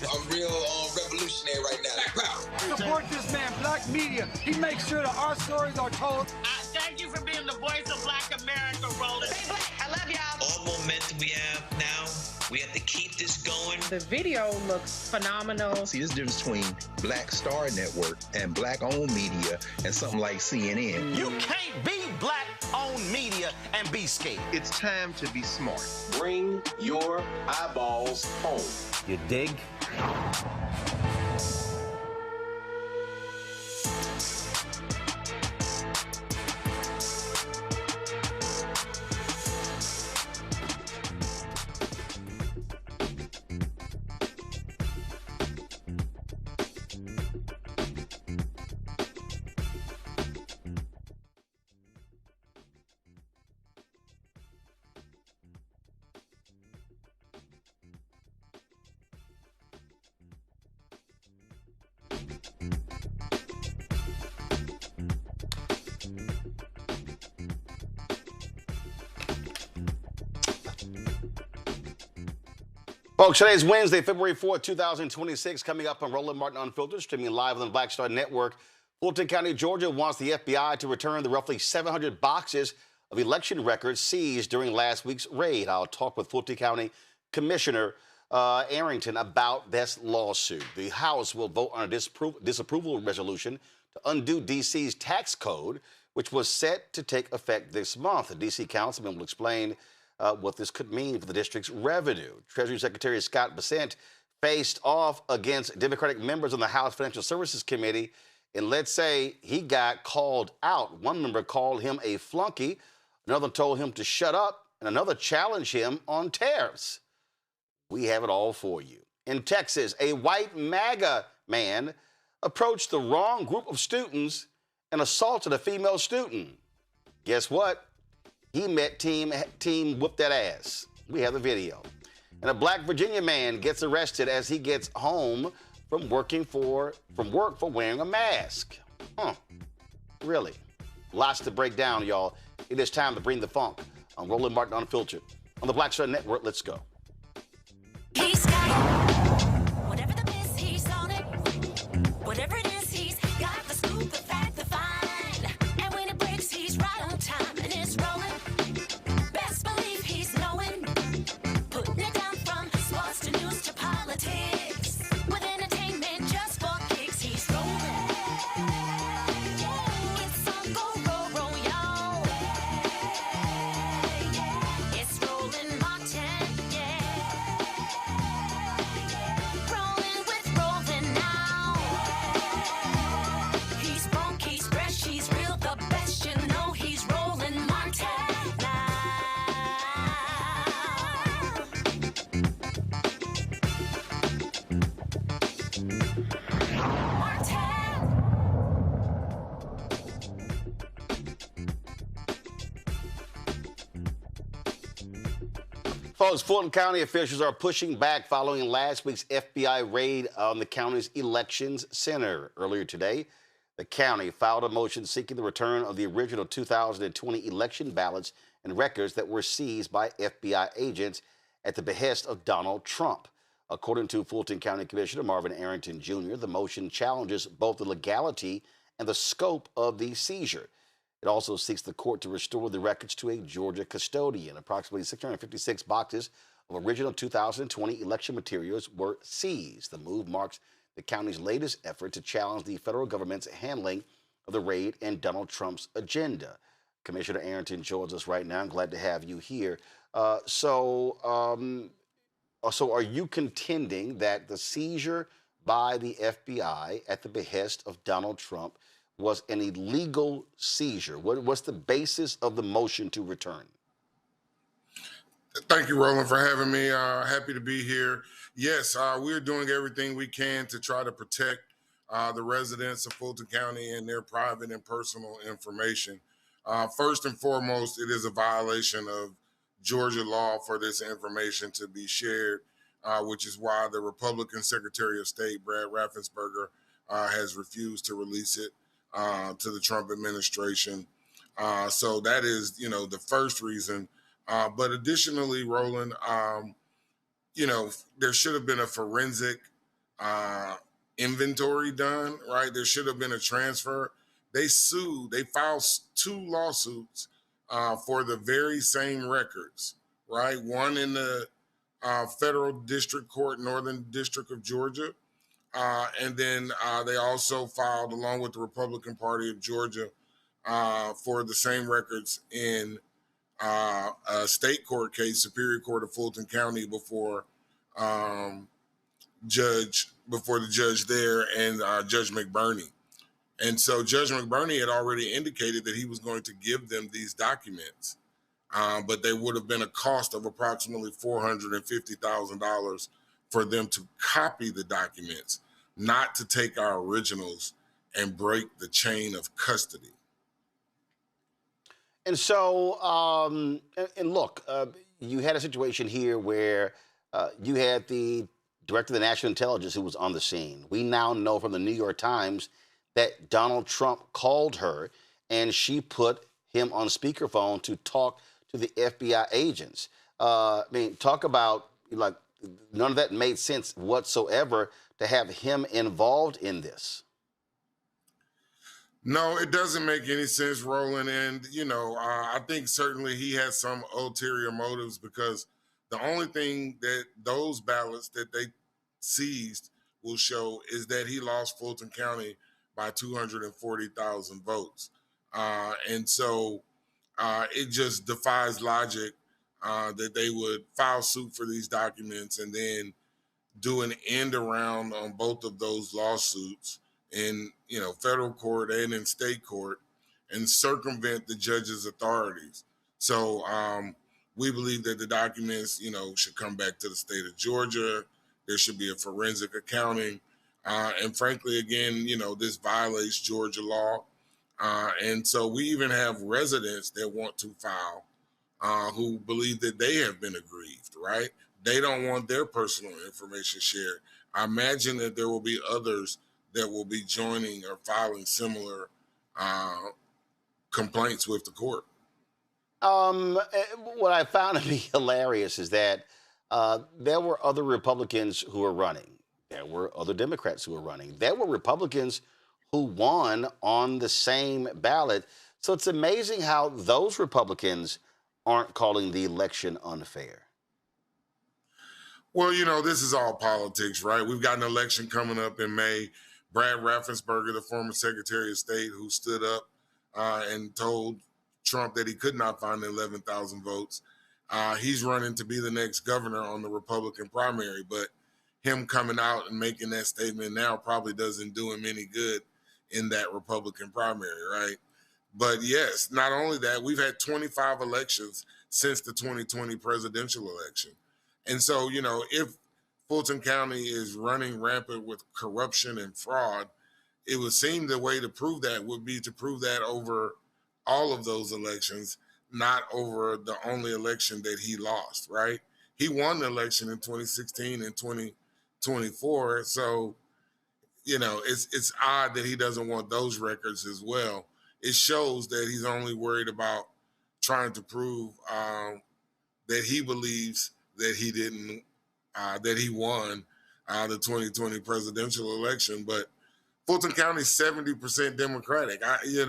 I'm real revolutionary right now. Black power. Support this man, Black media. He makes sure that our stories are told. Thank you for being the voice of Black America, Roland. Stay black. I love y'all. All momentum we have now, we have to keep this going. The video looks phenomenal. See, this difference between Black Star Network and Black-owned media and something like CNN. You can't be Black-owned media and be scared. It's time to be smart. Bring your eyeballs home. You dig? Folks, today is Wednesday, February 4th, 2026. Coming up on Roland Martin Unfiltered, streaming live on the Black Star Network. Fulton County, Georgia wants the FBI to return the roughly 700 boxes of election records seized during last week's raid. I'll talk with Fulton County Commissioner Arrington about this lawsuit. The House will vote on a disapproval resolution to undo D.C.'s tax code, which was set to take effect this month. The D.C. councilman will explain what this could mean for the district's revenue. Treasury Secretary Scott Bessent faced off against Democratic members on the House Financial Services Committee, and let's say he got called out. One member called him a flunky, another told him to shut up, and another challenged him on tariffs. We have it all for you. In Texas, a white MAGA man approached the wrong group of students and assaulted a female student. Guess what? He met team whoop that ass. We have the video. And a Black Virginia man gets arrested as he gets home from work for wearing a mask. Really? Lots to break down, y'all. It is time to bring the funk on Roland Martin Unfiltered. On the Black Star Network, let's go. He's got whatever the piss, he's on it. Whatever it is, he's got the scoop, the fact, the find. And when it breaks, he's right on time and it's rolling. Best believe he's knowing. Putting it down from sports to news to politics. With entertainment just for kicks, he's rolling. It's on go, y'all. It's Roland Martin, rolling with Roland now. He's funky, he's fresh, he's real, the best, you know he's Roland Martin now. Folks, Fulton County officials are pushing back following last week's FBI raid on the county's elections center. Earlier today, the county filed a motion seeking the return of the original 2020 election ballots and records that were seized by FBI agents at the behest of Donald Trump. According to Fulton County Commissioner Marvin Arrington Jr., the motion challenges both the legality and the scope of the seizure. It also seeks the court to restore the records to a Georgia custodian. Approximately 656 boxes of original 2020 election materials were seized. The move marks the county's latest effort to challenge the federal government's handling of the raid and Donald Trump's agenda. Commissioner Arrington joins us right now. I'm glad to have you here. So are you contending that the seizure by the FBI at the behest of Donald Trump was an illegal seizure? What's the basis of the motion to return? Thank you, Roland, for having me. Happy to be here. Yes, we're doing everything we can to try to protect the residents of Fulton County and their private and personal information. First and foremost, it is a violation of Georgia law for this information to be shared, which is why the Republican Secretary of State, Brad Raffensperger, has refused to release it to the Trump administration. So that is, the first reason. But additionally, Roland, there should have been a forensic inventory done, right? There should have been a transfer. They filed 2 lawsuits for the very same records, right? One in the Federal District Court, Northern District of Georgia. And then they also filed, along with the Republican Party of Georgia, for the same records in a state court case, Superior Court of Fulton County, before the judge there and Judge McBurney. And so Judge McBurney had already indicated that he was going to give them these documents, but they would have been a cost of approximately $450,000 for them to copy the documents, not to take our originals and break the chain of custody. And so, and look, you had a situation here where you had the director of the National Intelligence who was on the scene. We now know from the New York Times that Donald Trump called her and she put him on speakerphone to talk to the FBI agents. I mean, talk about, like, none of that made sense whatsoever to have him involved in this. No, it doesn't make any sense, Roland. And, I think certainly he has some ulterior motives, because the only thing that those ballots that they seized will show is that he lost Fulton County by 240,000 votes. And so it just defies logic that they would file suit for these documents and then do an end around on both of those lawsuits in, federal court and in state court, and circumvent the judge's authorities. So we believe that the documents, should come back to the state of Georgia. There should be a forensic accounting. And frankly, again, this violates Georgia law. And so we even have residents that want to file who believe that they have been aggrieved, right? They don't want their personal information shared. I imagine that there will be others that will be joining or filing similar complaints with the court. What I found to be hilarious is that there were other Republicans who were running. There were other Democrats who were running. There were Republicans who won on the same ballot. So it's amazing how those Republicans aren't calling the election unfair. Well, this is all politics, right? We've got an election coming up in May. Brad Raffensperger, the former Secretary of State, who stood up and told Trump that he could not find the 11,000 votes. He's running to be the next governor on the Republican primary, but him coming out and making that statement now probably doesn't do him any good in that Republican primary, right? But yes, not only that, we've had 25 elections since the 2020 presidential election. And so, if Fulton County is running rampant with corruption and fraud, it would seem the way to prove that would be to prove that over all of those elections, not over the only election that he lost, right? He won the election in 2016 and 2024. So, it's odd that he doesn't want those records as well. It shows that he's only worried about trying to prove that he believes that he didn't, that he won the 2020 presidential election. But Fulton County is 70% Democratic. In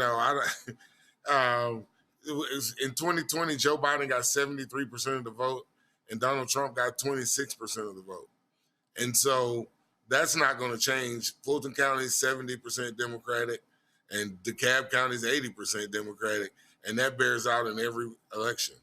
2020, Joe Biden got 73% of the vote, and Donald Trump got 26% of the vote. And so that's not going to change. Fulton County is 70% Democratic, and DeKalb County is 80% Democratic, and that bears out in every election.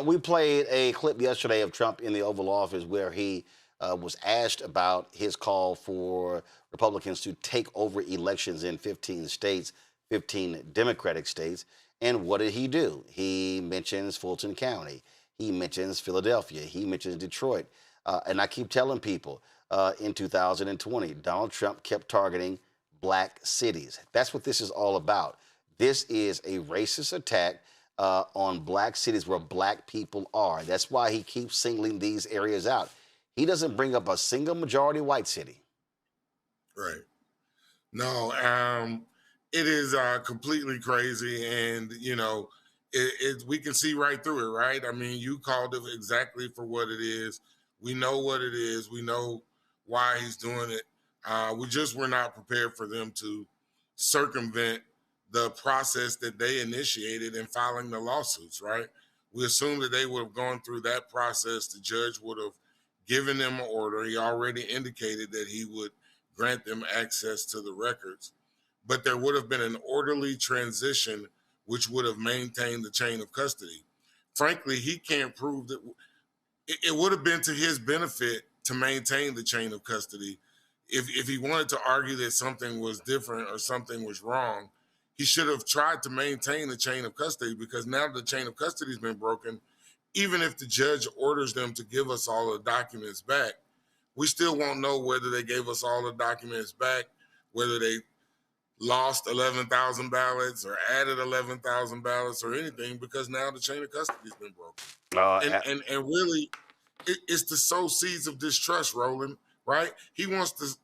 We played a clip yesterday of Trump in the Oval Office where he was asked about his call for Republicans to take over elections in 15 states, 15 Democratic states. And what did he do? He mentions Fulton County. He mentions Philadelphia. He mentions Detroit. And I keep telling people, in 2020, Donald Trump kept targeting black cities. That's what this is all about. This is a racist attack on black cities where black people are. That's why he keeps singling these areas out. He doesn't bring up a single majority white city. Right. No, it is completely crazy. And, we can see right through it, right? I mean, you called it exactly for what it is. We know what it is. We know why he's doing it. We just were not prepared for them to circumvent the process that they initiated in filing the lawsuits, right? We assumed that they would have gone through that process. The judge would have given them an order. He already indicated that he would grant them access to the records, but there would have been an orderly transition which would have maintained the chain of custody. Frankly, he can't prove that it would have been to his benefit to maintain the chain of custody. If he wanted to argue that something was different or something was wrong, he should have tried to maintain the chain of custody, because now the chain of custody has been broken. Even if the judge orders them to give us all the documents back, we still won't know whether they gave us all the documents back, whether they lost 11,000 ballots or added 11,000 ballots or anything, because now the chain of custody has been broken. And really, it's to sow seeds of distrust, Roland, right? He wants to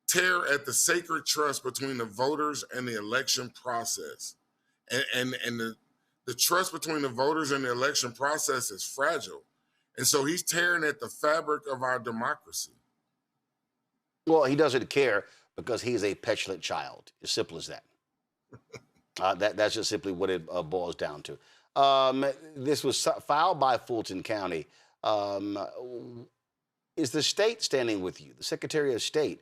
tear at the sacred trust between the voters and the election process. And the trust between the voters and the election process is fragile. And so he's tearing at the fabric of our democracy. Well, he doesn't care because he's a petulant child. As simple as that. That's just simply what it boils down to. This was filed by Fulton County. Is the state standing with you, the Secretary of State?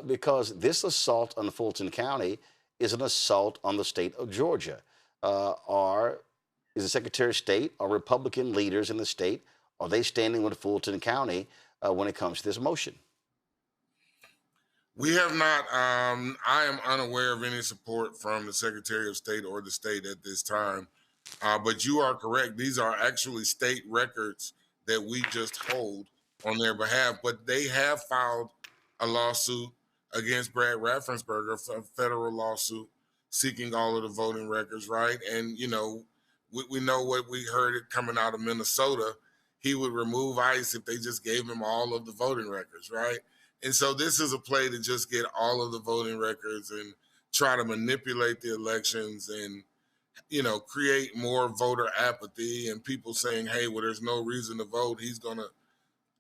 Because this assault on Fulton County is an assault on the state of Georgia. Is the Secretary of State or Republican leaders in the state, are they standing with Fulton County when it comes to this motion? We have not. I am unaware of any support from the Secretary of State or the state at this time. But you are correct. These are actually state records that we just hold on their behalf. But they have filed a lawsuit against Brad Raffensperger, a federal lawsuit seeking all of the voting records, right? And, you know, we know what we heard it coming out of Minnesota. He would remove ICE if they just gave him all of the voting records, right? And so this is a play to just get all of the voting records and try to manipulate the elections and, you know, create more voter apathy and people saying, hey, well, there's no reason to vote. He's going to,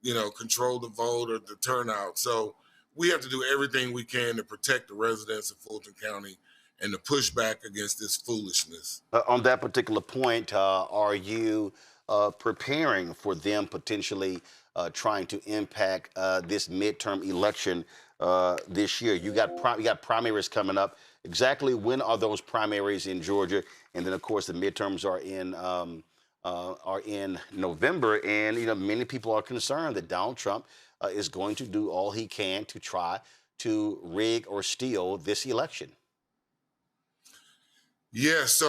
you know, control the vote or the turnout. So we have to do everything we can to protect the residents of Fulton County and to push back against this foolishness. On that particular point, are you preparing for them potentially trying to impact this midterm election this year? You got primaries coming up. Exactly when are those primaries in Georgia? And then, of course, the midterms are in November. And you know, many people are concerned that Donald Trump is going to do all he can to try to rig or steal this election. Yeah, so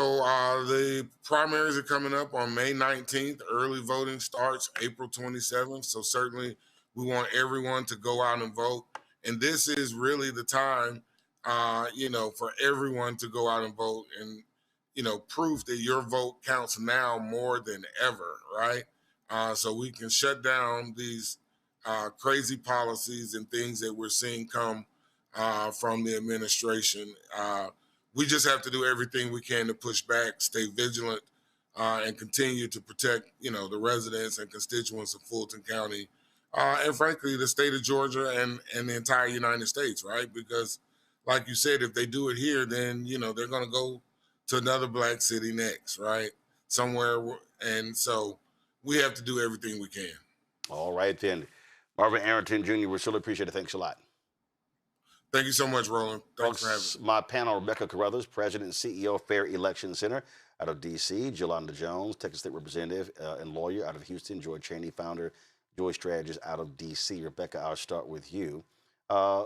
the primaries are coming up on May 19th. Early voting starts April 27th. So certainly we want everyone to go out and vote. And this is really the time, you know, for everyone to go out and vote and, you know, prove that your vote counts now more than ever, right? So we can shut down these crazy policies and things that we're seeing come from the administration. We just have to do everything we can to push back, stay vigilant, and continue to protect, you know, the residents and constituents of Fulton County, and frankly, the state of Georgia and the entire United States, right? Because, like you said, if they do it here, then, you know, they're going to go to another black city next, right? Somewhere. And so we have to do everything we can. All right, then. Marvin Arrington Jr., we really appreciate it. Thanks a lot. Thank you so much, Roland. Thanks for having me. My panel, Rebecca Carruthers, President and CEO of Fair Election Center out of D.C., Jolanda Jones, Texas State Representative and lawyer out of Houston, George Cheney, founder, Joy Strategist out of D.C. Rebecca, I'll start with you.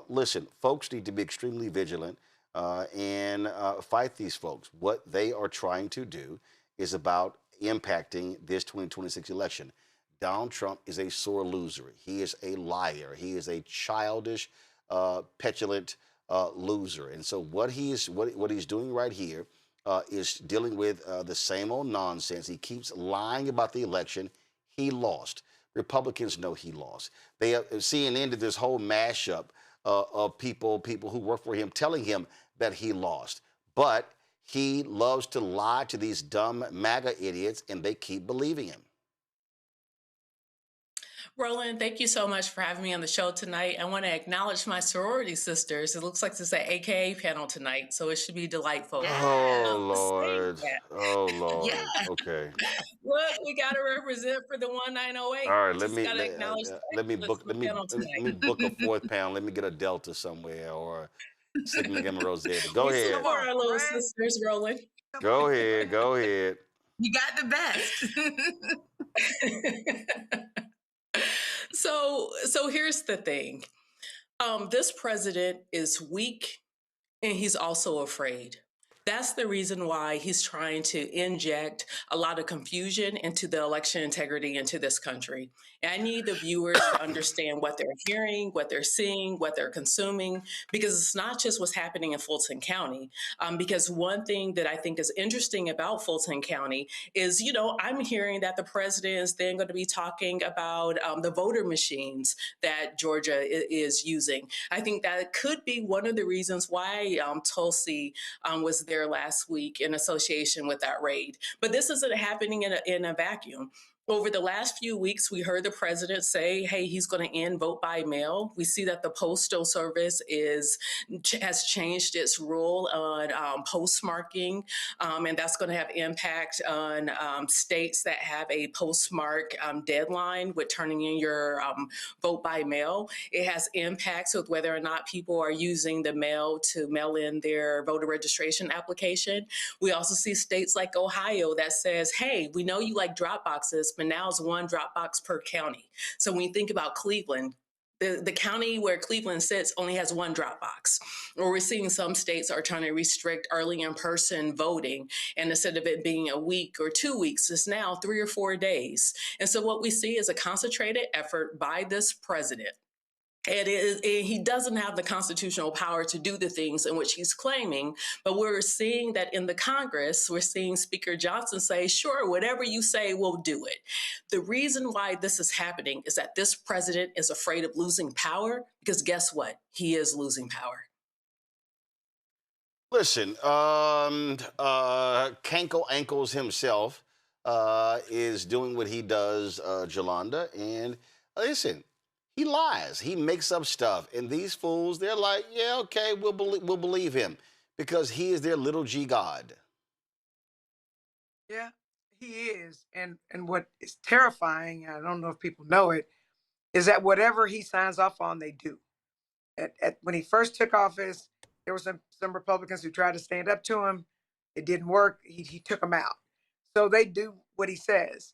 Listen, folks need to be extremely vigilant and fight these folks. What they are trying to do is about impacting this 2026 election. Donald Trump is a sore loser. He is a liar. He is a childish, petulant loser. And so what he's doing right here is dealing with the same old nonsense. He keeps lying about the election. He lost. Republicans know he lost. They CNN did this whole mashup of people who work for him telling him that he lost. But he loves to lie to these dumb MAGA idiots, and they keep believing him. Roland, thank you so much for having me on the show tonight. I want to acknowledge my sorority sisters. It looks like this is an AKA panel tonight, so it should be delightful. Oh, Saying Lord. that, Oh, Lord. Okay. look, we got to represent for the 1908. All right, We let just me got to acknowledge the let me excellence book of the panel let me tonight. book a fourth panel. Let me get a Delta somewhere or Sigma Gamma Rosetta. Go We ahead. support our little Fred. sisters, Roland. Go ahead. Go ahead. You got the best. So here's the thing. This president is weak and he's also afraid. That's the reason why he's trying to inject a lot of confusion into the election integrity into this country. And I need the viewers to understand what they're hearing, what they're seeing, what they're consuming, because it's not just what's happening in Fulton County. Because one thing that I think is interesting about Fulton County is, I'm hearing that the president is then going to be talking about the voter machines that Georgia is using. I think that could be one of the reasons why Tulsi was there last week in association with that raid. But this isn't happening in a vacuum. Over the last few weeks, we heard the president say, hey, he's going to end vote by mail. We see that the Postal Service has changed its rule on postmarking, and that's going to have impact on states that have a postmark deadline with turning in your vote by mail. It has impacts with whether or not people are using the mail to mail in their voter registration application. We also see states like Ohio that says, hey, we know you like drop boxes, but now it's one drop box per county. So when you think about Cleveland, the county where Cleveland sits only has one drop box. Or we're seeing some states are trying to restrict early in-person voting. And instead of it being a week or 2 weeks, it's now 3 or 4 days. And so what we see is a concentrated effort by this president. He doesn't have the constitutional power to do the things in which he's claiming, but we're seeing that in the Congress, we're seeing Speaker Johnson say, sure, whatever you say, we'll do it. The reason why this is happening is that this president is afraid of losing power, because guess what? He is losing power. Listen, Cankle Ankles himself is doing what he does, Jolanda, and listen, he lies. He makes up stuff. And these fools, they're like, yeah, okay, we'll believe him because he is their little G God. Yeah, he is. And what is terrifying, I don't know if people know it, is that whatever he signs off on, they do. When he first took office, there were some Republicans who tried to stand up to him. It didn't work. He took them out. So they do what he says.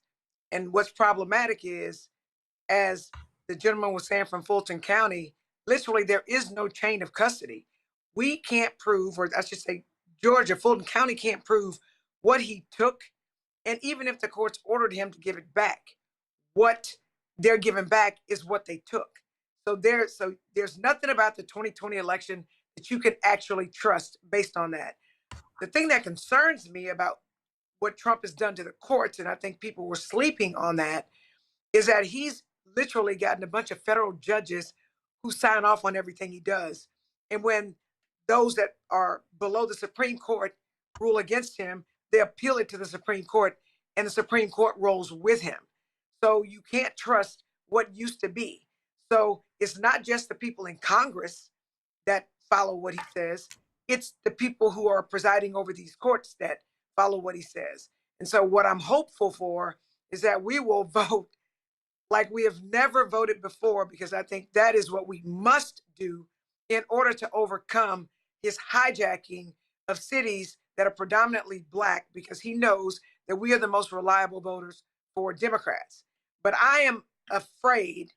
And what's problematic is, as the gentleman was saying from Fulton County, literally there is no chain of custody. We can't prove, or I should say Georgia, Fulton County can't prove what he took. And even if the courts ordered him to give it back, what they're giving back is what they took. So there's nothing about the 2020 election that you can actually trust based on that. The thing that concerns me about what Trump has done to the courts, and I think people were sleeping on that, is that he's literally gotten a bunch of federal judges who sign off on everything he does. And when those that are below the Supreme Court rule against him, they appeal it to the Supreme Court, and the Supreme Court rolls with him. So you can't trust what used to be. So it's not just the people in Congress that follow what he says. It's the people who are presiding over these courts that follow what he says. And so what I'm hopeful for is that we will vote like we have never voted before, because I think that is what we must do in order to overcome his hijacking of cities that are predominantly Black, because he knows that we are the most reliable voters for Democrats. But I am afraid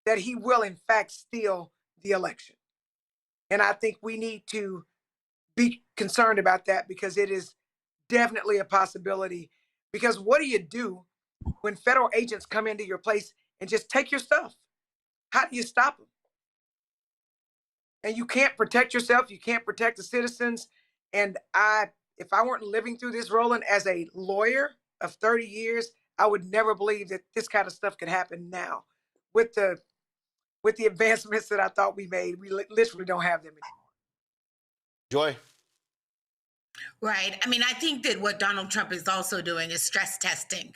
that he will, in fact, steal the election. And I think we need to be concerned about that, because it is definitely a possibility. Because what do you do when federal agents come into your place and just take your stuff? How do you stop them? And you can't protect yourself. You can't protect the citizens. And if I weren't living through this, Roland, as a lawyer of 30 years, I would never believe that this kind of stuff could happen now. With the advancements that I thought we made, we literally don't have them anymore. Joy? Right. I mean, I think that what Donald Trump is also doing is stress testing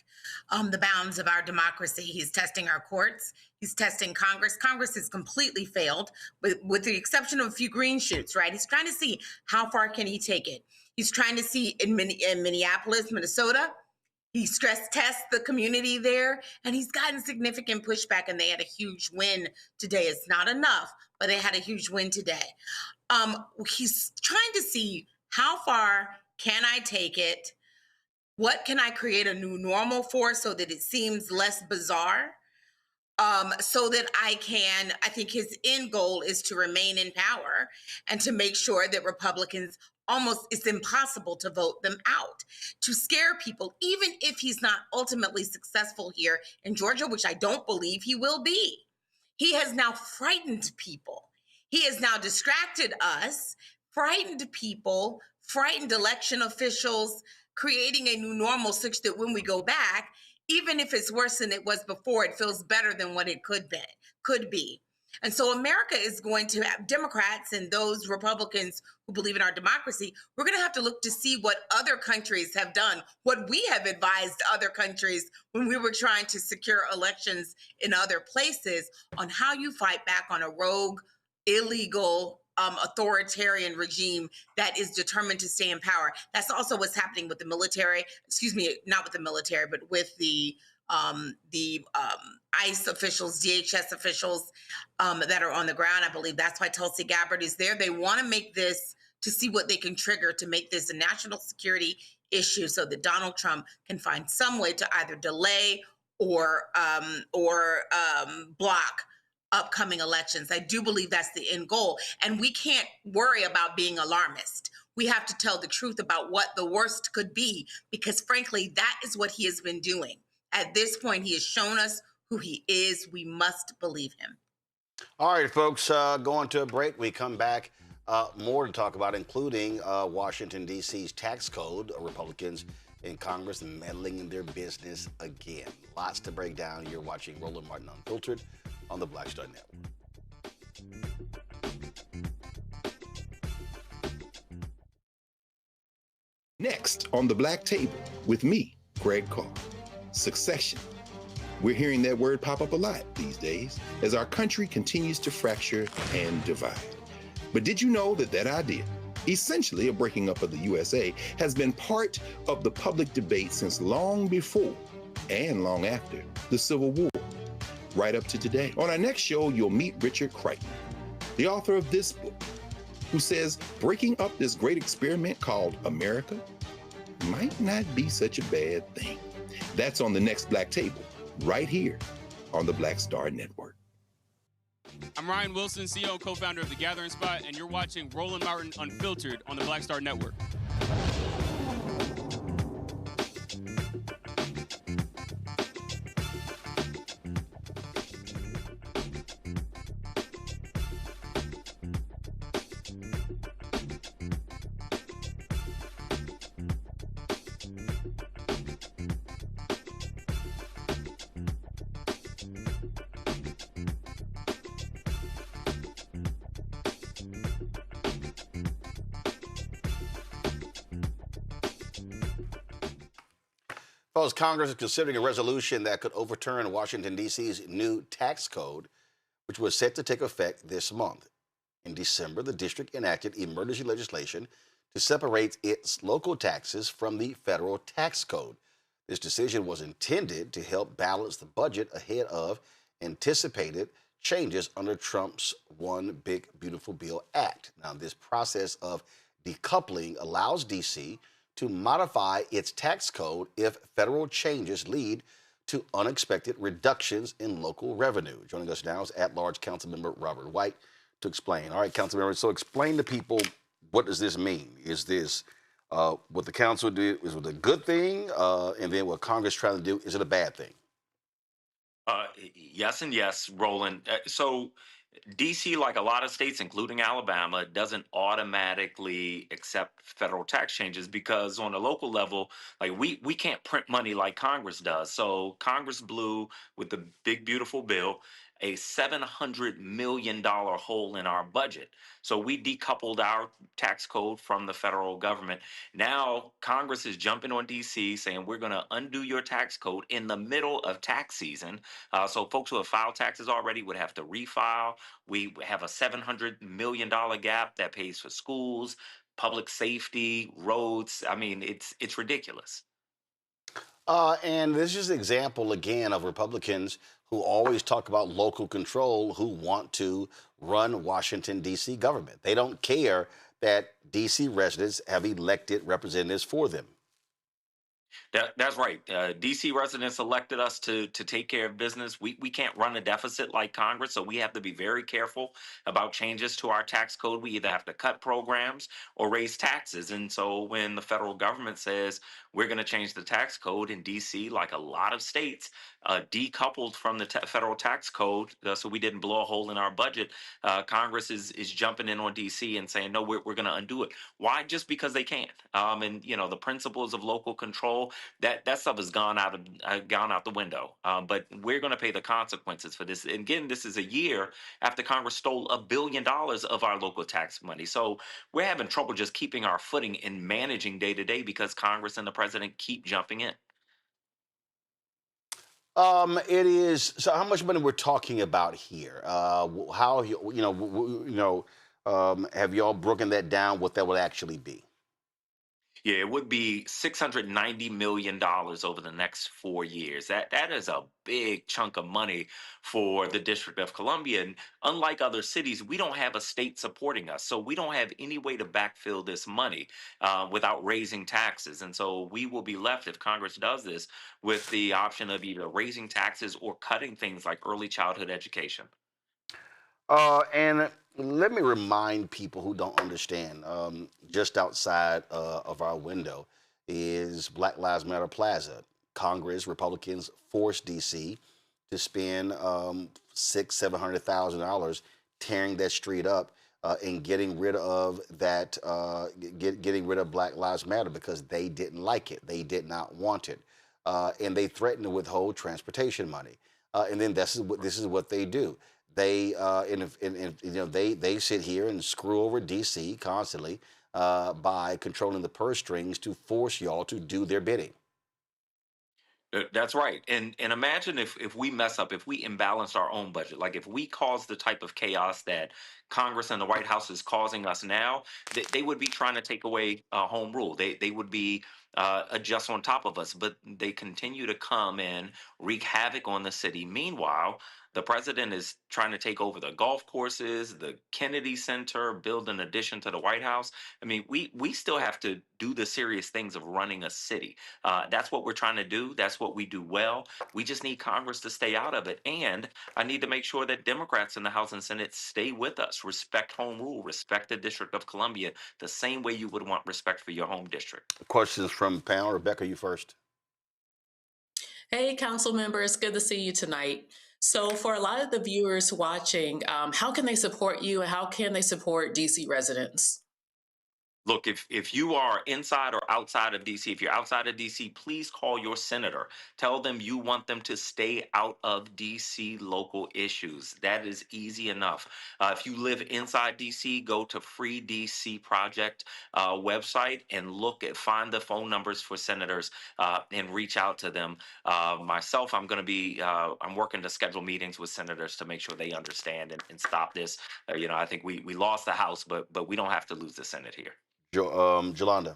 the bounds of our democracy. He's testing our courts. He's testing Congress. Congress has completely failed, with the exception of a few green shoots, right? He's trying to see how far can he take it. He's trying to see in Minneapolis, Minnesota, he stress tests the community there, and he's gotten significant pushback, and they had a huge win today. It's not enough, but they had a huge win today. He's trying to see how far can I take it? What can I create a new normal for so that it seems less bizarre? So that I think his end goal is to remain in power and to make sure that Republicans it's impossible to vote them out, to scare people, even if he's not ultimately successful here in Georgia, which I don't believe he will be. He has now frightened people. He has now distracted us, frightened people, frightened election officials, creating a new normal such that when we go back, even if it's worse than it was before, it feels better than what it could be. And so America is going to have Democrats and those Republicans who believe in our democracy. We're going to have to look to see what other countries have done, what we have advised other countries when we were trying to secure elections in other places, on how you fight back on a rogue, illegal, authoritarian regime that is determined to stay in power. That's also what's happening with the military. Excuse me, not with the military, but with the ICE officials, DHS officials that are on the ground. I believe that's why Tulsi Gabbard is there. They want to make this, to see what they can trigger to make this a national security issue so that Donald Trump can find some way to either delay or block upcoming elections. I do believe that's the end goal. And we can't worry about being alarmist. We have to tell the truth about what the worst could be, because frankly, that is what he has been doing. At this point, he has shown us who he is. We must believe him. All right, folks, going to a break. We come back, more to talk about, including Washington, D.C.'s tax code, Republicans in Congress meddling in their business again. Lots to break down. You're watching Roland Martin Unfiltered on the Black Star Network. Next on the Black Table with me, Greg Carr. Succession. We're hearing that word pop up a lot these days as our country continues to fracture and divide. But did you know that idea, essentially a breaking up of the USA, has been part of the public debate since long before and long after the Civil War, right up to today? On our next show, you'll meet Richard Crichton, the author of this book, who says breaking up this great experiment called America might not be such a bad thing. That's on the next Black Table, right here on the Black Star Network. I'm Ryan Wilson, CEO and co-founder of The Gathering Spot, and you're watching Roland Martin Unfiltered on the Black Star Network. Folks, Congress is considering a resolution that could overturn Washington, D.C.'s new tax code, which was set to take effect this month. In December, the district enacted emergency legislation to separate its local taxes from the federal tax code. This decision was intended to help balance the budget ahead of anticipated changes under Trump's One Big Beautiful Bill Act. Now, this process of decoupling allows D.C. to modify its tax code if federal changes lead to unexpected reductions in local revenue. Joining us now is at-large Councilmember Robert White to explain. All right, Councilmember, so explain to people, what does this mean? Is this what the council did, is it a good thing? And then what Congress trying to do, is it a bad thing? Yes and yes, Roland. So DC, like a lot of states, including Alabama, doesn't automatically accept federal tax changes because on a local level, like we can't print money like Congress does. So Congress blew with the big, beautiful bill. a $700 million hole in our budget. So we decoupled our tax code from the federal government. Now Congress is jumping on DC saying we're going to undo your tax code in the middle of tax season. So folks who have filed taxes already would have to refile. We have a $700 million gap that pays for schools, public safety, roads. I mean, it's ridiculous. And this is an example again of Republicans who always talk about local control, who want to run Washington, D.C. government. They don't care that D.C. residents have elected representatives for them. That's right. DC residents elected us to take care of business. We can't run a deficit like Congress, so we have to be very careful about changes to our tax code. We either have to cut programs or raise taxes. And so when the federal government says we're going to change the tax code in DC, like a lot of states, decoupled from the federal tax code, so we didn't blow a hole in our budget, Congress is jumping in on DC and saying, no, we're going to undo it. Why? Just because they can. And, you know, the principles of local control, that stuff has gone out the window. But we're going to pay the consequences for this. And again, this is a year after Congress stole $1 billion of our local tax money. So we're having trouble just keeping our footing in managing day to day because Congress and the president keep jumping in. It is. So, how much money we're talking about here? How have y'all broken that down? What that would actually be? Yeah, it would be $690 million over the next 4 years. That is a big chunk of money for the District of Columbia. And unlike other cities, we don't have a state supporting us. So we don't have any way to backfill this money without raising taxes. And so we will be left, if Congress does this, with the option of either raising taxes or cutting things like early childhood education. And let me remind people who don't understand, just outside of our window is Black Lives Matter Plaza. Congress, Republicans forced DC to spend $700,000 tearing that street up and getting rid of that, getting rid of Black Lives Matter because they didn't like it. They did not want it. And they threatened to withhold transportation money. And then this is what they do. They they sit here and screw over DC constantly by controlling the purse strings to force y'all to do their bidding. That's right. And imagine if we mess up, if we imbalance our own budget, like if we cause the type of chaos that Congress and the White House is causing us now, they would be trying to take away home rule. They would be just on top of us, but they continue to come and wreak havoc on the city. Meanwhile, the president is trying to take over the golf courses, the Kennedy Center, build an addition to the White House. I mean, we still have to do the serious things of running a city. That's what we're trying to do. That's what we do well. We just need Congress to stay out of it. And I need to make sure that Democrats in the House and Senate stay with us, respect home rule, respect the District of Columbia, the same way you would want respect for your home district. Questions from the panel. Rebecca, you first. Hey, council members, good to see you tonight. So for a lot of the viewers watching, how can they support you and how can they support DC residents? Look, if you are inside or outside of DC, if you're outside of DC, please call your senator. Tell them you want them to stay out of DC local issues. That is easy enough. If you live inside DC, go to Free DC Project website and find the phone numbers for senators and reach out to them. Myself, I'm working to schedule meetings with senators to make sure they understand and stop this. I think we lost the House, but we don't have to lose the Senate here. Jolanda.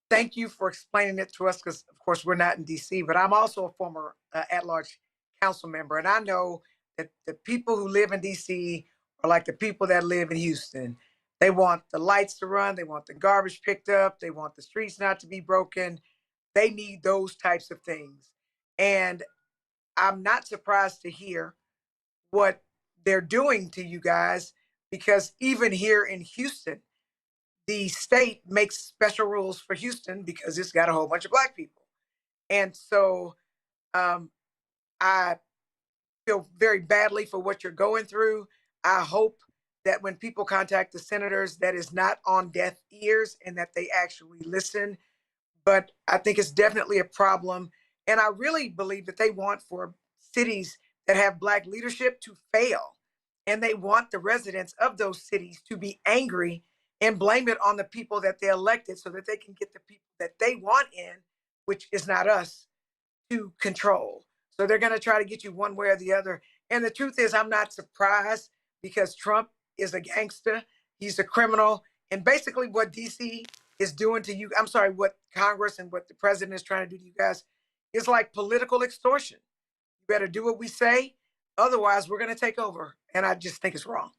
Thank you for explaining it to us because, of course, we're not in DC, but I'm also a former at-large council member. And I know that the people who live in DC are like the people that live in Houston. They want the lights to run. They want the garbage picked up. They want the streets not to be broken. They need those types of things. And I'm not surprised to hear what they're doing to you guys, because even here in Houston, the state makes special rules for Houston because it's got a whole bunch of Black people. And so I feel very badly for what you're going through. I hope that when people contact the senators, that is not on deaf ears and that they actually listen. But I think it's definitely a problem. And I really believe that they want for cities that have Black leadership to fail. And they want the residents of those cities to be angry and blame it on the people that they elected so that they can get the people that they want in, which is not us, to control. So they're going to try to get you one way or the other. And the truth is, I'm not surprised because Trump is a gangster. He's a criminal. And basically what DC is doing to you, I'm sorry, what Congress and what the president is trying to do to you guys is like political extortion. You better do what we say. Otherwise, we're going to take over. And I just think it's wrong.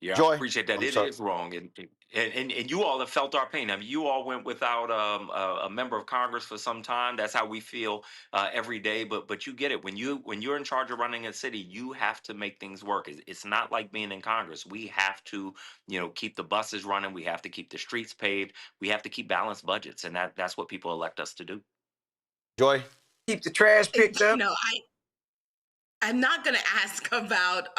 Yeah, Joy, I appreciate that. It is wrong, and you all have felt our pain. I mean, you all went without a member of Congress for some time. That's how we feel every day. But you get it when you're in charge of running a city, you have to make things work. It's not like being in Congress. We have to, keep the buses running. We have to keep the streets paved. We have to keep balanced budgets, and that's what people elect us to do. Joy, keep the trash picked up. I'm not going to ask about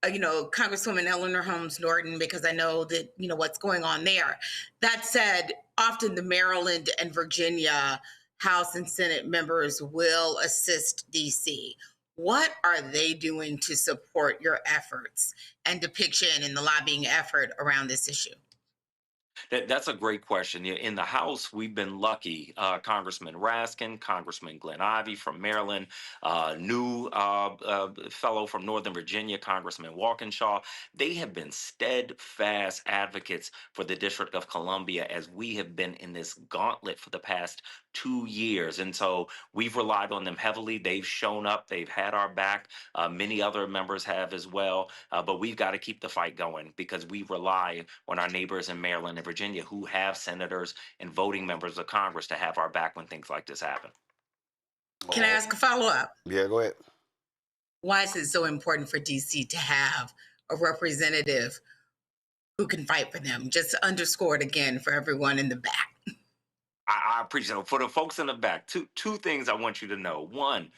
Congresswoman Eleanor Holmes Norton, because I know that, what's going on there. That said, often the Maryland and Virginia House and Senate members will assist DC. What are they doing to support your efforts and depiction and the lobbying effort around this issue? That's a great question. In the House, we've been lucky. Congressman Raskin, Congressman Glenn Ivey from Maryland, new fellow from Northern Virginia, Congressman Walkinshaw. They have been steadfast advocates for the District of Columbia as we have been in this gauntlet for the past 2 years. And so we've relied on them heavily. They've shown up. They've had our back. Many other members have as well. But we've got to keep the fight going because we rely on our neighbors in Maryland and Virginia who have senators and voting members of Congress to have our back when things like this happen. Can I ask a follow-up? Yeah, go ahead. Why is it so important for DC to have a representative who can fight for them? Just underscore it again for everyone in the back. I appreciate it. For the folks in the back, two things I want you to know. One,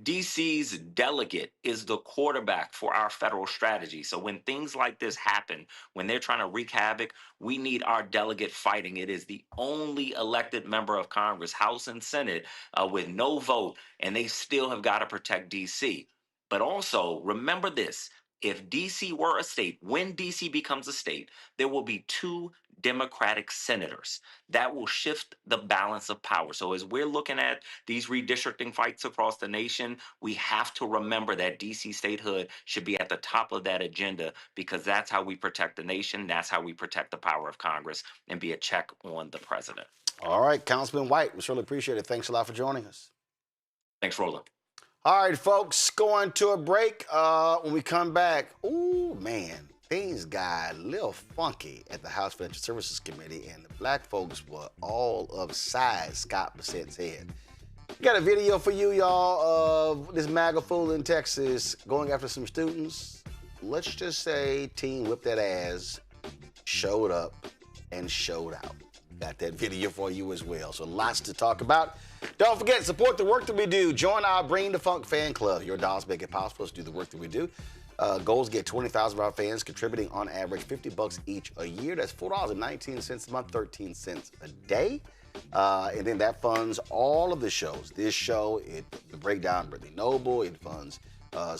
DC's delegate is the quarterback for our federal strategy. So when things like this happen, when they're trying to wreak havoc, we need our delegate fighting. It is the only elected member of Congress, House and Senate, with no vote, and they still have got to protect DC. But also, remember this. If DC were a state, when DC becomes a state, there will be 2 Democratic senators. That will shift the balance of power. So as we're looking at these redistricting fights across the nation, we have to remember that DC statehood should be at the top of that agenda because that's how we protect the nation. That's how we protect the power of Congress and be a check on the president. All right, Councilman White, we certainly appreciate it. Thanks a lot for joining us. Thanks, Roland. All right, folks, going to a break. When we come back, ooh, man, things got a little funky at the House Financial Services Committee, and the black folks were all upside Scott Bessent's head. We got a video for you, y'all, of this MAGA fool in Texas going after some students. Let's just say Team Whip That Ass showed up and showed out. Got that video for you as well. So lots to talk about. Don't forget, support the work that we do. Join our Bring the Funk fan club. Your dollars make it possible to do the work that we do. Goals get 20,000 of our fans contributing on average $50 each a year. That's $4.19 a month, 13 cents a day. And then that funds all of the shows. This show, the Breakdown, Brittany Noble. It funds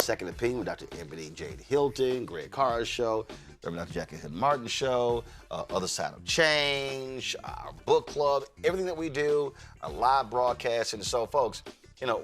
Second Opinion with Dr. Ebony Jade Hilton, Greg Carr's show, Reverend Dr. Jackie Hood Martin show, Other Side of Change, our book club, everything that we do, our live broadcast. And so, folks,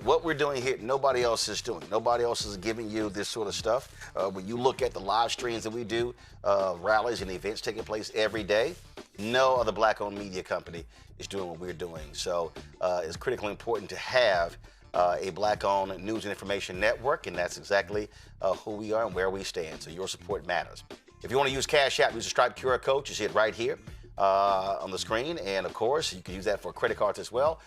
what we're doing here, nobody else is doing. Nobody else is giving you this sort of stuff. When you look at the live streams that we do, rallies and events taking place every day, no other black-owned media company is doing what we're doing. So it's critically important to have a black-owned news and information network, and that's exactly who we are and where we stand. So your support matters. If you want to use Cash App, use the Stripe QR code. You see it right here on the screen. And, of course, you can use that for credit cards as well.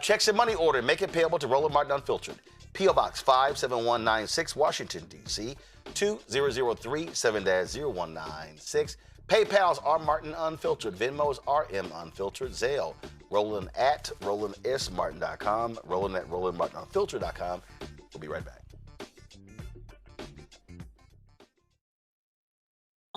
Checks and money order. Make it payable to Roland Martin Unfiltered. P.O. Box 57196, Washington, D.C. 20037-0196. PayPal's R. Martin Unfiltered. Venmo's RM Unfiltered. Zelle. Roland at RolandSMartin.com. Roland at RolandMartinUnfiltered.com. We'll be right back.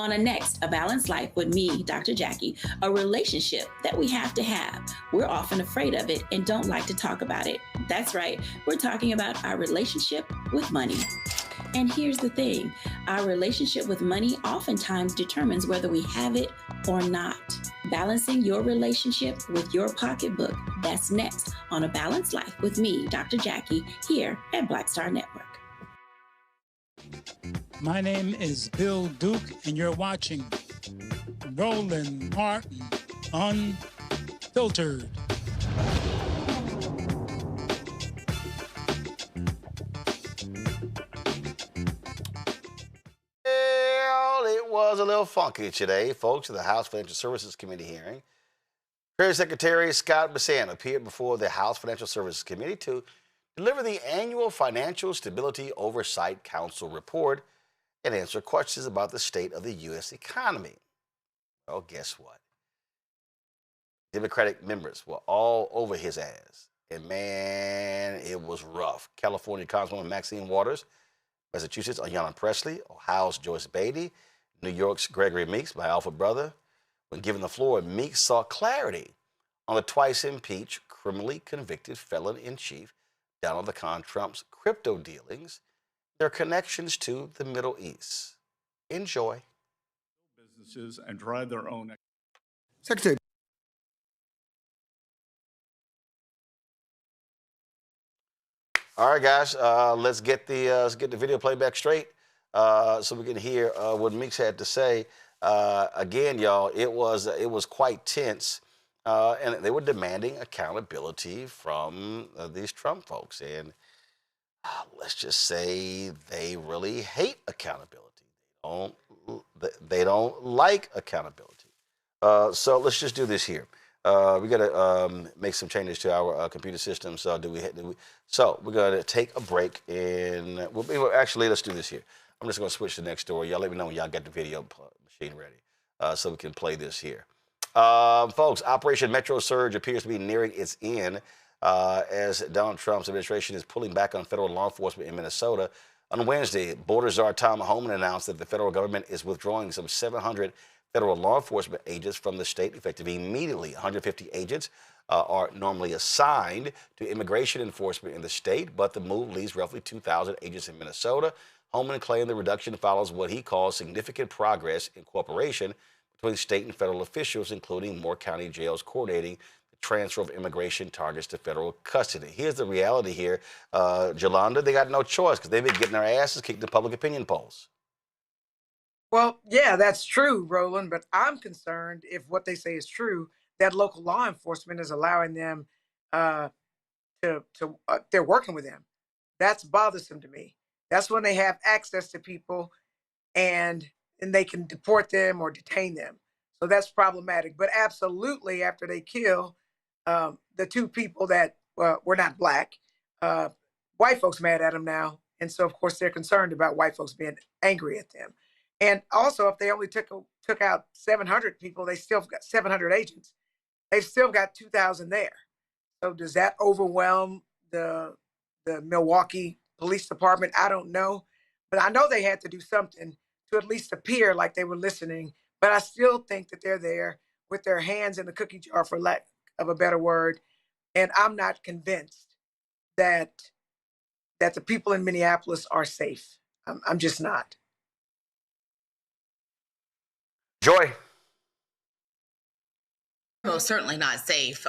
On a balanced life with me, Dr. Jackie, a relationship that we have to have. We're often afraid of it and don't like to talk about it. That's right, we're talking about our relationship with money. And here's the thing, our relationship with money oftentimes determines whether we have it or not. Balancing your relationship with your pocketbook, that's next on A Balanced Life with me, Dr. Jackie, here at Black Star Network. My name is Bill Duke, and you're watching Roland Martin Unfiltered. Well, it was a little funky today, folks, at the House Financial Services Committee hearing. Treasury Secretary Scott Bessent appeared before the House Financial Services Committee to deliver the annual Financial Stability Oversight Council report and answer questions about the state of the U.S. economy. Well, guess what? Democratic members were all over his ass. And man, it was rough. California Councilwoman Maxine Waters, Massachusetts' Ayanna Pressley, Ohio's Joyce Beatty, New York's Gregory Meeks, my alpha brother. When given the floor, Meeks sought clarity on the twice impeached, criminally convicted felon-in-chief Donald the Con Trump's crypto dealings, their connections to the Middle East. Enjoy. Businesses and drive their own. Secretary. All right, guys, let's get the video playback straight so we can hear what Meeks had to say. Again, y'all, it was quite tense, and they were demanding accountability from these Trump folks. And let's just say they really hate accountability. They don't like accountability. So let's just do this here. We got to make some changes to our computer system. So So we're going to take a break, and actually, let's do this here. I'm just going to switch to the next story. Y'all let me know when y'all got the video machine ready, so we can play this here. Folks, Operation Metro Surge appears to be nearing its end as Donald Trump's administration is pulling back on federal law enforcement in Minnesota. On Wednesday, Border Czar Tom Homan announced that the federal government is withdrawing some 700 federal law enforcement agents from the state effective immediately. 150 agents are normally assigned to immigration enforcement in the state, but the move leaves roughly 2,000 agents in Minnesota. Homan claimed the reduction follows what he calls significant progress in cooperation between state and federal officials, including more county jails coordinating the transfer of immigration targets to federal custody. Here's the reality here, Jolanda, they got no choice because they've been getting their asses kicked in public opinion polls. Well, yeah, that's true, Roland, but I'm concerned if what they say is true, that local law enforcement is allowing them they're working with them. That's bothersome to me. That's when they have access to people and they can deport them or detain them. So that's problematic. But absolutely, after they kill the two people that were not black, white folks mad at them now. And so, of course, they're concerned about white folks being angry at them. And also, if they only took out 700 people, they still got 700 agents. They've still got 2,000 there. So does that overwhelm the Milwaukee Police Department? I don't know. But I know they had to do something to at least appear like they were listening. But I still think that they're there with their hands in the cookie jar, for lack of a better word. And I'm not convinced that the people in Minneapolis are safe. I'm just not. Joy. Most certainly not safe.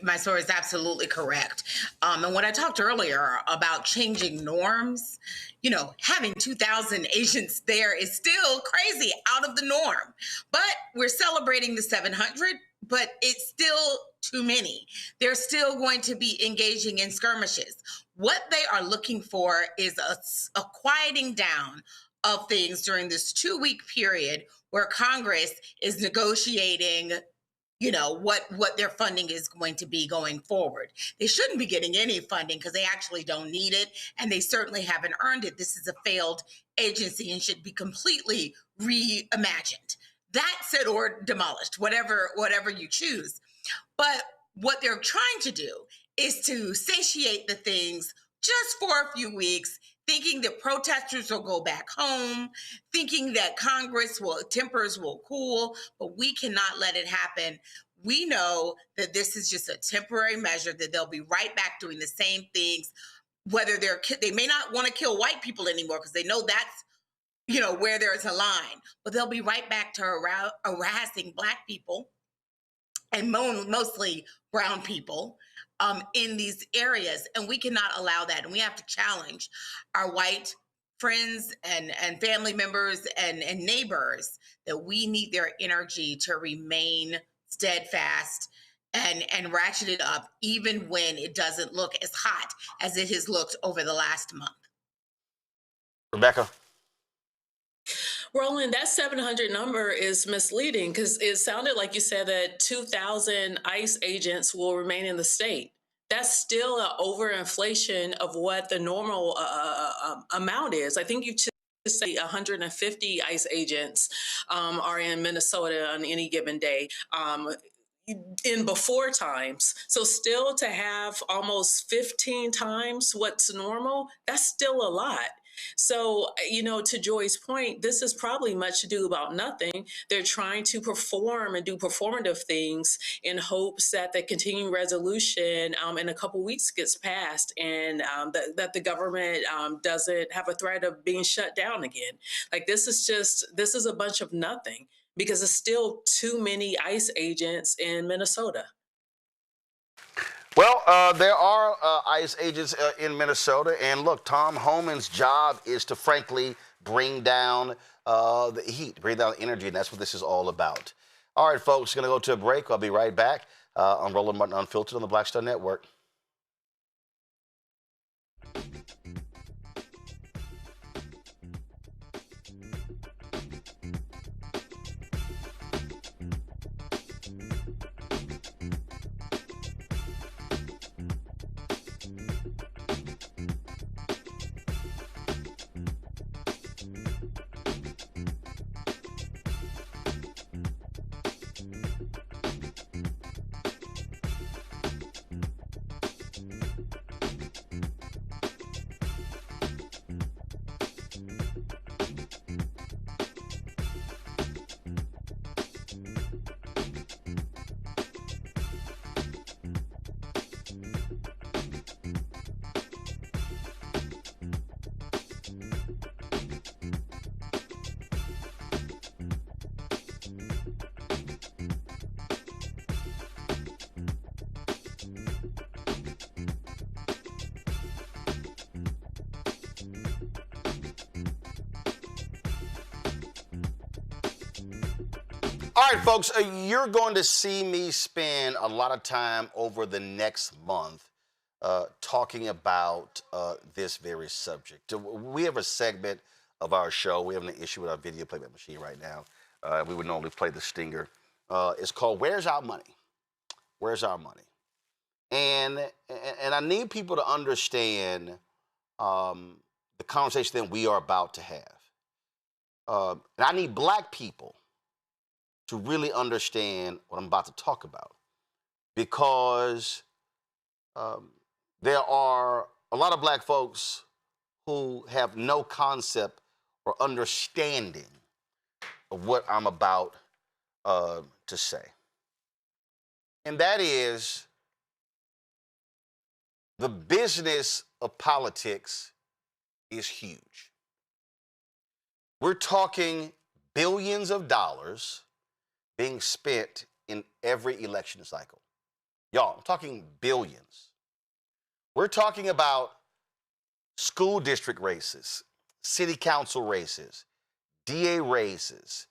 My story is absolutely correct. And when I talked earlier about changing norms, having 2,000 agents there is still crazy, out of the norm. But we're celebrating the 700, but it's still too many. They're still going to be engaging in skirmishes. What they are looking for is a quieting down of things during this 2-week period where Congress is negotiating what their funding is going to be going forward. They shouldn't be getting any funding because they actually don't need it, and they certainly haven't earned it. This is a failed agency and should be completely reimagined. That's or demolished, whatever you choose. But what they're trying to do is to satiate the things just for a few weeks, thinking that protesters will go back home, thinking that tempers will cool, but we cannot let it happen. We know that this is just a temporary measure, that they'll be right back doing the same things, whether they may not want to kill white people anymore because they know that's, where there's a line, but they'll be right back to harassing Black people and mostly brown people in these areas. And we cannot allow that. And we have to challenge our white friends and family members and neighbors that we need their energy to remain steadfast and ratchet it up, even when it doesn't look as hot as it has looked over the last month. Rebecca. Roland, that 700 number is misleading because it sounded like you said that 2,000 ICE agents will remain in the state. That's still an overinflation of what the normal amount is. I think you just say 150 ICE agents are in Minnesota on any given day. In before times. So still to have almost 15 times what's normal, that's still a lot. So, to Joy's point, this is probably much ado about nothing. They're trying to perform and do performative things in hopes that the continuing resolution in a couple weeks gets passed and that the government doesn't have a threat of being shut down again. Like this is a bunch of nothing because there's still too many ICE agents in Minnesota. Well, there are ICE agents in Minnesota, and look, Tom Homan's job is to, frankly, bring down the heat, bring down the energy, and that's what this is all about. All right, folks, going to go to a break. I'll be right back on Roland Martin Unfiltered on the Black Star Network. All right, folks, you're going to see me spend a lot of time over the next month talking about this very subject. We have a segment of our show. We have an issue with our video playback machine right now. We would normally play the stinger. It's called Where's Our Money? Where's Our Money? And I need people to understand the conversation that we are about to have. And I need Black people to really understand what I'm about to talk about, because there are a lot of Black folks who have no concept or understanding of what I'm about to say. And that is the business of politics is huge. We're talking billions of dollars being spent in every election cycle. Y'all, I'm talking billions. We're talking about school district races, city council races, DA races,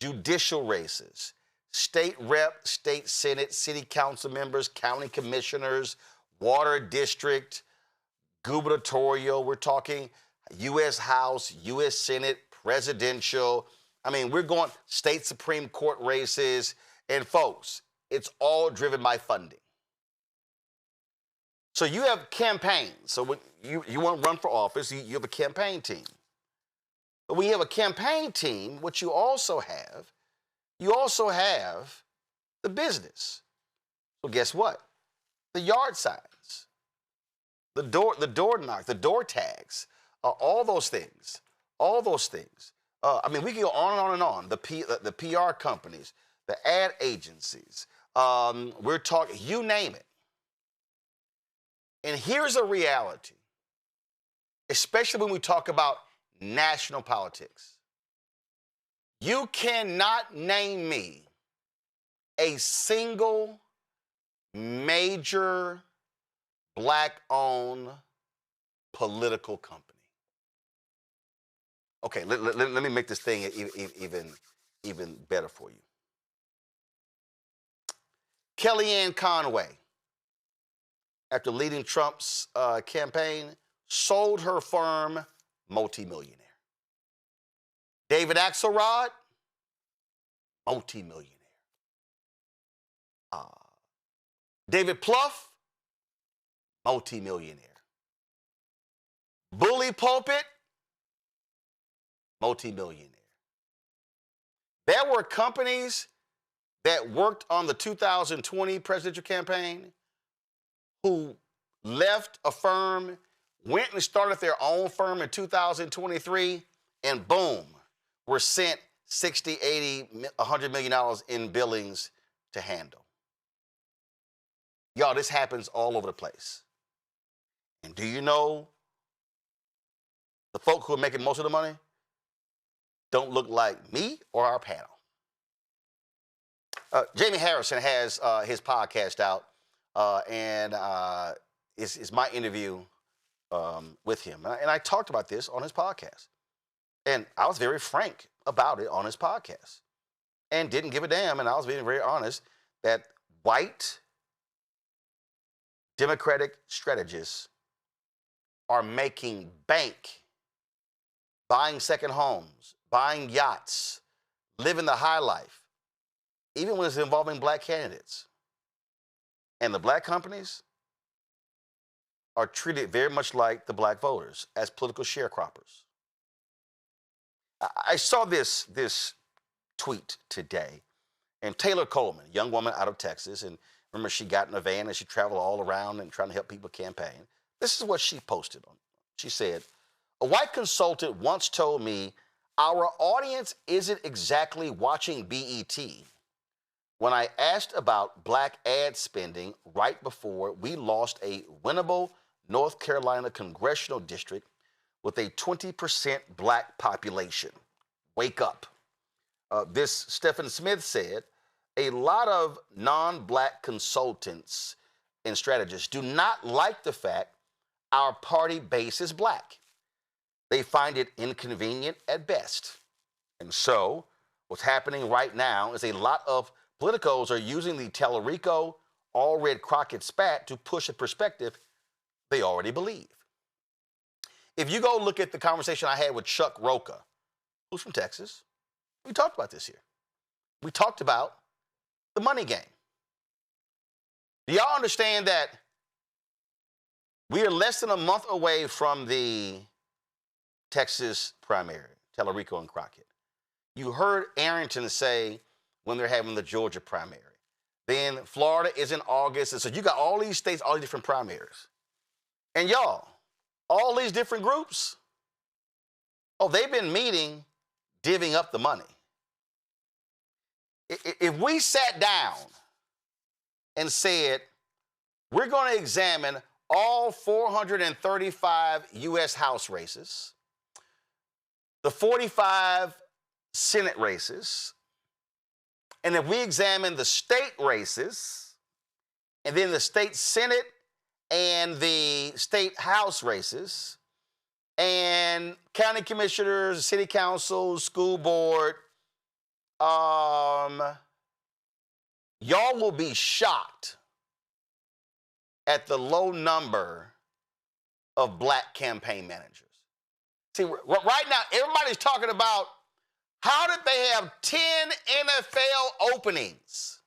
judicial races, state rep, state senate, city council members, county commissioners, water district, gubernatorial. We're talking U.S. House, U.S. Senate, presidential. I mean, we're going state Supreme Court races. And folks, it's all driven by funding. So you have campaigns. So when you want to run for office, you have a campaign team. But when you have a campaign team, what you also have the business. So guess what? The yard signs, the door knock, the door tags, all those things. All those things. I mean, we can go on and on and on. The PR companies, the ad agencies. We're talking, you name it. And here's a reality, especially when we talk about national politics. You cannot name me a single major black-owned political company. Okay, let me make this thing even better for you. Kellyanne Conway, after leading Trump's campaign, sold her firm, multimillionaire. David Axelrod, multimillionaire. David Plouffe, multimillionaire. Bully Pulpit, multimillionaire. There were companies that worked on the 2020 presidential campaign who left a firm, went and started their own firm in 2023, and boom, were sent $60, $80, $100 million in billings to handle. Y'all, this happens all over the place. And do you know the folk who are making most of the money don't look like me or our panel? Jamie Harrison has his podcast out, and it's my interview with him. And I talked about this on his podcast. And I was very frank about it on his podcast and didn't give a damn. And I was being very honest that white Democratic strategists are making bank, buying second homes, buying yachts, living the high life, even when it's involving black candidates. And the black companies are treated very much like the black voters, as political sharecroppers. I saw this tweet today, and Taylor Coleman, a young woman out of Texas, and remember she got in a van and she traveled all around and trying to help people campaign. This is what she posted on. She said, "A white consultant once told me our audience isn't exactly watching BET when I asked about black ad spending right before we lost a winnable North Carolina congressional district with a 20% black population. Wake up." This Stephen Smith said, "A lot of non-black consultants and strategists do not like the fact our party base is black. They find it inconvenient at best. And so what's happening right now is a lot of politicos are using the Tellerico, all red Crockett spat to push a perspective they already believe." If you go look at the conversation I had with Chuck Rocha, who's from Texas, we talked about this here. We talked about the money game. Do y'all understand that we are less than a month away from the Texas primary, Tellerico and Crockett? You heard Arrington say when they're having the Georgia primary. Then Florida is in August. And so you got all these states, all these different primaries. And y'all, all these different groups, they've been meeting, divvying up the money. If we sat down and said, we're going to examine all 435 U.S. House races, the 45 Senate races, and if we examine the state races, and then the state Senate and the state House races, and county commissioners, city council, school board, y'all will be shocked at the low number of black campaign managers. See, right now, everybody's talking about how did they have 10 NFL openings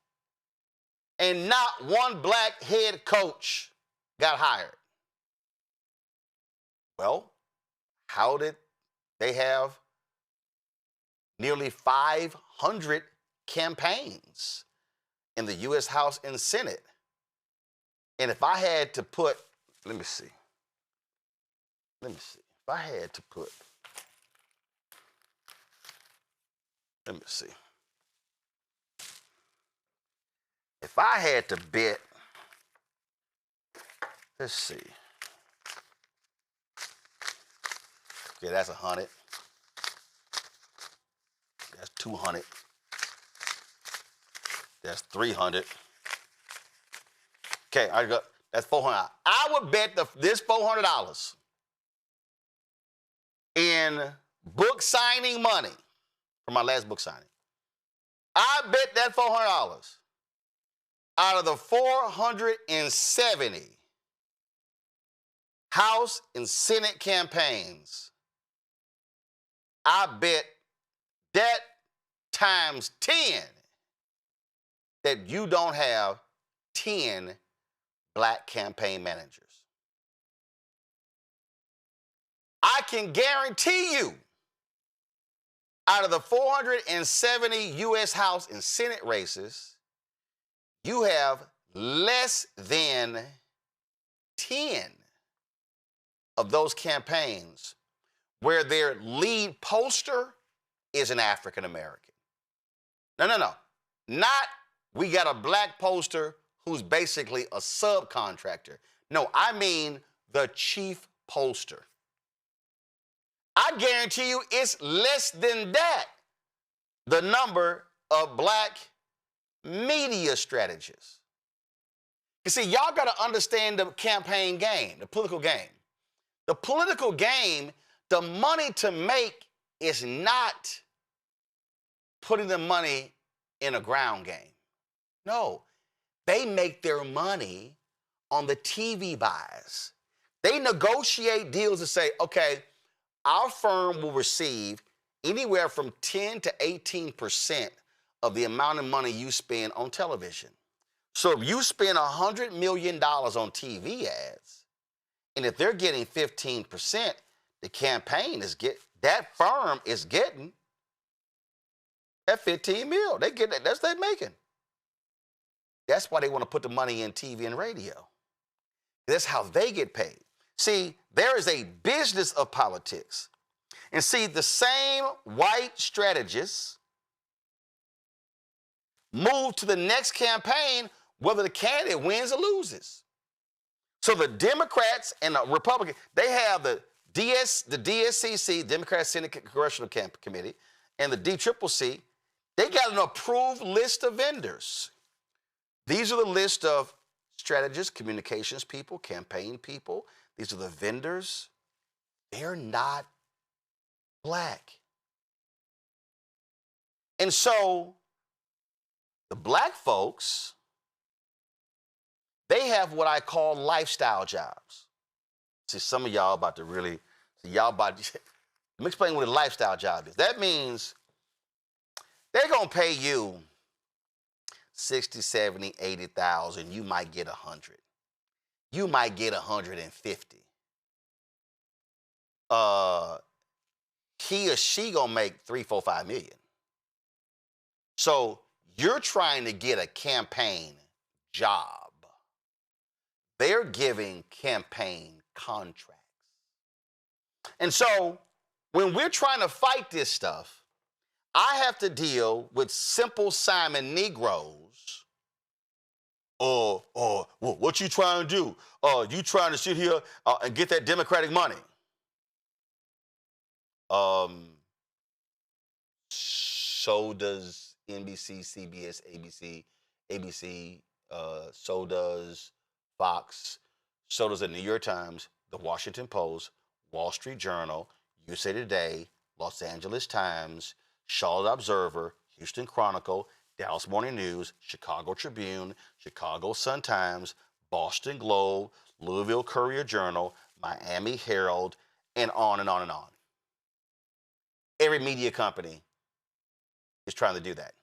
and not one black head coach got hired? Well, how did they have nearly 500 campaigns in the U.S. House and Senate? And if I had to put, let me see. If I had to put, let me see. If I had to bet, let's see. Okay, that's 100. That's 200. That's 300. Okay, I got that's 400. I would bet this $400 in book signing money for my last book signing. I bet that $400 out of the 470 House and Senate campaigns. I bet that times 10 that you don't have 10 black campaign managers. I can guarantee you, out of the 470 U.S. House and Senate races, you have less than 10 of those campaigns where their lead poster is an African American. No. Not we got a black poster who's basically a subcontractor. No, I mean the chief poster. I guarantee you it's less than that, the number of black media strategists. You see, y'all got to understand the campaign game, the political game. The political game, the money to make is not putting the money in a ground game. No, they make their money on the TV buys. They negotiate deals to say, okay, our firm will receive anywhere from 10 to 18% of the amount of money you spend on television. So if you spend $100 million on TV ads, and if they're getting 15%, the campaign is that firm is getting that 15 mil. They get that. That's what they're making. That's why they want to put the money in TV and radio. That's how they get paid. See, there is a business of politics. And see, the same white strategists move to the next campaign whether the candidate wins or loses. So the Democrats and the Republicans, they have the DSCC, Democratic Senate Congressional Committee, and the DCCC, they got an approved list of vendors. These are the list of strategists, communications people, campaign people. These are the vendors. They're not black. And so the black folks, they have what I call lifestyle jobs. See, some of y'all about to really, let me explain what a lifestyle job is. That means they're going to pay you 60, 70, 80,000. You might get 100. You might get 150. He or she going to make 3, 4, 5 million. So you're trying to get a campaign job. They're giving campaign contracts. And so when we're trying to fight this stuff, I have to deal with Simple Simon Negroes. What you trying to do? You trying to sit here and get that Democratic money? So does NBC, CBS, ABC, so does Fox, so does the New York Times, the Washington Post, Wall Street Journal, USA Today, Los Angeles Times, Charlotte Observer, Houston Chronicle, Dallas Morning News, Chicago Tribune, Chicago Sun-Times, Boston Globe, Louisville Courier-Journal, Miami Herald, and on and on and on. Every media company is trying to do that.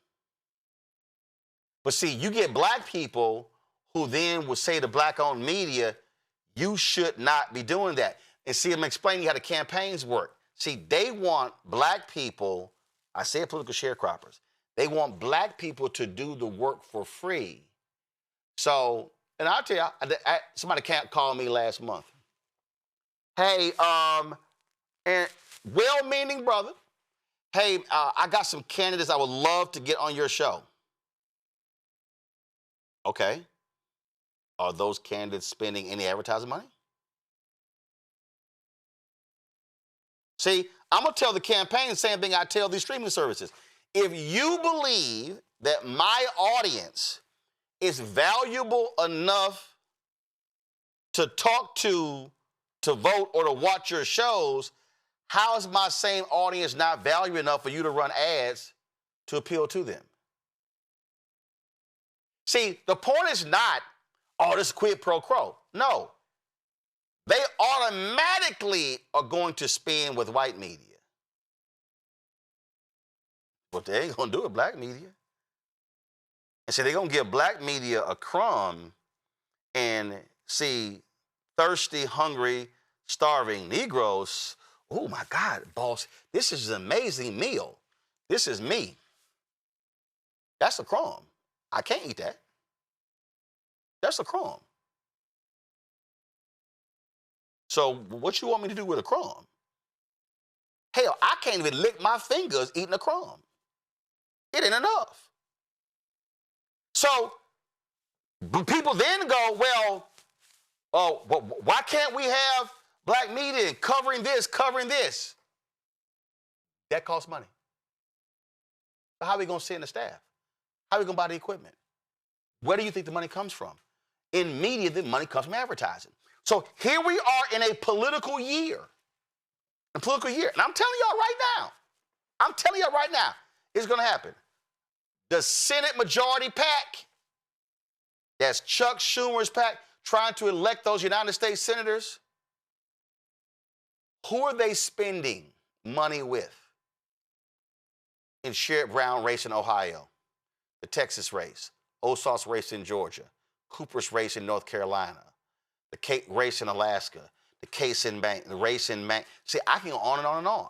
But see, you get black people who then will say to black-owned media, you should not be doing that. And see, I'm explaining how the campaigns work. See, they want black people, I say political sharecroppers, they want black people to do the work for free. So, and I'll tell you, somebody called me last month. Hey, And well-meaning brother, hey, I got some candidates I would love to get on your show. Okay. Are those candidates spending any advertising money? See, I'm going to tell the campaign the same thing I tell these streaming services. If you believe that my audience is valuable enough to talk to vote, or to watch your shows, how is my same audience not valuable enough for you to run ads to appeal to them? See, the point is not, oh, this quid pro quo. No. They automatically are going to spend with white media. But they ain't going to do it black media. And so they're going to give black media a crumb and see thirsty, hungry, starving Negroes. Oh, my God, boss, this is an amazing meal. This is me. That's a crumb. I can't eat that. That's a crumb. So what you want me to do with a crumb? Hell, I can't even lick my fingers eating a crumb. It ain't enough. So people then go, well, why can't we have black media covering this, covering this? That costs money. But how are we going to send the staff? How are we going to buy the equipment? Where do you think the money comes from? In media, the money comes from advertising. So here we are in a political year. And I'm telling y'all right now, it's going to happen. The Senate Majority PAC, that's Chuck Schumer's PAC, trying to elect those United States senators. Who are they spending money with? In Sherrod Brown race in Ohio, the Texas race, Ossoff's race in Georgia, Cooper's race in North Carolina, the race in Alaska, the race in Maine. See, I can go on and on and on.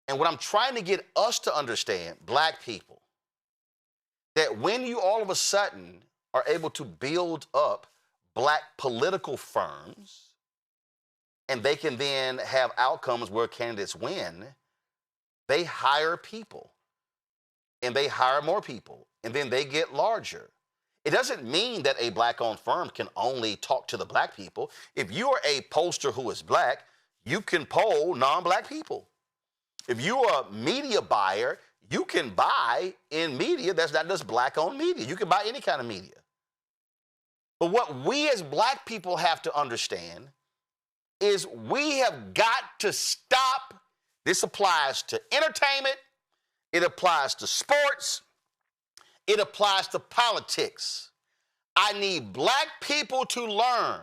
And what I'm trying to get us to understand, black people, that when you all of a sudden are able to build up black political firms, and they can then have outcomes where candidates win, they hire people, and they hire more people, and then they get larger. It doesn't mean that a black-owned firm can only talk to the black people. If you are a pollster who is black, you can poll non-black people. If you are a media buyer, you can buy in media that's not just black-owned media. You can buy any kind of media. But what we as black people have to understand is we have got to stop. This applies to entertainment. It applies to sports. It applies to politics. I need black people to learn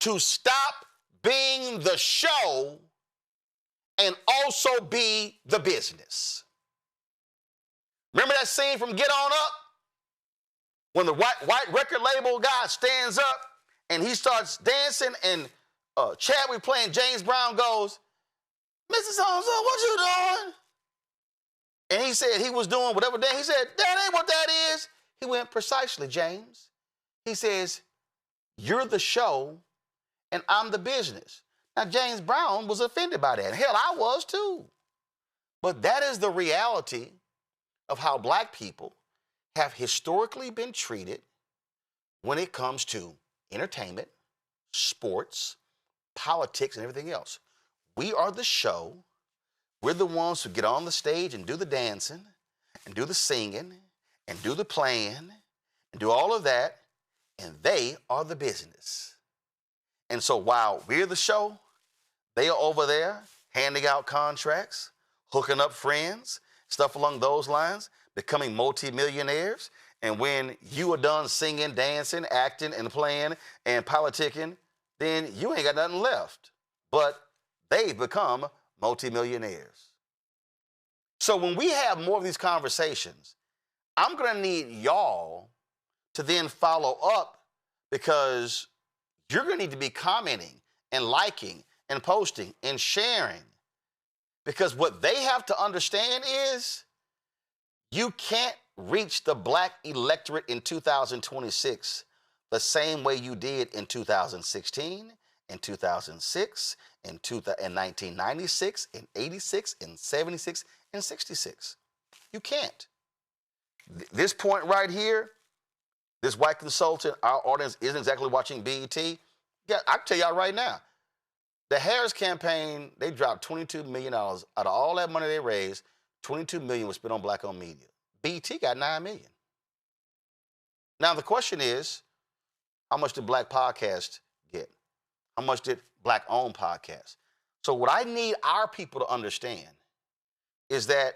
to stop being the show and also be the business. Remember that scene from Get On Up? When the white record label guy stands up and he starts dancing, and Chadwick playing James Brown goes, "Mr. So-and-so, what you doing?" And he said he was doing whatever that. He said, "That ain't what that is." He went, "Precisely, James." He says, "You're the show and I'm the business." Now, James Brown was offended by that. Hell, I was too. But that is the reality of how black people have historically been treated when it comes to entertainment, sports, politics, and everything else. We are the show. We're the ones who get on the stage and do the dancing and do the singing and do the playing and do all of that, and they are the business. And so while we're the show, they are over there handing out contracts, hooking up friends, stuff along those lines, becoming multimillionaires. And when you are done singing, dancing, acting, and playing and politicking, then you ain't got nothing left. But they've become multimillionaires. So when we have more of these conversations, I'm going to need y'all to then follow up, because you're going to need to be commenting and liking and posting and sharing. Because what they have to understand is you can't reach the black electorate in 2026 the same way you did in 2016, in 2006, in 1996, in 86, in 76, and 66. You can't. This point right here, this white consultant, our audience isn't exactly watching BET. Yeah, I can tell y'all right now, the Harris campaign, they dropped $22 million. Out of all that money they raised, $22 million was spent on black-owned media. BET got $9 million. Now the question is, how much did black podcasts get? How much did black-owned podcasts? So what I need our people to understand is that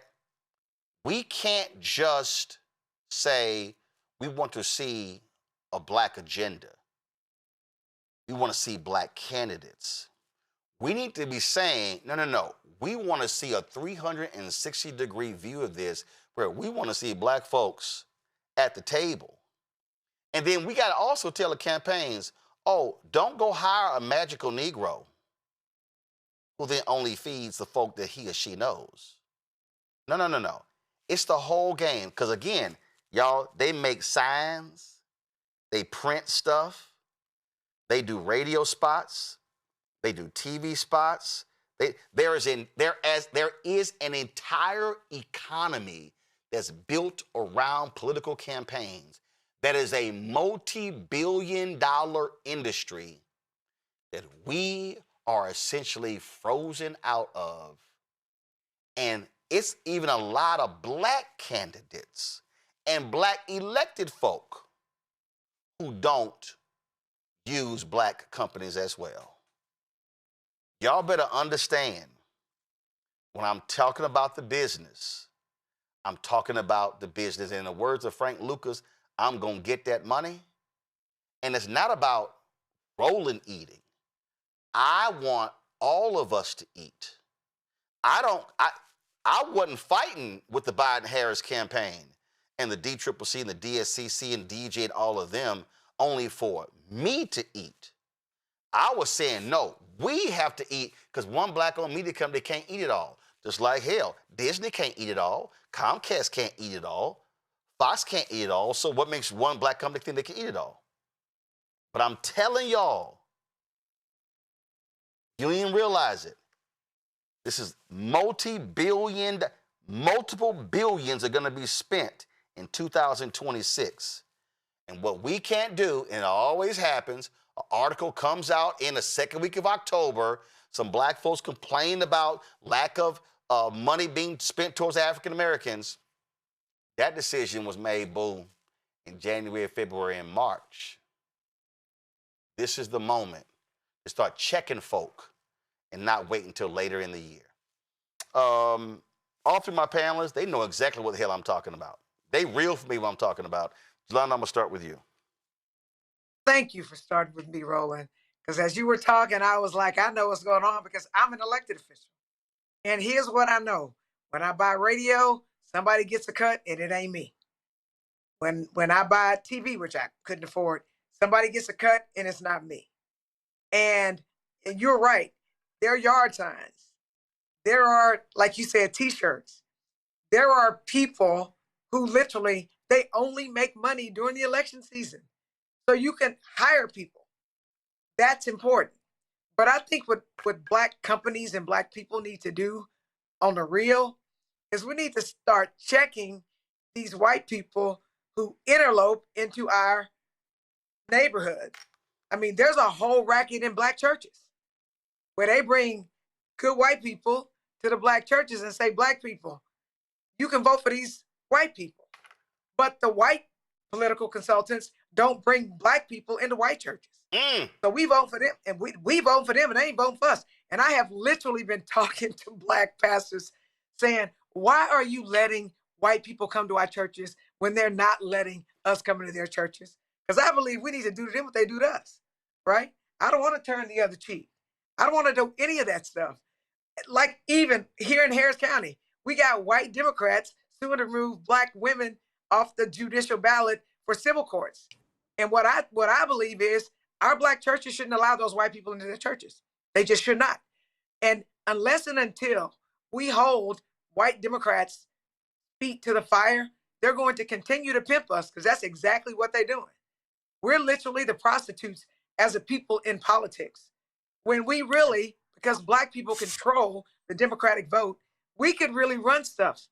we can't just say we want to see a black agenda. We want to see black candidates. We need to be saying, no. We want to see a 360-degree view of this where we want to see black folks at the table. And then we got to also tell the campaigns, oh, don't go hire a magical Negro who then only feeds the folk that he or she knows. No. It's the whole game. Because again, y'all, they make signs, they print stuff, they do radio spots, they do TV spots. There is an entire economy that's built around political campaigns that is a multi-billion-dollar industry that we are essentially frozen out of. And it's even a lot of black candidates and black elected folk who don't use black companies as well. Y'all better understand, when I'm talking about the business, I'm talking about the business. In the words of Frank Lucas, I'm going to get that money. And it's not about rolling eating. I want all of us to eat. I wasn't fighting with the Biden-Harris campaign and the DCCC and the DSCC and DJ and all of them only for me to eat. I was saying, no, we have to eat because one black-owned media company can't eat it all. Just like hell, Disney can't eat it all. Comcast can't eat it all. Fox can't eat it all. So what makes one black company think they can eat it all? But I'm telling y'all, you don't even realize it. This is multiple billions are going to be spent in 2026. And what we can't do, and it always happens, an article comes out in the second week of October, some black folks complain about lack of money being spent towards African Americans. That decision was made, boom, in January, February, and March. This is the moment to start checking folk and not wait until later in the year. All through my panelists, they know exactly what the hell I'm talking about. They real for me what I'm talking about. Jelana, I'm going to start with you. Thank you for starting with me, Roland. Because as you were talking, I was like, I know what's going on because I'm an elected official. And here's what I know. When I buy radio, somebody gets a cut and it ain't me. When I buy TV, which I couldn't afford, somebody gets a cut and it's not me. And you're right. There are yard signs. There are, like you said, T-shirts. There are people who literally, they only make money during the election season. So you can hire people. That's important. But I think what black companies and black people need to do on the real is we need to start checking these white people who interlope into our neighborhood. I mean, there's a whole racket in black churches where they bring good white people to the black churches and say, black people, you can vote for these white people. But the white political consultants don't bring black people into white churches. So we vote for them and we vote for them and they ain't voting for us. And I have literally been talking to black pastors saying, why are you letting white people come to our churches when they're not letting us come into their churches? Because I believe we need to do to them what they do to us, right? I don't want to turn the other cheek. I don't want to do any of that stuff. Like even here in Harris County, we got white Democrats suing to remove black women off the judicial ballot for civil courts. And what I believe is our black churches shouldn't allow those white people into their churches. They just should not. And unless and until we hold white Democrats' feet to the fire, they're going to continue to pimp us because that's exactly what they're doing. We're literally the prostitutes as a people in politics. When we really, because Black people control the Democratic vote, we could really run stuff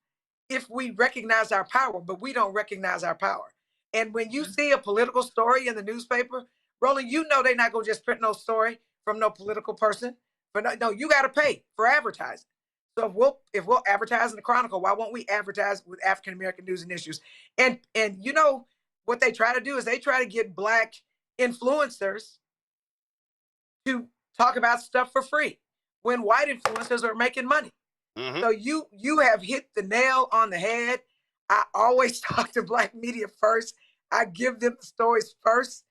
if we recognize our power, but we don't recognize our power. And when you see a political story in the newspaper, Roland, you know they're not going to just print no story from no political person. But no, you got to pay for advertising. So if we'll advertise in the Chronicle, why won't we advertise with African American news and issues? And you know what they try to do is they try to get Black influencers to talk about stuff for free when white influencers are making money. Mm-hmm. So you have hit the nail on the head. I always talk to Black media first. I give them the stories first,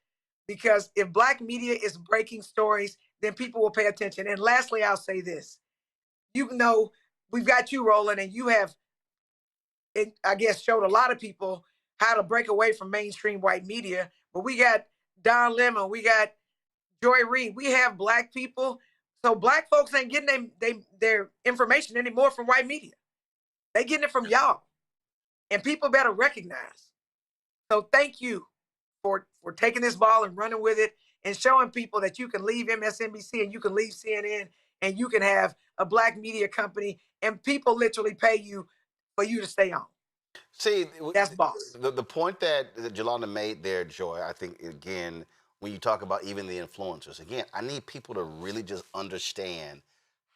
because if Black media is breaking stories, then people will pay attention. And lastly, I'll say this. You know, we've got you, Roland, and you have, I guess, showed a lot of people how to break away from mainstream white media. But we got Don Lemon, we got Joy Reid. We have Black people. So Black folks ain't getting their information anymore from white media. They getting it from y'all. And people better recognize. So thank you for taking this ball and running with it and showing people that you can leave MSNBC and you can leave CNN and you can have a Black media company and people literally pay you for you to stay on. See, that's boss. The point that Jolanda made there, Joy, I think, again, when you talk about even the influencers, again, I need people to really just understand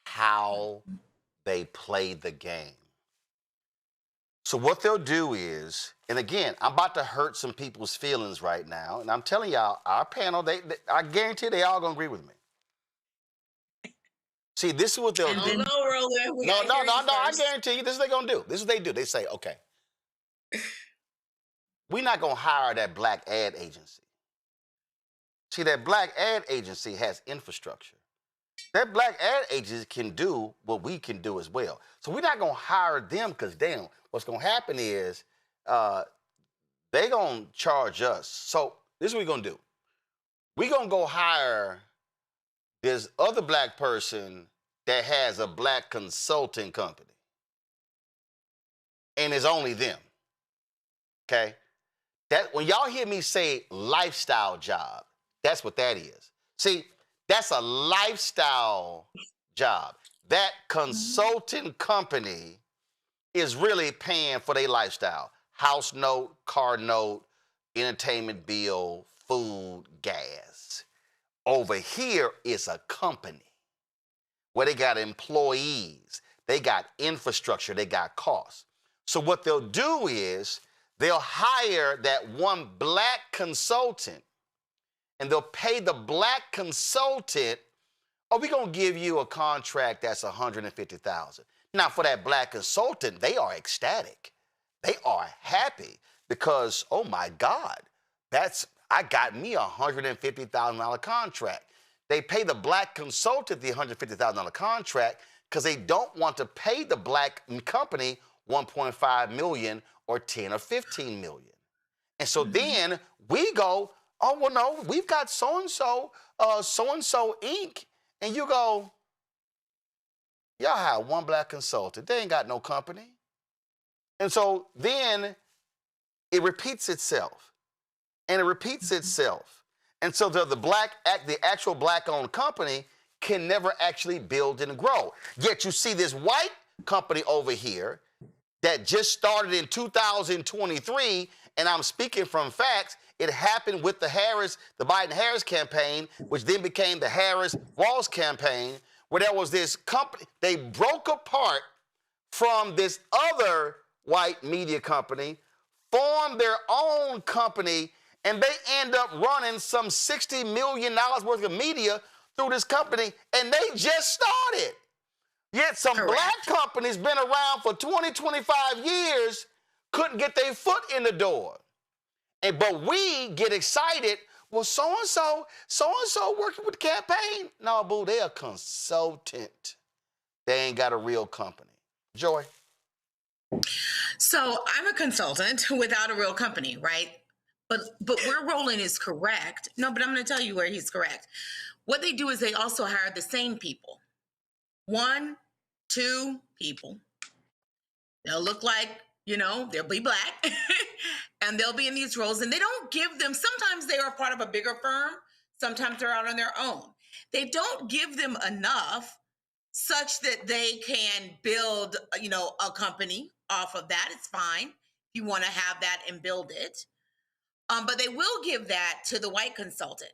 how they play the game. So what they'll do is, and again, I'm about to hurt some people's feelings right now, and I'm telling y'all, our panel, I guarantee they all gonna agree with me. See, this is what they'll do. No, I guarantee you, this is what they're gonna do. This is what they do. They say, okay, we're not gonna hire that Black ad agency. See, that Black ad agency has infrastructure. That Black ad agency can do what we can do as well. So we're not gonna hire them because damn, what's gonna happen is they're gonna charge us. So this is what we're gonna do. We're gonna go hire this other Black person that has a Black consulting company. And it's only them. Okay? That when y'all hear me say lifestyle job, that's what that is. See, that's a lifestyle job. That consulting company is really paying for their lifestyle. House note, car note, entertainment bill, food, gas. Over here is a company where they got employees, they got infrastructure, they got costs. So what they'll do is they'll hire that one Black consultant and they'll pay the Black consultant, oh, we're going to give you a contract that's $150,000. Now, for that Black consultant, they are ecstatic. They are happy because, oh, my God, I got me a $150,000 contract. They pay the Black consultant the $150,000 contract because they don't want to pay the Black company $1.5 million or $10 or $15 million. And so then we go, oh, well, no, we've got so-and-so Inc. And you go, y'all have one Black consultant. They ain't got no company. And so then it repeats itself. And it repeats itself. And so the actual Black-owned company can never actually build and grow. Yet you see this white company over here that just started in 2023, and I'm speaking from facts. It happened with the Biden-Harris campaign, which then became the Harris-Walz campaign, where there was this company. They broke apart from this other white media company, formed their own company, and they end up running some $60 million worth of media through this company, and they just started. Yet some Black companies been around for 20, 25 years, couldn't get their foot in the door. But we get excited, well, so-and-so working with the campaign. No, boo, they're a consultant. They ain't got a real company. Joy? So I'm a consultant without a real company, right? But where Roland is correct, no, but I'm going to tell you where he's correct. What they do is they also hire the same people. 1, 2 people. They'll look like, they'll be Black and they'll be in these roles, and they don't give them, sometimes they are part of a bigger firm. Sometimes they're out on their own. They don't give them enough such that they can build, a company off of that. It's fine if you want to have that and build it. But they will give that to the white consultant.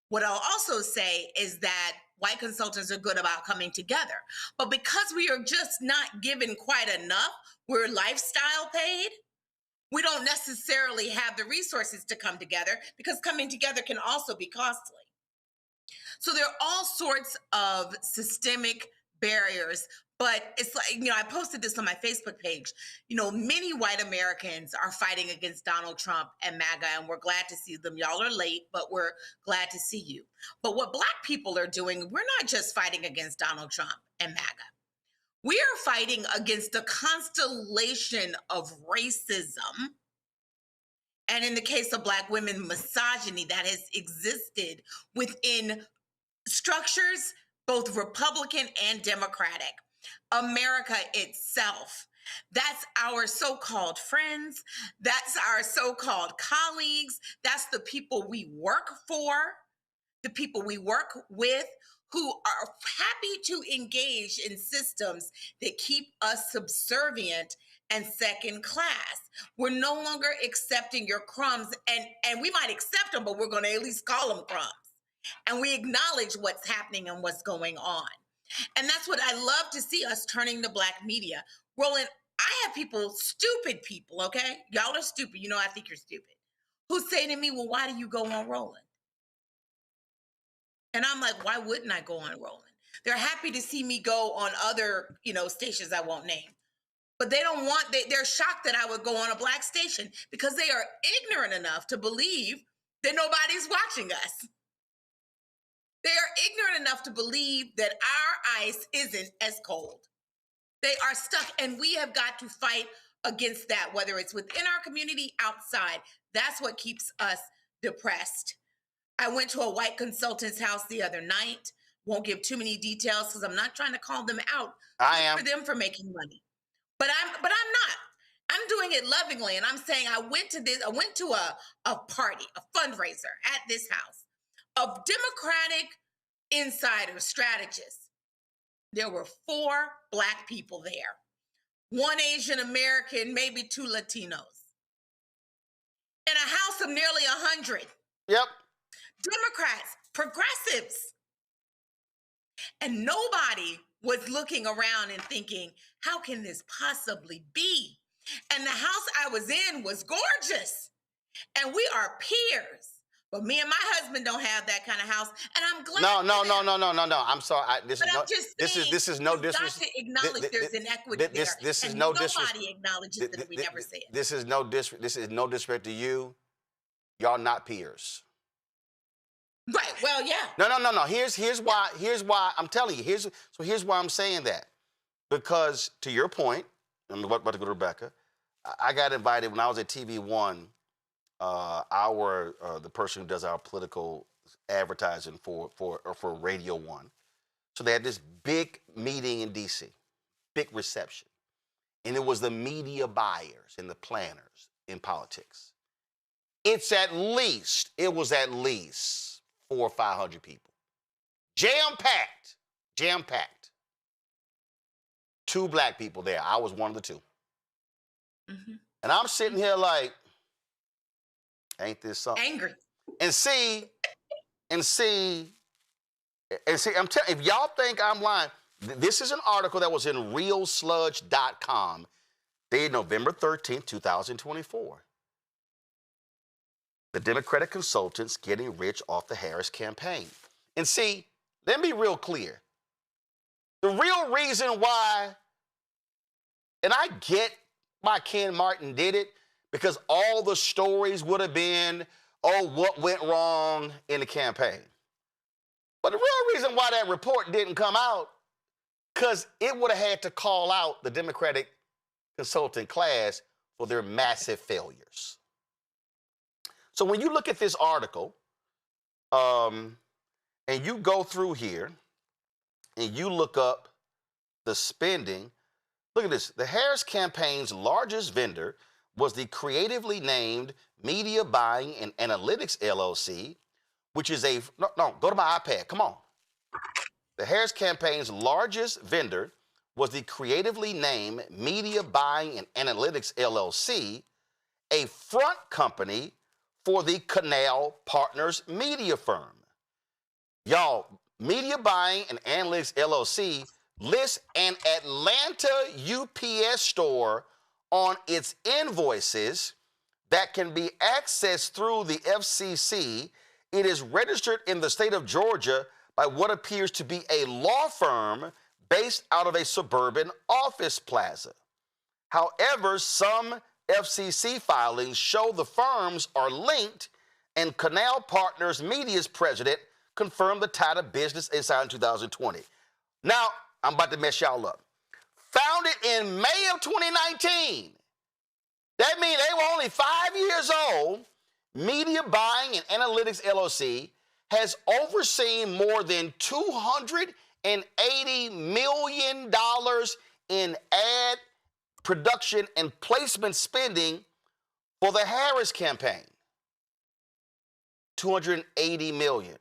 What I'll also say is that white consultants are good about coming together. But because we are just not given quite enough, we're lifestyle paid, we don't necessarily have the resources to come together, because coming together can also be costly. So there are all sorts of systemic barriers, but it's like, I posted this on my Facebook page. Many white Americans are fighting against Donald Trump and MAGA, and we're glad to see them. Y'all are late, but we're glad to see you. But what Black people are doing, we're not just fighting against Donald Trump and MAGA. We are fighting against the constellation of racism, and in the case of Black women, misogyny that has existed within structures, both Republican and Democratic. America itself. That's our so-called friends. That's our so-called colleagues. That's the people we work for, the people we work with, who are happy to engage in systems that keep us subservient and second class. We're no longer accepting your crumbs, and we might accept them, but we're going to at least call them crumbs. And we acknowledge what's happening and what's going on. And that's what I love to see, us turning to Black media. Roland, I have people, stupid people, okay? Y'all are stupid. I think you're stupid. Who say to me, well, why do you go on Roland? And I'm like, why wouldn't I go on Roland? They're happy to see me go on other, stations I won't name. But they don't want, they're shocked that I would go on a Black station, because they are ignorant enough to believe that nobody's watching us. They are ignorant enough to believe that our ice isn't as cold. They are stuck, and we have got to fight against that, whether it's within our community, outside. That's what keeps us depressed. I went to a white consultant's house the other night. Won't give too many details because I'm not trying to call them out. I am. For them for making money. But I'm not. I'm doing it lovingly, and I'm saying I went to a party, a fundraiser at this house of Democratic insider strategists. There were 4 Black people there, 1 Asian American, maybe 2 Latinos, in a house of nearly 100. Yep. Democrats, progressives. And nobody was looking around and thinking, how can this possibly be? And the house I was in was gorgeous. And we are peers. But me and my husband don't have that kind of house, and I'm glad. No. I'm sorry. This is no disrespect. You've got to acknowledge there's inequity there. This is and no nobody disrespect. acknowledges it if we never say it. This is no disrespect to you. Y'all not peers. Right. Well, yeah. No. Here's why I'm telling you. Here's why I'm saying that. Because to your point, I'm about to go to Rebecca. I got invited when I was at TV One. The person who does our political advertising for Radio One. So they had this big meeting in DC, big reception. And it was the media buyers and the planners in politics. It was at least 400 or 500 people. Jam-packed. 2 Black people there. I was one of the 2. Mm-hmm. And I'm sitting here like, ain't this something? Angry. And see, I'm telling you, if y'all think I'm lying, this is an article that was in realsludge.com, dated November 13th, 2024. The Democratic consultants getting rich off the Harris campaign. And see, let me be real clear. The real reason why, and I get why Ken Martin did it, because all the stories would have been, what went wrong in the campaign. But the real reason why that report didn't come out, because it would have had to call out the Democratic consultant class for their massive failures. So when you look at this article, and you go through here, and you look up the spending, look at this. The Harris campaign's largest vendor was the creatively named Media Buying and Analytics LLC, which is go to my iPad, come on. The Harris campaign's largest vendor was the creatively named Media Buying and Analytics LLC, a front company for the Canal Partners media firm. Y'all, Media Buying and Analytics LLC lists an Atlanta UPS store on its invoices that can be accessed through the FCC. It is registered in the state of Georgia by what appears to be a law firm based out of a suburban office plaza. However, some FCC filings show the firms are linked, and Canal Partners Media's president confirmed the tie to Business Insider in 2020. Now, I'm about to mess y'all up. Founded in May of 2019, that means they were only 5 years old. Media Buying and Analytics LLC has overseen more than $280 million in ad production and placement spending for the Harris campaign. $280 million.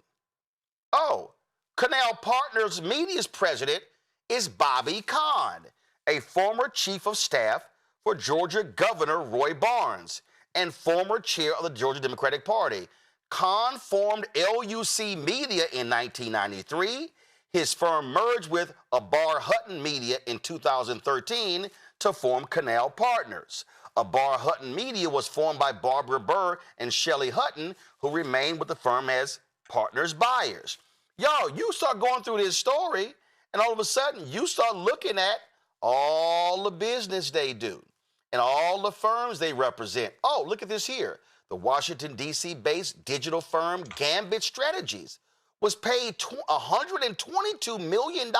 Oh, Canal Partners Media's president is Bobby Kahn, a former chief of staff for Georgia Governor Roy Barnes and former chair of the Georgia Democratic Party. Kahn formed LUC Media in 1993. His firm merged with Abar Hutton Media in 2013 to form Canal Partners. Abar Hutton Media was formed by Barbara Burr and Shelley Hutton, who remained with the firm as partners buyers. Yo, you start going through this story, and all of a sudden, you start looking at all the business they do and all the firms they represent. Oh, look at this here. The Washington, D.C.-based digital firm Gambit Strategies was paid $122 million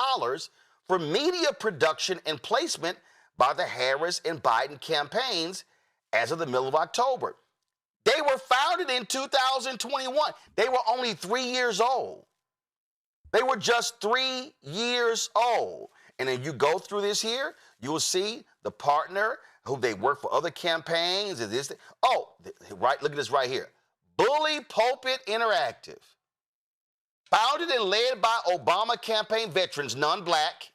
for media production and placement by the Harris and Biden campaigns as of the middle of October. They were founded in 2021. They were only 3 years old. They were just 3 years old. And then you go through this here, you will see the partner who they work for other campaigns. And this, oh, right, look at this right here. Bully Pulpit Interactive. Founded and led by Obama campaign veterans, non-black,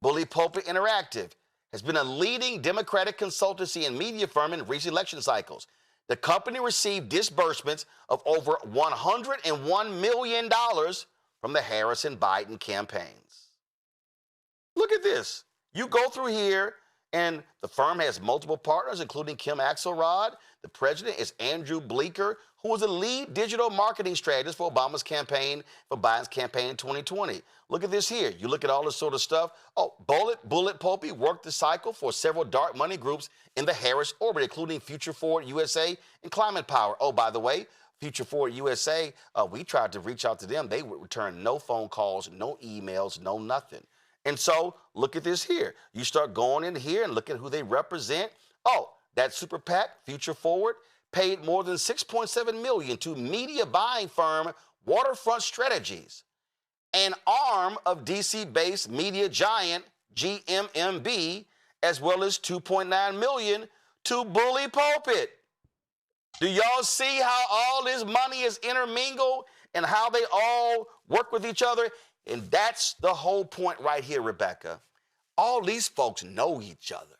Bully Pulpit Interactive has been a leading Democratic consultancy and media firm in recent election cycles. The company received disbursements of over $101 million from the Harris and Biden campaigns. Look at this. You go through here, and the firm has multiple partners, including Kim Axelrod. The president is Andrew Bleeker, who was the lead digital marketing strategist for Obama's campaign, for Biden's campaign in 2020. Look at this here. You look at all this sort of stuff. Oh, Bullet Pulpy worked the cycle for several dark money groups in the Harris orbit, including Future Forward USA and Climate Power. Oh, by the way, Future Forward USA, we tried to reach out to them. They would return no phone calls, no emails, no nothing. And so look at this here. You start going in here and look at who they represent. Oh, that super PAC, Future Forward, paid more than $6.7 million to media buying firm Waterfront Strategies, an arm of DC-based media giant GMMB, as well as $2.9 million to Bully Pulpit. Do y'all see how all this money is intermingled and how they all work with each other? And that's the whole point right here, Rebecca. All these folks know each other.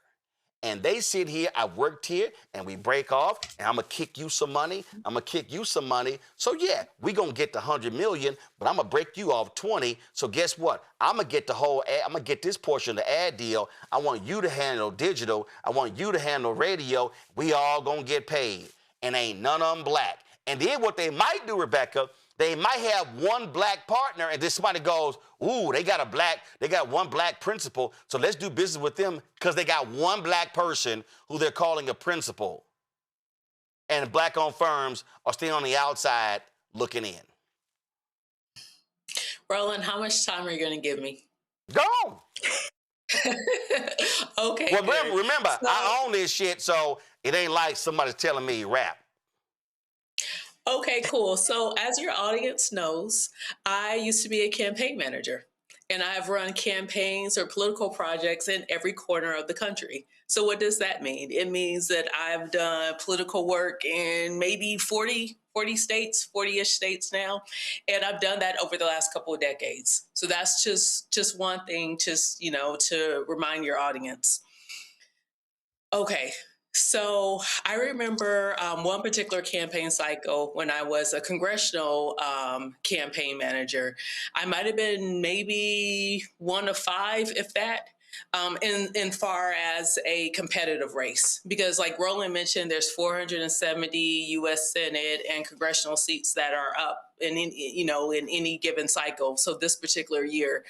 And they sit here, I worked here, and we break off, and I'm going to kick you some money. I'm going to kick you some money. So, yeah, we're going to get the $100 million, but I'm going to break you off 20. So guess what? I'm going to get the whole ad. I'm going to get this portion of the ad deal. I want you to handle digital. I want you to handle radio. We all going to get paid. And ain't none of them black. And then what they might do, Rebecca, they might have one black partner, and then somebody goes, ooh, they got one black principal, so let's do business with them because they got one black person who they're calling a principal. And black-owned firms are staying on the outside looking in. Roland, how much time are you going to give me? Go! Okay. Well, remember, I own this shit, so it ain't like somebody's telling me rap. Okay, cool. So as your audience knows, I used to be a campaign manager, and I've run campaigns or political projects in every corner of the country. So what does that mean? It means that I've done political work in maybe 40 states, 40-ish states now. And I've done that over the last couple of decades. So that's just one thing, just, to remind your audience. Okay. So I remember one particular campaign cycle when I was a congressional campaign manager. I might have been maybe one of 5, if that, in far as a competitive race. Because like Roland mentioned, there's 470 U.S. Senate and congressional seats that are up in any given cycle. So this particular year.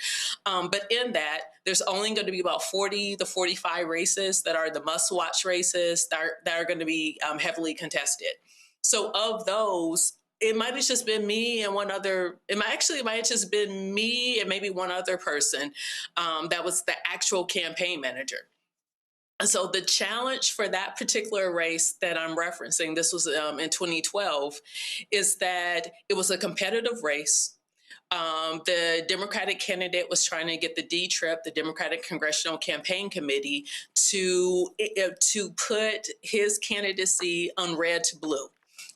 But in that, there's only going to be about 40 to 45 races that are the must-watch races that are going to be heavily contested. So of those, it might have just been me and one other. It might have just been me and maybe one other person that was the actual campaign manager. So the challenge for that particular race that I'm referencing, this was in 2012, is that it was a competitive race. The Democratic candidate was trying to get the D-TRIP, the Democratic Congressional Campaign Committee, to put his candidacy on red to blue.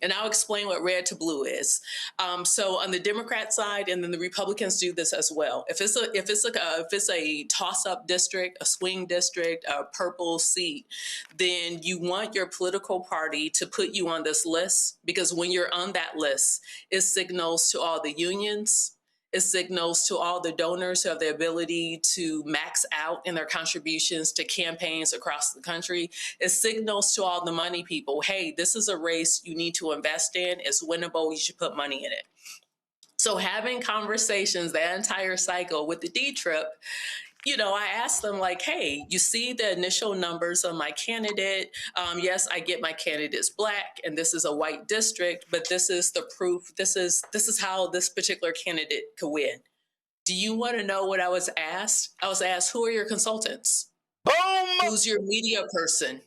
And I'll explain what red to blue is. So on the Democrat side, and then the Republicans do this as well. If it's a toss-up district, a swing district, a purple seat, then you want your political party to put you on this list, because when you're on that list, it signals to all the unions. It signals to all the donors who have the ability to max out in their contributions to campaigns across the country. It signals to all the money people, hey, this is a race you need to invest in. It's winnable. You should put money in it. So having conversations that entire cycle with the D-TRIP, I asked them like, hey, you see the initial numbers on my candidate. Yes, I get my candidate's Black and this is a white district, but this is the proof. This is how this particular candidate could win. Do you want to know what I was asked? I was asked, who are your consultants? Boom! Who's your media person?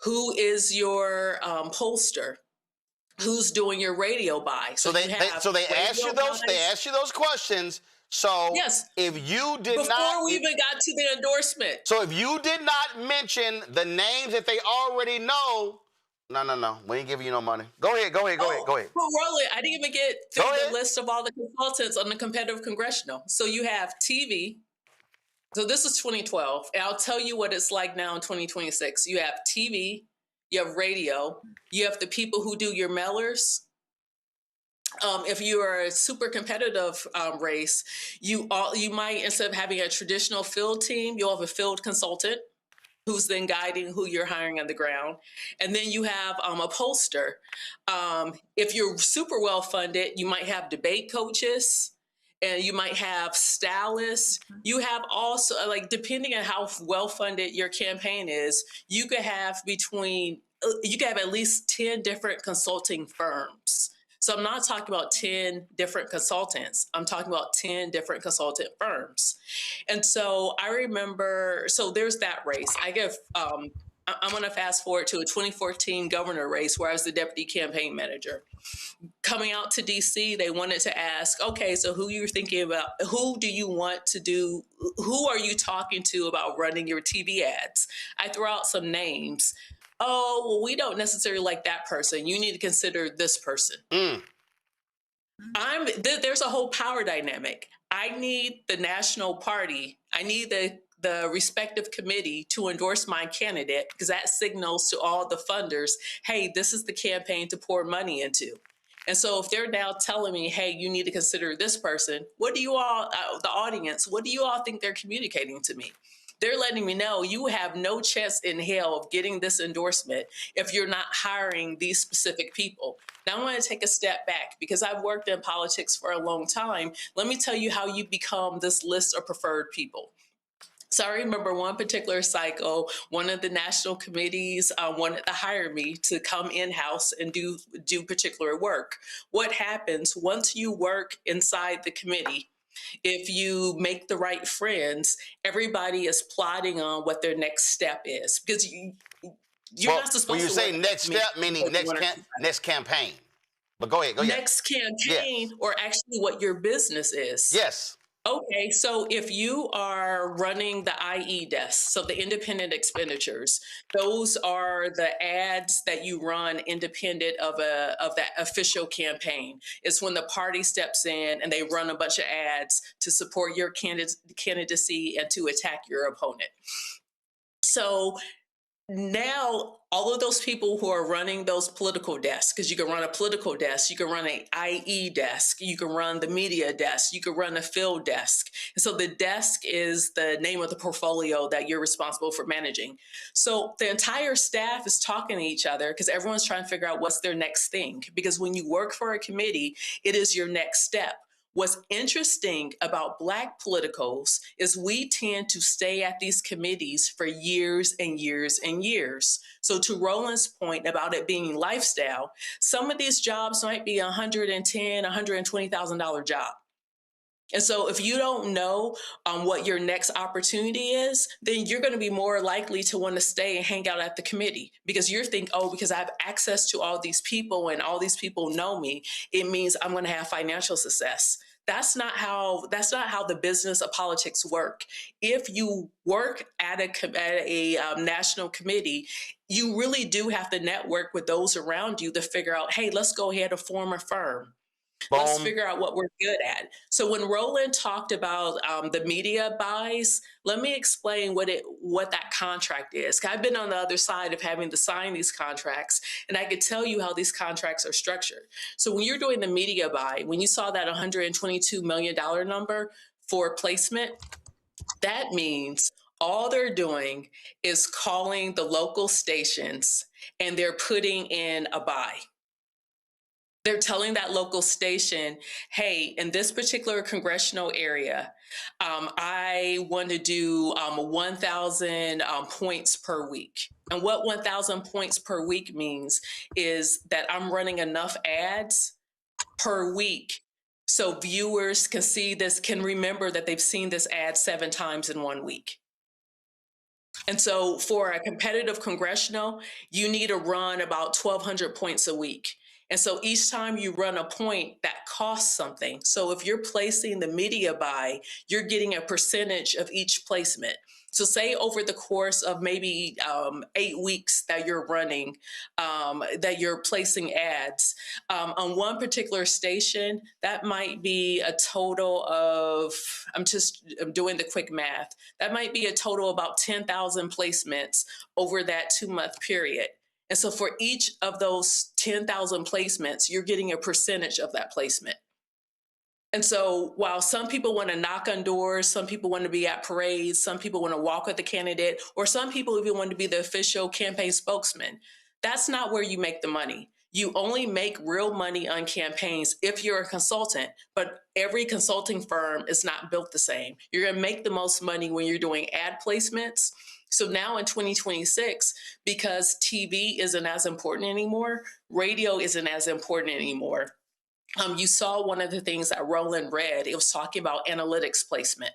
Who is your pollster? Who's doing your radio buy? So they asked you those. They asked you those questions. So yes, if you did not, before we even got to the endorsement. So if you did not mention the names that they already know, no, we ain't giving you no money. Go ahead. Well, Roland, I didn't even get through the list of all the consultants on the competitive congressional. So you have TV. So this is 2012, and I'll tell you what it's like now in 2026. You have TV, you have radio, you have the people who do your mailers. If you are a super competitive race, you might, instead of having a traditional field team, you'll have a field consultant who's then guiding who you're hiring on the ground. And then you have a pollster. If you're super well funded, you might have debate coaches and you might have stylists. You have also, depending on how well funded your campaign is, you could have at least 10 different consulting firms. So I'm not talking about 10 different consultants. I'm talking about 10 different consultant firms. And so I remember, so there's that race. I'm going to fast forward to a 2014 governor race where I was the deputy campaign manager. Coming out to DC, they wanted to ask, okay, so who you're thinking about, who do you want to do, who are you talking to about running your TV ads? I threw out some names. Oh, well, we don't necessarily like that person. You need to consider this person. There's a whole power dynamic. I need the national party. I need the respective committee to endorse my candidate, because that signals to all the funders, hey, this is the campaign to pour money into. And so if they're now telling me, hey, you need to consider this person, what do you all, the audience, what do you all think they're communicating to me? They're letting me know you have no chance in hell of getting this endorsement if you're not hiring these specific people. Now I want to take a step back, because I've worked in politics for a long time. Let me tell you how you become this list of preferred people. So I remember one particular cycle, one of the national committees wanted to hire me to come in-house and do particular work. What happens once you work inside the committee? If you make the right friends, everybody is plotting on what their next step is, because you're not supposed to. When you say next step, meaning next campaign. But go ahead. Next campaign, or actually what your business is. Yes. Okay, so if you are running the IE desk, so the independent expenditures, those are the ads that you run independent of that official campaign. It's when the party steps in and they run a bunch of ads to support your candidacy and to attack your opponent. So now all of those people who are running those political desks, because you can run a political desk, you can run an IE desk, you can run the media desk, you can run a field desk. And so the desk is the name of the portfolio that you're responsible for managing. So the entire staff is talking to each other because everyone's trying to figure out what's their next thing. Because when you work for a committee, it is your next step. What's interesting about Black politicals is we tend to stay at these committees for years and years and years. So to Roland's point about it being lifestyle, some of these jobs might be $110,000, $120,000 job. And so if you don't know what your next opportunity is, then you're going to be more likely to want to stay and hang out at the committee because you're thinking, oh, because I have access to all these people and all these people know me, it means I'm going to have financial success. That's not how the business of politics work. If you work at a national committee, you really do have to network with those around you to figure out, hey, let's go ahead and form a firm. Let's figure out what we're good at. So when Roland talked about the media buys, let me explain what that contract is. I've been on the other side of having to sign these contracts, and I could tell you how these contracts are structured. So when you're doing the media buy, when you saw that $122 million number for placement, that means all they're doing is calling the local stations and they're putting in a buy. They're telling that local station, hey, in this particular congressional area, I want to do 1,000 points per week. And what 1,000 points per week means is that I'm running enough ads per week so viewers can see this, can remember that they've seen this ad 7 times in 1 week. And so for a competitive congressional, you need to run about 1,200 points a week. And so each time you run a point, that costs something. So if you're placing the media buy, you're getting a percentage of each placement. So say over the course of maybe 8 weeks that you're running, that you're placing ads, on one particular station, that might be a total of, I'm doing the quick math, that might be a total of about 10,000 placements over that 2-month period. And so for each of those 10,000 placements, you're getting a percentage of that placement. And so while some people want to knock on doors, some people want to be at parades, some people want to walk with the candidate, or some people even want to be the official campaign spokesman, that's not where you make the money. You only make real money on campaigns if you're a consultant, but every consulting firm is not built the same. You're going to make the most money when you're doing ad placements. So now in 2026, because TV isn't as important anymore, radio isn't as important anymore. You saw one of the things that Roland read, it was talking about analytics placement.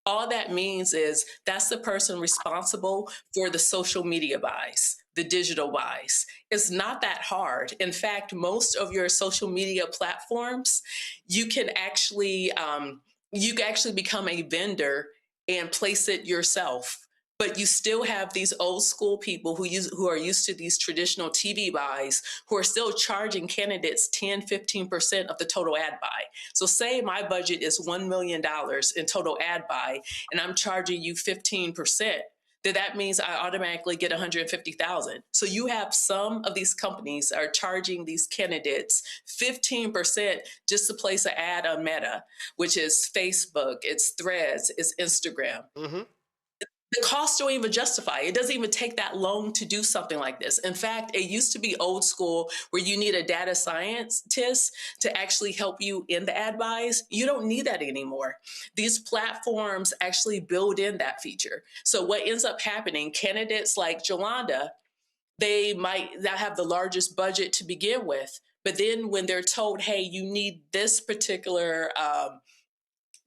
All that means is that's the person responsible for the social media buys, the digital buys. It's not that hard. In fact, most of your social media platforms, you can actually become a vendor and place it yourself. But you still have these old school people who are used to these traditional TV buys who are still charging candidates 10, 15% of the total ad buy. So say my budget is $1 million in total ad buy, and I'm charging you 15%. Then that means I automatically get 150,000. So you have some of these companies are charging these candidates 15% just to place an ad on Meta, which is Facebook, it's Threads, it's Instagram. Mm-hmm. The costs don't even justify. It doesn't even take that long to do something like this. In fact, it used to be old school where you need a data scientist to actually help you in the ad buys. You don't need that anymore. These platforms actually build in that feature. So what ends up happening, candidates like Jolanda, they might not have the largest budget to begin with, but then when they're told, hey, you need this particular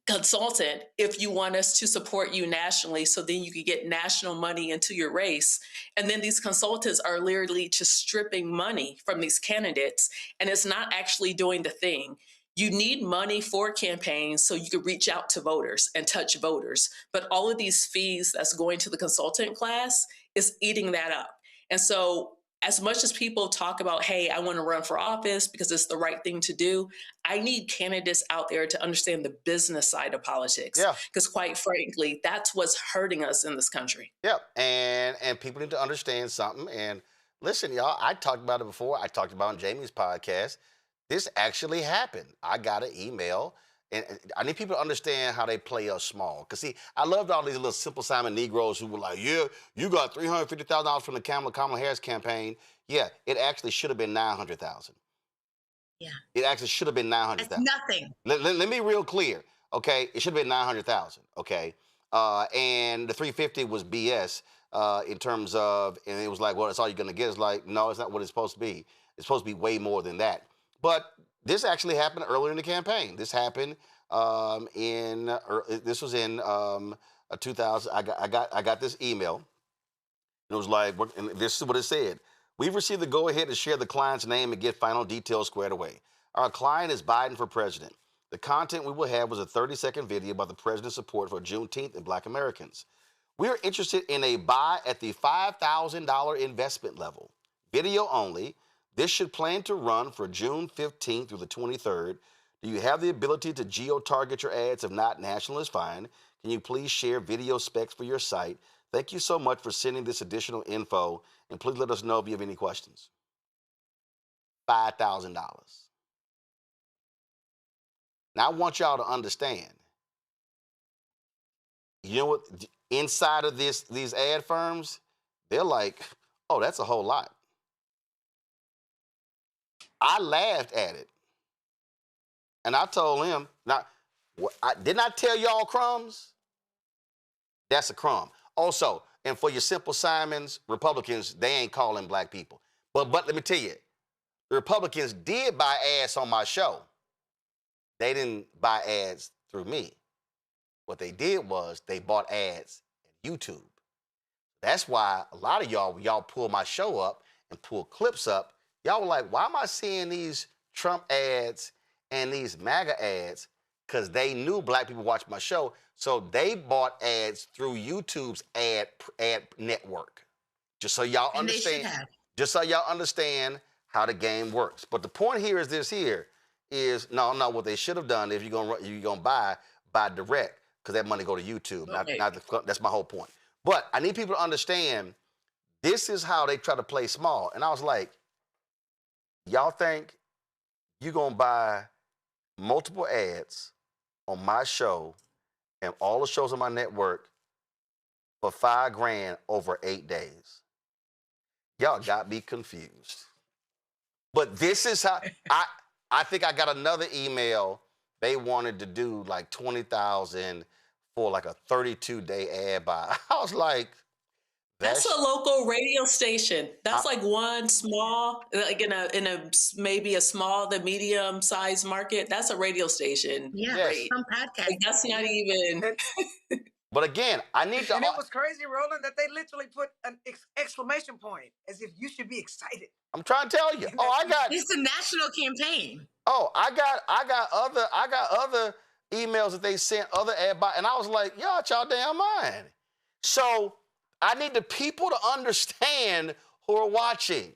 consultant if you want us to support you nationally, so then you can get national money into your race. And then these consultants are literally just stripping money from these candidates, and it's not actually doing the thing. You need money for campaigns so you can reach out to voters and touch voters. But all of these fees that's going to the consultant class is eating that up. And so as much as people talk about, hey, I want to run for office because it's the right thing to do, I need candidates out there to understand the business side of politics. Yeah. Because quite frankly, that's what's hurting us in this country. Yep. And people need to understand something. And listen, y'all, I talked about it before. I talked about it on Jamie's podcast. This actually happened. I got an email, and I need people to understand how they play us small. Because, see, I loved all these little Simple Simon Negroes who were like, yeah, you got $350,000 from the Kamala Harris campaign. Yeah, it actually should have been $900,000. Yeah. It actually should have been $900,000. That's nothing. Let me be real clear, okay? It should have been $900,000, okay? And the $350 was BS in terms of, and it was like, well, that's all you're going to get. It's like, no, it's not what it's supposed to be. It's supposed to be way more than that. But this actually happened earlier in the campaign. This happened this was in 2000. I got this email. It was like, and this is what it said. We've received the go-ahead to share the client's name and get final details squared away. Our client is Biden for president. The content we will have was a 30-second video about the president's support for Juneteenth and Black Americans. We are interested in a buy at the $5,000 investment level. Video only. This should plan to run for June 15th through the 23rd. Do you have the ability to geo-target your ads? If not, national is fine. Can you please share video specs for your site? Thank you so much for sending this additional info, and please let us know if you have any questions. $5,000. Now, I want y'all to understand, you know what, inside of these ad firms, they're like, oh, that's a whole lot. I laughed at it. And I told him, now, didn't I tell y'all crumbs? That's a crumb. Also, and for your Simple Simons, Republicans, they ain't calling black people. But let me tell you, the Republicans did buy ads on my show. They didn't buy ads through me. What they did was they bought ads at YouTube. That's why a lot of y'all pull my show up and pull clips up. Y'all were like, why am I seeing these Trump ads and these MAGA ads? Because they knew black people watched my show. So they bought ads through YouTube's ad network. Just so y'all understand. Just so y'all understand how the game works. But the point here is this here is, no, what they should have done if you're gonna buy direct, because that money go to YouTube. Okay. That's my whole point. But I need people to understand this is how they try to play small. And I was like, y'all think you're gonna buy multiple ads on my show and all the shows on my network for $5,000 over 8 days? Y'all got me confused. But this is how I think I got another email. They wanted to do like $20,000 for like a 32-day ad buy. I was like, that's a local radio station. That's like one small, like in a maybe a small to medium sized market. That's a radio station. Yeah, right? Some podcast. Like, that's not even. But again, I need to. And it was crazy, Roland, that they literally put an exclamation point as if you should be excited. I'm trying to tell you. It's a national campaign. Oh, I got other emails that they sent, other ad buy, and I was like, y'all damn mind. So I need the people to understand who are watching.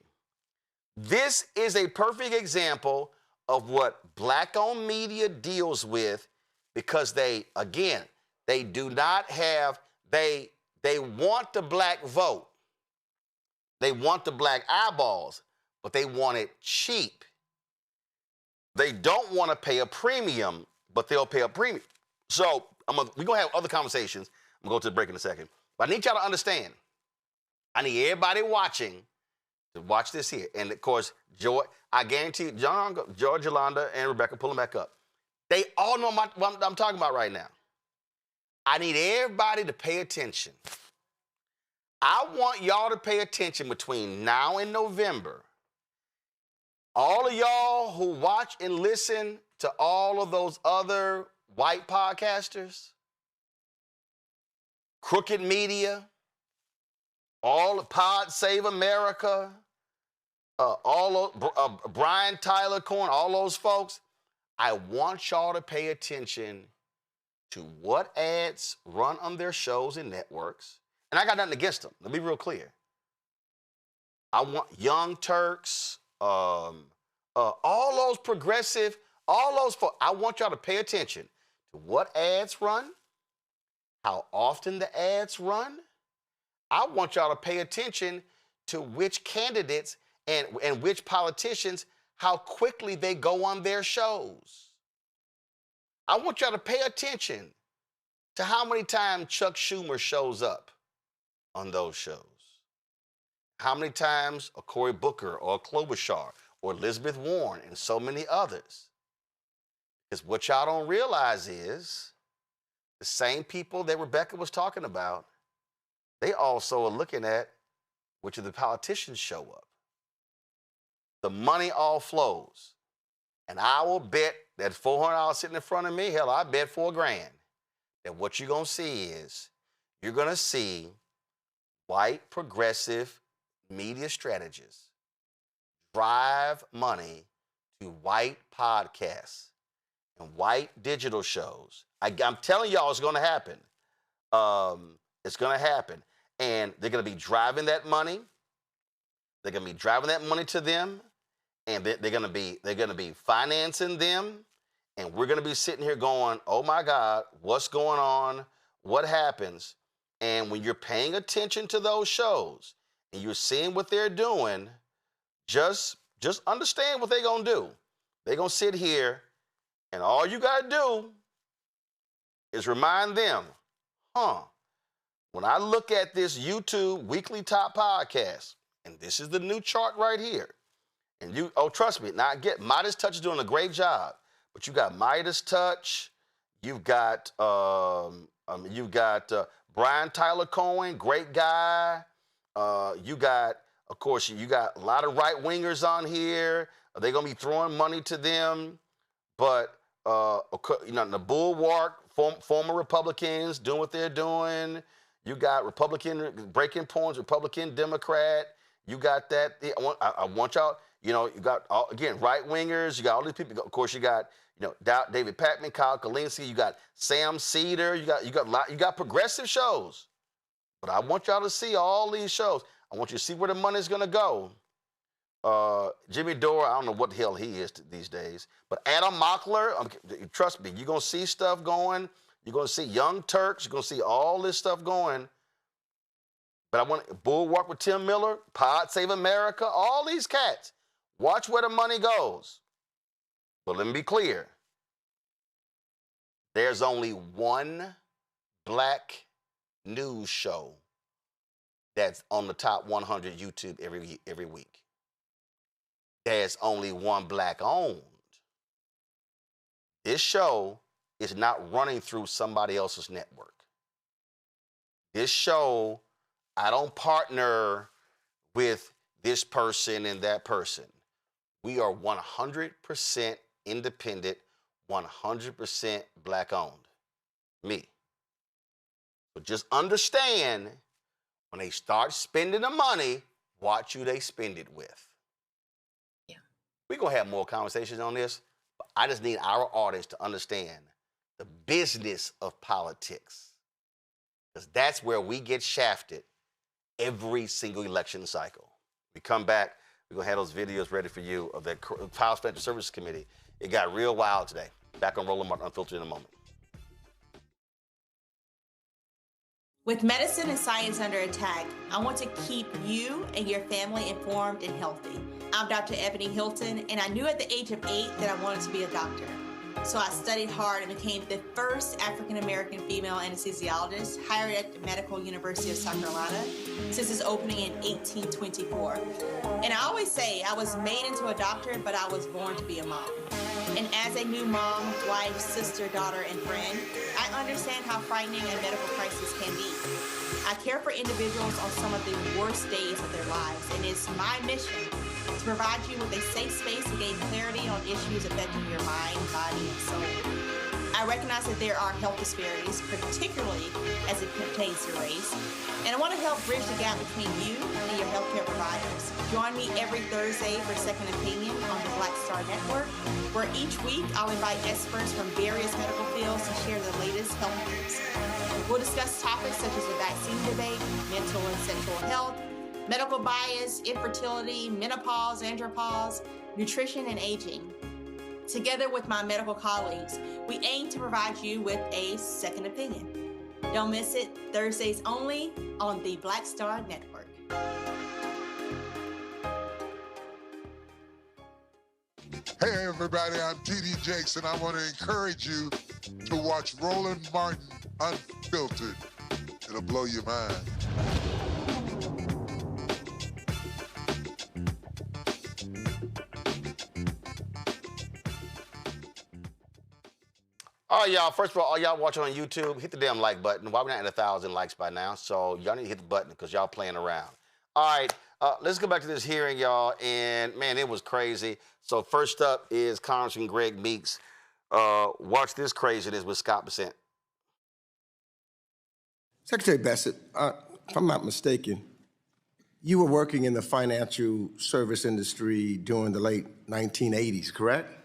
This is a perfect example of what black-owned media deals with, because they do not have, they want the black vote. They want the black eyeballs, but they want it cheap. They don't want to pay a premium, but they'll pay a premium. So we're going to have other conversations. I'm going to go to the break in a second. But I need y'all to understand. I need everybody watching to watch this here. And, of course, I guarantee you, George, Yolanda, and Rebecca, pull them back up. They all know what I'm talking about right now. I need everybody to pay attention. I want y'all to pay attention between now and November. All of y'all who watch and listen to all of those other white podcasters, Crooked Media, all of Pod Save America, Brian Tyler Corn, all those folks, I want y'all to pay attention to what ads run on their shows and networks. And I got nothing against them. Let me be real clear. I want Young Turks, all those progressive, I want y'all to pay attention to what ads run, how often the ads run. I want y'all to pay attention to which candidates and which politicians, how quickly they go on their shows. I want y'all to pay attention to how many times Chuck Schumer shows up on those shows. How many times a Cory Booker or a Klobuchar or Elizabeth Warren and so many others. Because what y'all don't realize is the same people that Rebecca was talking about, they also are looking at which of the politicians show up. The money all flows. And I will bet that $400 sitting in front of me, hell, I bet $4,000, that what you're going to see is you're going to see white progressive media strategists drive money to white podcasts and white digital shows. I'm telling y'all it's going to happen. It's going to happen. And they're going to be driving that money. They're going to be driving that money to them. And they're going to be financing them. And we're going to be sitting here going, oh my God, what's going on? What happens? And when you're paying attention to those shows and you're seeing what they're doing, just understand what they're going to do. They're going to sit here and all you got to do is remind them, when I look at this YouTube weekly top podcast, and this is the new chart right here, and trust me, Midas Touch is doing a great job, but you got Midas Touch, you've got Brian Tyler Cohen, great guy. You got a lot of right wingers on here. They're gonna be throwing money to them, but the Bulwark, former Republicans doing what they're doing. You got Republican breaking points, Republican Democrat. You got that. I want y'all. You got right wingers. You got all these people. Of course, you got David Patman, Kyle Kalinske. You got Sam Cedar. You got progressive shows. But I want y'all to see all these shows. I want you to see where the money's gonna go. Jimmy Dore, I don't know what the hell he is these days. But Adam Mockler, trust me, you're gonna see stuff going. You're gonna see Young Turks. You're gonna see all this stuff going. But I want Bulwark with Tim Miller, Pod Save America, all these cats. Watch where the money goes. But let me be clear. There's only one black news show that's on the top 100 YouTube every week. There's only one black owned. This show is not running through somebody else's network. This show, I don't partner with this person and that person. We are 100% independent, 100% black owned. Me. But just understand, when they start spending the money, watch who they spend it with. Yeah. We're going to have more conversations on this, but I just need our audience to understand the business of politics. Because that's where we get shafted every single election cycle. We come back, we're going to have those videos ready for you of that House Financial Services Committee. It got real wild today. Back on Roland Martin Unfiltered in a moment. With medicine and science under attack, I want to keep you and your family informed and healthy. I'm Dr. Ebony Hilton, and I knew at the age of 8 that I wanted to be a doctor. So I studied hard and became the first African-American female anesthesiologist hired at the Medical University of South Carolina since its opening in 1824. And I always say I was made into a doctor, but I was born to be a mom. And as a new mom, wife, sister, daughter, and friend, I understand how frightening a medical crisis can be. I care for individuals on some of the worst days of their lives, and it's my mission to provide you with a safe space to gain clarity on issues affecting your mind, body, and soul. I recognize that there are health disparities, particularly as it pertains to race, and I want to help bridge the gap between you and your healthcare providers. Join me every Thursday for Second Opinion on the Black Star Network, where each week I'll invite experts from various medical fields to share the latest health news. We'll discuss topics such as the vaccine debate, mental and sexual health, medical bias, infertility, menopause, andropause, nutrition, and aging. Together with my medical colleagues, we aim to provide you with a second opinion. Don't miss it, Thursdays only on the Black Star Network. Hey everybody, I'm T.D. Jakes, and I want to encourage you to watch Roland Martin Unfiltered. It'll blow your mind. All right, y'all. First of all y'all watching on YouTube, hit the damn like button. Why we not at 1,000 likes by now? So y'all need to hit the button because y'all playing around. All right, let's go back to this hearing, y'all. And man, it was crazy. So first up is Congressman Greg Meeks. Watch this craziness with Scott Bessent. Secretary Bessent, if I'm not mistaken, you were working in the financial service industry during the late 1980s, correct?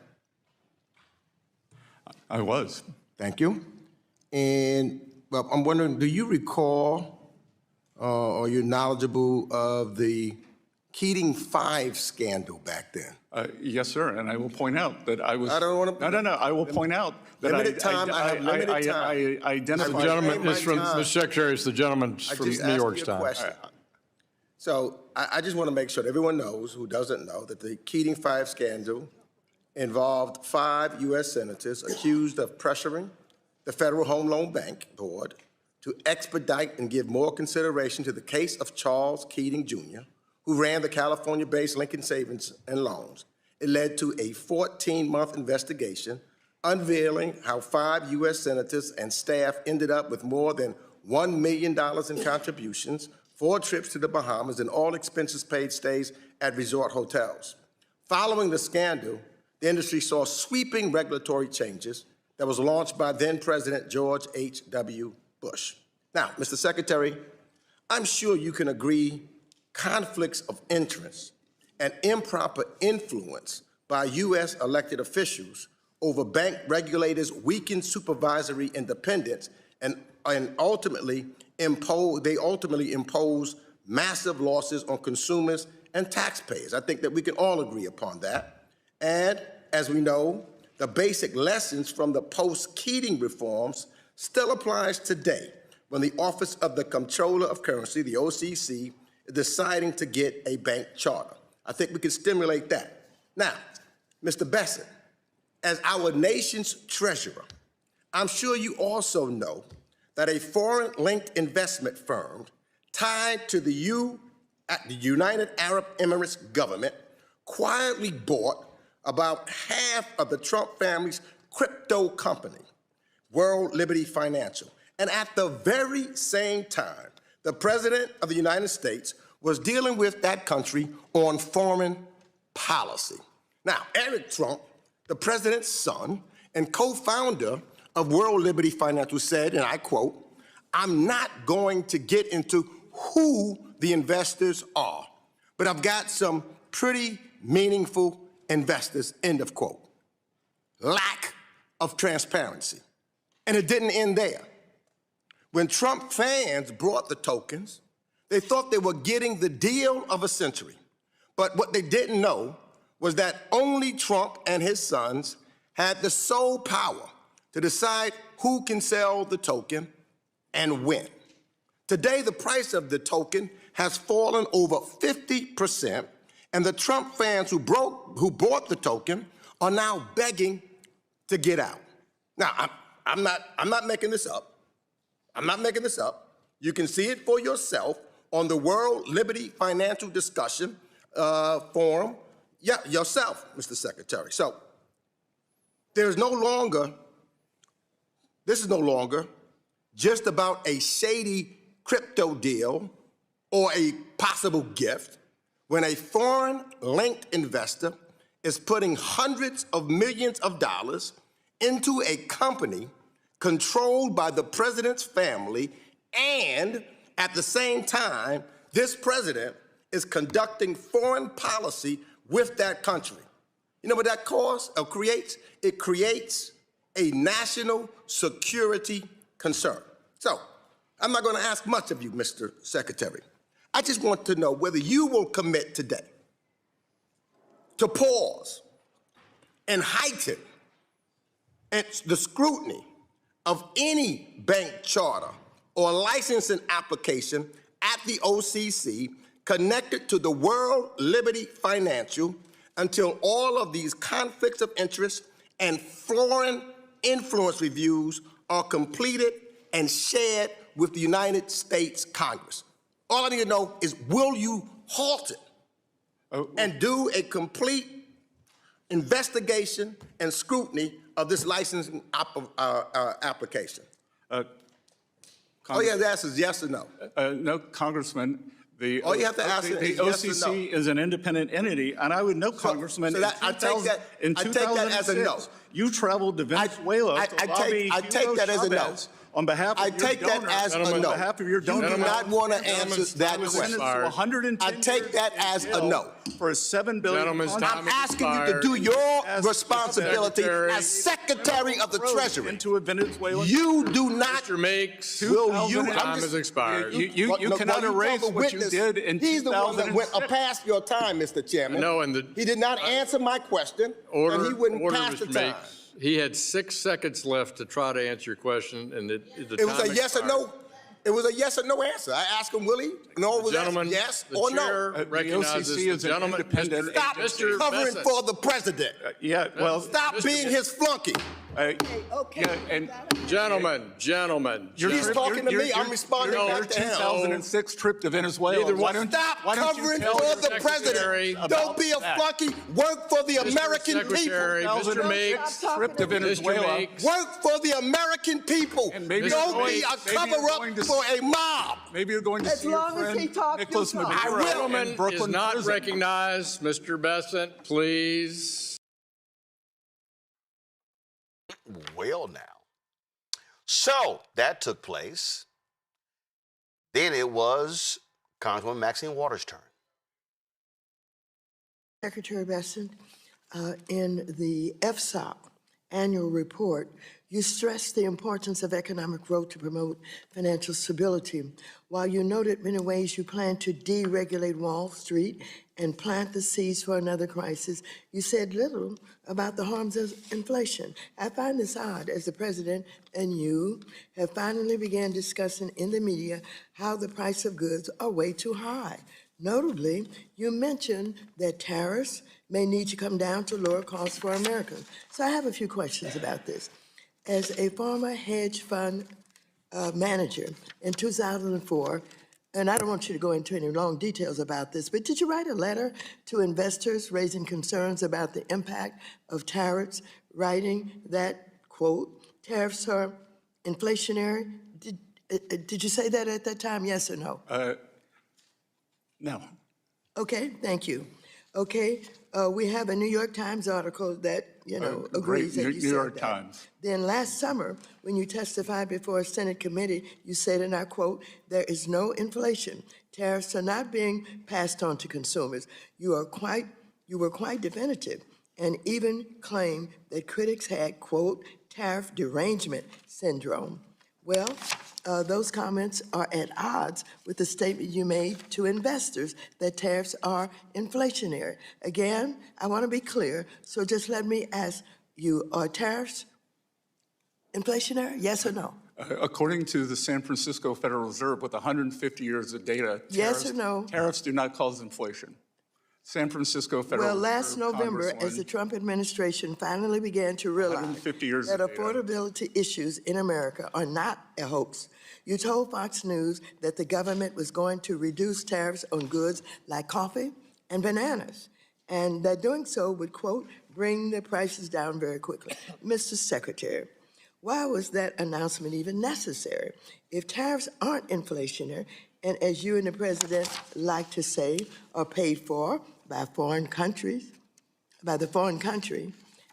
I was. Thank you. And well, I'm wondering, do you recall or you're knowledgeable of the Keating 5 scandal back then? Yes, sir. And I will point out that I was. I don't want to. No. I will point out that limited time. I have limited time. I identified. The gentleman is from the secretary. Is the gentleman from New York's time. So I just want to make sure that everyone knows who doesn't know that the Keating 5 scandal involved 5 U.S. senators accused of pressuring the Federal Home Loan Bank Board to expedite and give more consideration to the case of Charles Keating, Jr., who ran the California-based Lincoln Savings and Loans. It led to a 14-month investigation unveiling how 5 U.S. senators and staff ended up with more than $1 million in contributions, 4 trips to the Bahamas, and all expenses paid stays at resort hotels. Following the scandal, the industry saw sweeping regulatory changes that was launched by then-President George H.W. Bush. Now, Mr. Secretary, I'm sure you can agree conflicts of interest and improper influence by U.S. elected officials over bank regulators weaken supervisory independence and ultimately impose massive losses on consumers and taxpayers. I think that we can all agree upon that. And as we know, the basic lessons from the post-Keating reforms still applies today when the Office of the Comptroller of Currency, the OCC, is deciding to get a bank charter. I think we can stimulate that. Now, Mr. Bessent, as our nation's treasurer, I'm sure you also know that a foreign-linked investment firm tied to the United Arab Emirates government quietly bought about half of the Trump family's crypto company, World Liberty Financial. And at the very same time, the President of the United States was dealing with that country on foreign policy. Now, Eric Trump, the president's son and co-founder of World Liberty Financial, said, and I quote, "I'm not going to get into who the investors are, but I've got some pretty meaningful investors," end of quote. Lack of transparency. And it didn't end there. When Trump fans brought the tokens, they thought they were getting the deal of a century. But what they didn't know was that only Trump and his sons had the sole power to decide who can sell the token and when. Today, the price of the token has fallen over 50%, and the Trump fans who bought the token are now begging to get out. Now, I'm not making this up. I'm not making this up. You can see it for yourself on the World Liberty Financial Discussion Forum. Yeah, yourself, Mr. Secretary. So this is no longer just about a shady crypto deal or a possible gift. When a foreign-linked investor is putting hundreds of millions of dollars into a company controlled by the president's family, and at the same time, this president is conducting foreign policy with that country. You know what that causes or creates? It creates a national security concern. So, I'm not going to ask much of you, Mr. Secretary. I just want to know whether you will commit today to pause and heighten the scrutiny of any bank charter or licensing application at the OCC connected to the World Liberty Financial until all of these conflicts of interest and foreign influence reviews are completed and shared with the United States Congress. All I need to know is, will you halt it and do a complete investigation and scrutiny of this licensing application? All you have to ask is yes or no. No, Congressman. All you have to ask the is yes OCC or no. is an independent entity, and I would know, Congressman, so that, I take that as a no. You traveled to Venezuela to lobby I take that as a no. On behalf of your donor, on behalf of your donor. You do not want to answer that question. I take that as a no. For a $7 billion. I'm asking you to do your responsibility as Secretary of the Treasury. Into a Venezuelan. You do not. Mr. Makes, will you? Time has expired. You cannot erase what you did in 2006. He's the one that went past your time, Mr. Chairman. No, and he did not answer my question, and he wouldn't pass the time. He had 6 seconds left to try to answer your question, and the it was a yes or no. It was a yes or no answer. I asked him, will he? No, it was gentleman, yes or no. The OCC is an independent. Stop covering for the president. Stop being his flunky. And gentlemen, he's talking to me. I'm responding back to him. 2006 trip to Venezuela. Stop covering for the president. Don't be a flunky. Work for the American people. Mr. Makes, trip to Venezuela. Work for the American people. Don't be a cover-up for a mob. Maybe you're going to see your friend Nicholas Maduro. Gentleman is not recognized. Mr. Bessent, please. Well, now. So that took place. Then it was Congresswoman Maxine Waters' turn. Secretary Bessent, in the FSOP annual report, you stressed the importance of economic growth to promote financial stability. While you noted many ways you plan to deregulate Wall Street and plant the seeds for another crisis, you said little about the harms of inflation. I find this odd, as the president and you have finally began discussing in the media how the price of goods are way too high. Notably, you mentioned that tariffs may need to come down to lower costs for Americans. So I have a few questions about this. As a former hedge fund manager in 2004, and I don't want you to go into any long details about this, but did you write a letter to investors raising concerns about the impact of tariffs, writing that, quote, tariffs are inflationary? Did you say that at that time, yes or no? No. Okay, thank you. Okay, we have a New York Times article that, agrees that you said that. New York Times. Then last summer, when you testified before a Senate committee, you said, and I quote, there is no inflation. Tariffs are not being passed on to consumers. You were quite definitive and even claimed that critics had, quote, tariff derangement syndrome. Well, those comments are at odds with the statement you made to investors that tariffs are inflationary. Again, I want to be clear, so just let me ask you, are tariffs inflationary, yes or no? According to the San Francisco Federal Reserve, with 150 years of data, yes or no? Tariffs do not cause inflation. San Francisco Federal Well, last Reserve, November, as the Trump administration finally began to realize that affordability issues in America are not a hoax, you told Fox News that the government was going to reduce tariffs on goods like coffee and bananas, and that doing so would, quote, bring the prices down very quickly. Mr. Secretary, why was that announcement even necessary? If tariffs aren't inflationary, and as you and the president like to say, are paid for by foreign countries, by the foreign country,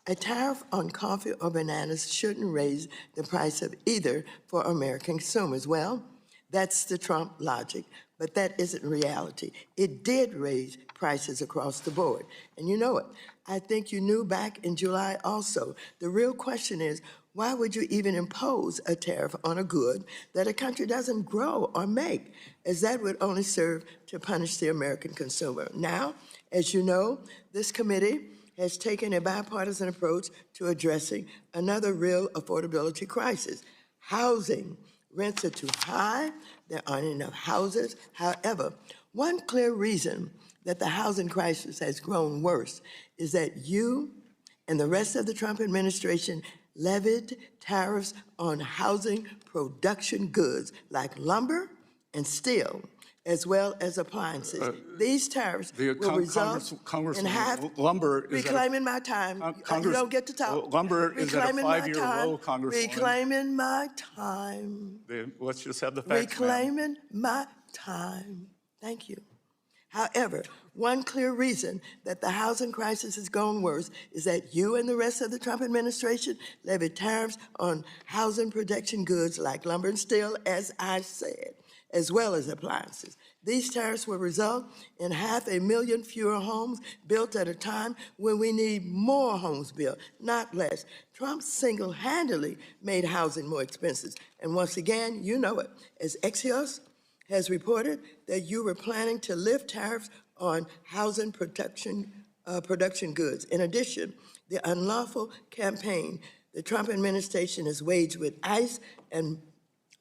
A tariff on coffee or bananas shouldn't raise the price of either for American consumers. Well, that's the Trump logic, but that isn't reality. It did raise prices across the board, and you know it. I think you knew back in July also. The real question is, why would you even impose a tariff on a good that a country doesn't grow or make, as that would only serve to punish the American consumer? Now, as you know, this committee has taken a bipartisan approach to addressing another real affordability crisis. Housing. Rents are too high. There aren't enough houses. However, one clear reason that the housing crisis has grown worse is that you and the rest of the Trump administration levied tariffs on housing production goods like lumber and steel, as well as appliances. These tariffs will result in half. Lumber is reclaiming my time. You don't get to talk. Lumber is at a 5-year low, Congresswoman. Reclaiming my time. Let's just have the facts, Reclaiming my time. Thank you. However, one clear reason that the housing crisis has gone worse is that you and the rest of the Trump administration levied tariffs on housing production goods like lumber and steel, as I said, as well as appliances. These tariffs will result in 500,000 fewer homes built at a time when we need more homes built, not less. Trump single-handedly made housing more expensive. And once again, you know it, as Axios has reported that you were planning to lift tariffs on housing production goods. In addition, the unlawful campaign the Trump administration has waged with ICE and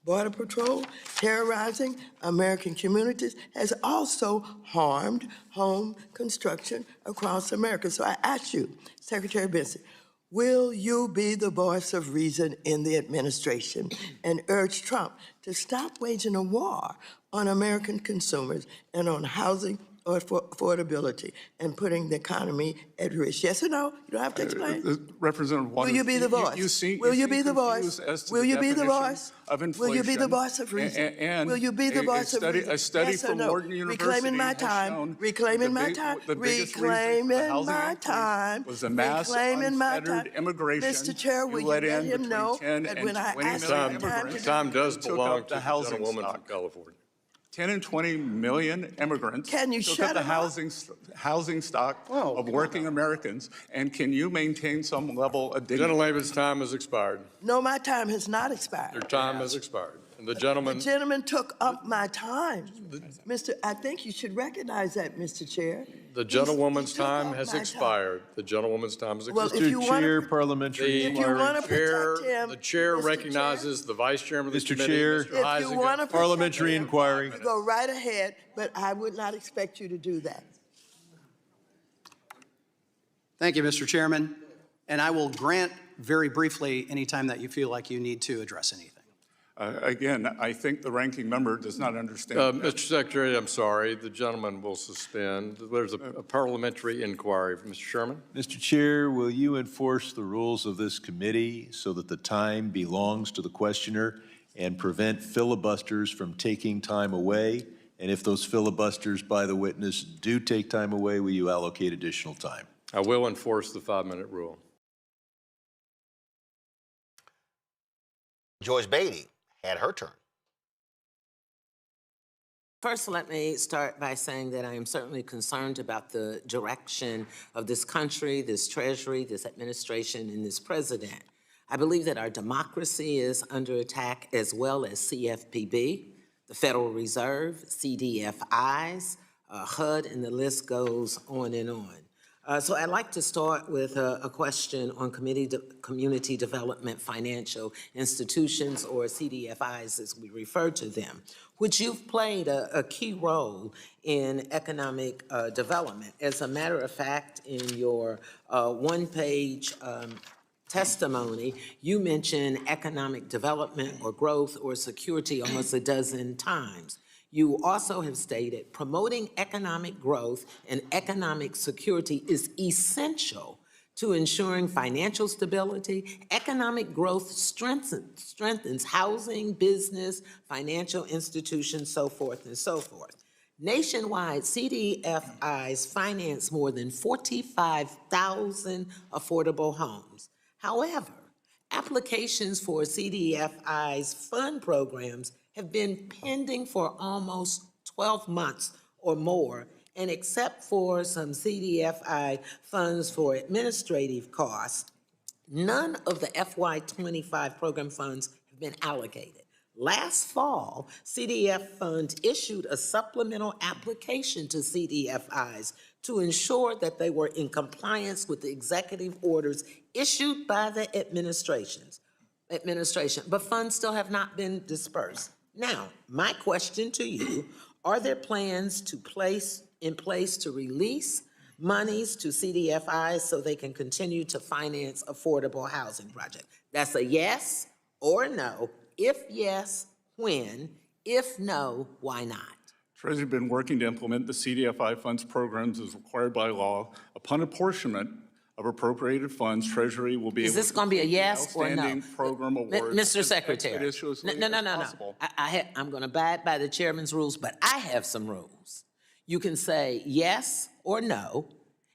Border Patrol terrorizing American communities has also harmed home construction across America. So I ask you, Secretary Bessent, will you be the voice of reason in the administration and urge Trump to stop waging a war on American consumers and on housing or affordability and putting the economy at risk? Yes or no? You don't have to explain. Representative Waters, will you be the voice? Will you be the voice? Will you be the voice? Will you be the voice of reason? Will you be the voice of reason? A study yes from no? Wharton University reclaiming my time. Reclaiming my time. Reclaiming my time. Was a mass unfettered immigration. Mr. Chair, will you let him know that when I ask him time does belong to the gentlewoman from California. 10 and 20 million immigrants can you took shut up the housing stock of working Americans, and can you maintain some level of dignity? Gentlelady's time has expired. No, my time has not expired. Your time has expired. And the gentleman took up my time. I think you should recognize that, Mr. Chair. The gentlewoman's time has expired. The gentlewoman's time has expired. Well, Mr. Chair, parliamentary inquiry. The chair recognizes the vice chairman of the committee, Mr. Heisinger. Parliamentary inquiry. Go right ahead, but I would not expect you to do that. Thank you, Mr. Chairman. And I will grant very briefly any time that you feel like you need to address anything. Again, I think the ranking member does not understand. Mr. Secretary, I'm sorry. The gentleman will suspend. There's a parliamentary inquiry. Mr. Sherman. Mr. Chair, will you enforce the rules of this committee so that the time belongs to the questioner and prevent filibusters from taking time away? And if those filibusters by the witness do take time away, will you allocate additional time? I will enforce the 5-minute rule. Joyce Beatty had her turn. First, let me start by saying that I am certainly concerned about the direction of this country, this Treasury, this administration, and this president. I believe that our democracy is under attack, as well as CFPB, the Federal Reserve, CDFIs, HUD, and the list goes on and on. So I'd like to start with a question on community development financial institutions, or CDFIs as we refer to them, which you've played a key role in economic development. As a matter of fact, in your one-page testimony, you mention economic development or growth or security almost a dozen times. You also have stated promoting economic growth and economic security is essential to ensuring financial stability. Economic growth strengthens housing, business, financial institutions, so forth and so forth. Nationwide, CDFIs finance more than 45,000 affordable homes. However, applications for CDFIs fund programs have been pending for almost 12 months or more, and except for some CDFI funds for administrative costs, none of the FY25 program funds have been allocated. Last fall, CDF funds issued a supplemental application to CDFIs to ensure that they were in compliance with the executive orders issued by the administration, but funds still have not been dispersed. Now, my question to you, are there plans in place to release monies to CDFIs so they can continue to finance affordable housing projects? That's a yes or no. If yes, when? If no, why not? Treasury has been working to implement the CDFI funds programs as required by law. Upon apportionment of appropriated funds, Treasury will be Is this going to be a yes or no? outstanding program awards. Mr. Secretary, expeditiously no. as possible. I'm going to abide by the chairman's rules, but I have some rules. You can say yes or no,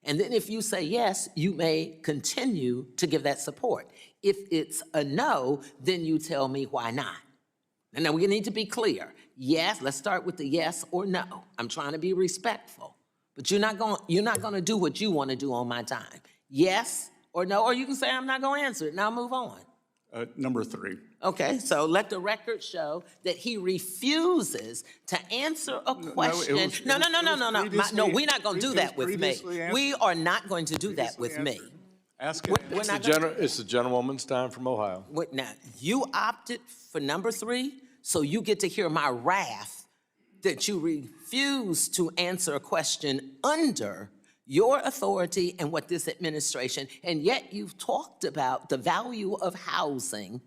and then if you say yes, you may continue to give that support. If it's a no, then you tell me why not. And now we need to be clear. Yes, let's start with the yes or no. I'm trying to be respectful, but you're not going to do what you want to do on my time. Yes or no, or you can say I'm not going to answer it. Now move on. Number 3. Okay, so let the record show that he refuses to answer a question. No, we're not going to do that with me. We are not going to do that with me. Ask it. It's the gentlewoman's time from Ohio. Now, you opted for number 3, so you get to hear my wrath that you refuse to answer a question under your authority and what this administration, and yet you've talked about the value of housing,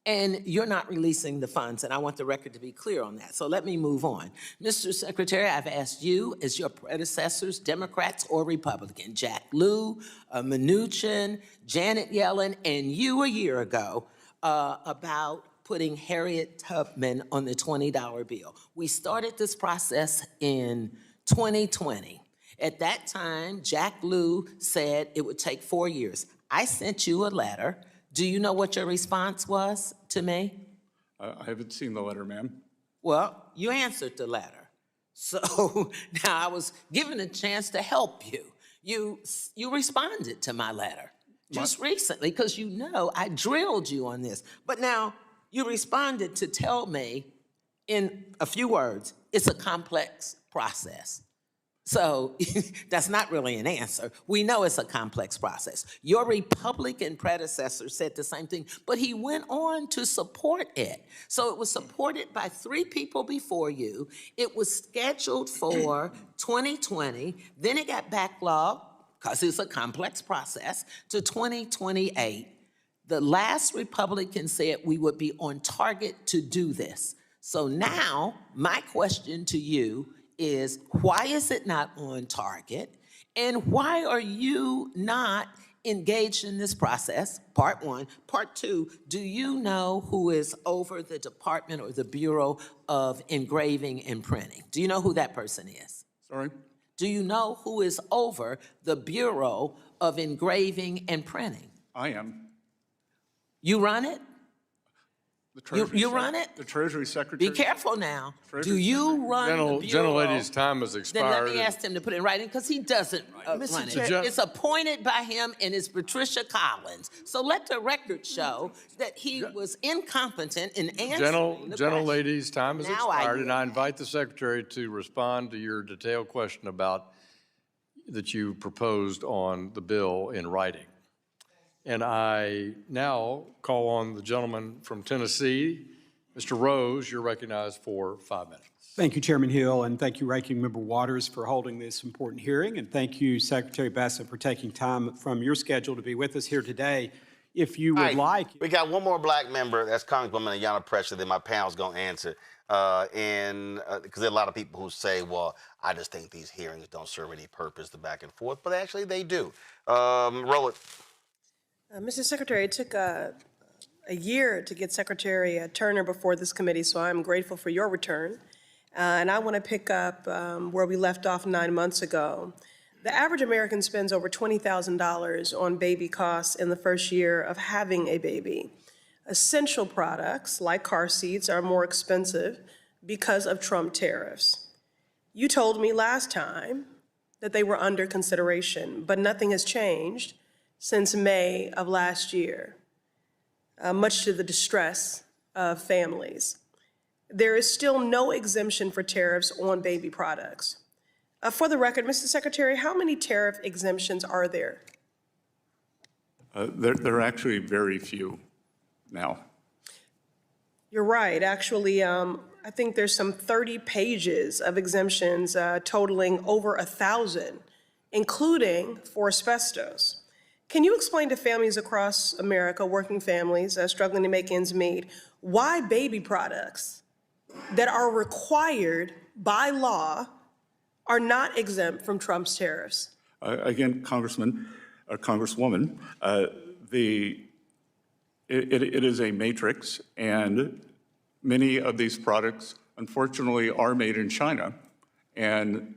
and you're not releasing the funds, and I want the record to be clear on that. So let me move on. Mr. Secretary, I've asked you, as your predecessors, Democrats or Republican, Jack Lew, Mnuchin, Janet Yellen, and you a year ago, about putting Harriet Tubman on the $20 bill. We started this process in 2020. At that time, Jack Lew said it would take 4 years. I sent you a letter. Do you know what your response was to me? I haven't seen the letter, ma'am. Well, you answered the letter. So now I was given a chance to help you. You responded to my letter just recently because you know I drilled you on this. But now you responded to tell me in a few words, it's a complex process. So that's not really an answer. We know it's a complex process. Your Republican predecessor said the same thing, but he went on to support it. So it was supported by 3 people before you. It was scheduled for 2020. Then it got backlogged, because it's a complex process, to 2028. The last Republican said we would be on target to do this. So now my question to you is, why is it not on target? And why are you not engaged in this process? Part 1. Part 2, do you know who is over the Department or the Bureau of Engraving and Printing? Do you know who that person is? Sorry? Do you know who is over the Bureau of Engraving and Printing? I am. You run it? You run it? The Treasury Secretary. Be careful now. Do you run the Bureau? Gentlelady's time has expired. Then let me ask him to put it in writing, because he doesn't run it. It's appointed by him, and it's Patricia Collins. So let the record show that he was incompetent in answering the Gentlelady's time has Now expired, and I invite the Secretary to respond to your detailed question about that you proposed on the bill in writing. And I now call on the gentleman from Tennessee, Mr. Rose. You're recognized for 5 minutes. Thank you, Chairman Hill, and thank you, Ranking Member Waters, for holding this important hearing. And thank you, Secretary Bessent, for taking time from your schedule to be with us here today. If you would like. We got one more black member, that's Congresswoman Ayanna Pressley, that my panel's going to answer. Because there are a lot of people who say, well, I just think these hearings don't serve any purpose, the back and forth, but actually they do. Roll it. Mr. Secretary, it took a year to get Secretary Turner before this committee, so I'm grateful for your return. And I want to pick up where we left off 9 months ago. The average American spends over $20,000 on baby costs in the first year of having a baby. Essential products like car seats are more expensive because of Trump tariffs. You told me last time that they were under consideration, but nothing has changed since May of last year, much to the distress of families. There is still no exemption for tariffs on baby products. For the record, Mr. Secretary, how many tariff exemptions are there? There are actually very few now. You're right. Actually, I think there's some 30 pages of exemptions totaling over 1,000, including for asbestos. Can you explain to families across America, working families struggling to make ends meet, why baby products that are required by law are not exempt from Trump's tariffs? Again, Congresswoman, it is a matrix, and many of these products, unfortunately, are made in China, and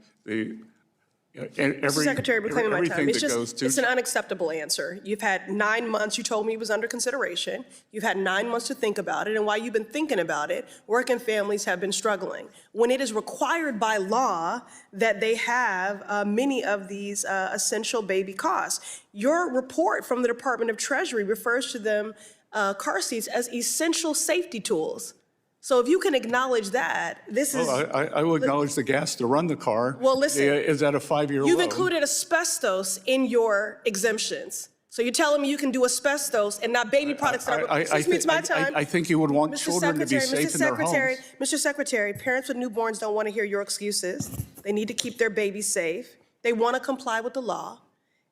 Mr. Secretary, reclaiming my time. It's It's an unacceptable answer. You've had 9 months. You told me it was under consideration. You've had 9 months to think about it, and while you've been thinking about it, working families have been struggling. When it is required by law that they have many of these essential baby costs, your report from the Department of Treasury refers to them, car seats, as essential safety tools. So if you can acknowledge that, this is... I will acknowledge the gas to run the car. Well, listen, is at a 5-year low. You've included asbestos in your exemptions. So you're telling me you can do asbestos and not baby products that are... Excuse me, it's my time. I think you would want children to be safe in their homes. Mr. Secretary, parents with newborns don't want to hear your excuses. They need to keep their babies safe. They want to comply with the law,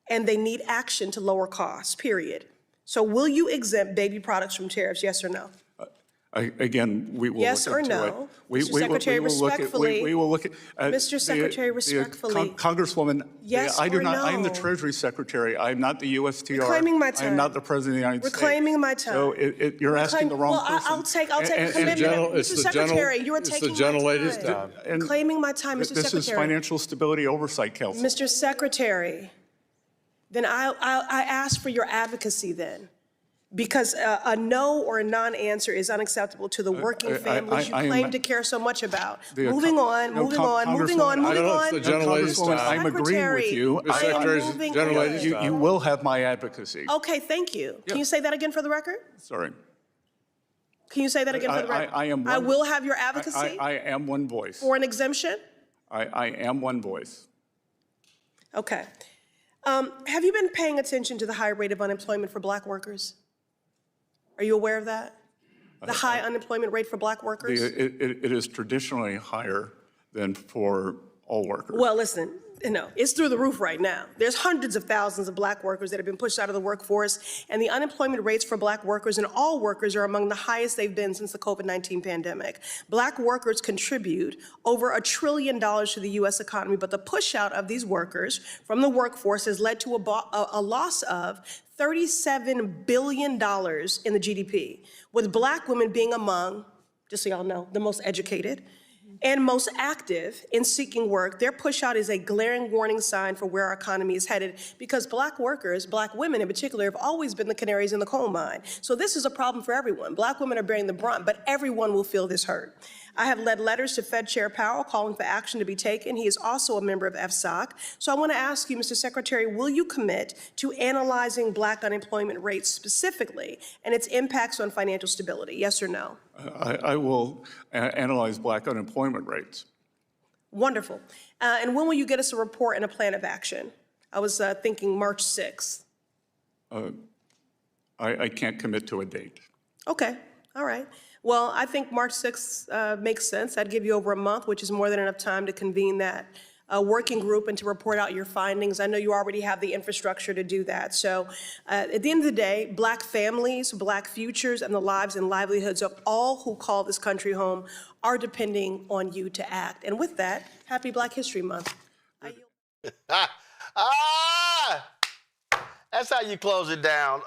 and they need action to lower costs, period. So will you exempt baby products from tariffs, yes or no? Again, we will yes look into or no? it. Mr. Secretary, respectfully. We will look at. Mr. Secretary, respectfully. Congresswoman, yes I do or not. no? I am the Treasury Secretary. I am not the USTR. Reclaiming my time. I am not the President of the United States. Reclaiming my time. So you're asking the wrong person. I'll take a commitment. Mr. Secretary, you are taking my time. Reclaiming my time, Mr. Secretary. This is Financial Stability Oversight Council. Mr. Secretary, then I ask for your advocacy then. Because a no or a non-answer is unacceptable to the working families you claim to care so much about. Moving on. I'm agreeing with you. You will have my advocacy. Okay, thank you. Can you say that again for the record? Sorry. Can you say that again for the record? I will have your advocacy? I am one voice. For an exemption? I am one voice. Okay. Have you been paying attention to the high rate of unemployment for Black workers? Are you aware of that? The high unemployment rate for Black workers? It is traditionally higher than for all workers. Well, listen, it's through the roof right now. There's hundreds of thousands of Black workers that have been pushed out of the workforce, and the unemployment rates for Black workers and all workers are among the highest they've been since the COVID-19 pandemic. Black workers contribute over $1 trillion to the U.S. economy, but the push out of these workers from the workforce has led to a loss of $37 billion in the GDP, with Black women being among, just so y'all know, the most educated and most active in seeking work. Their push out is a glaring warning sign for where our economy is headed, because Black workers, Black women in particular, have always been the canaries in the coal mine. So this is a problem for everyone. Black women are bearing the brunt, but everyone will feel this hurt. I have led letters to Fed Chair Powell calling for action to be taken. He is also a member of FSOC. So I want to ask you, Mr. Secretary, will you commit to analyzing Black unemployment rates specifically and its impacts on financial stability? Yes or no? I will analyze Black unemployment rates. Wonderful. And when will you get us a report and a plan of action? I was thinking March 6th. I can't commit to a date. Okay. All right. Well, I think March 6th makes sense. I'd give you over a month, which is more than enough time to convene that working group and to report out your findings. I know you already have the infrastructure to do that. So at the end of the day, Black families, Black futures, and the lives and livelihoods of all who call this country home are depending on you to act. And with that, happy Black History Month. That's how you close it down.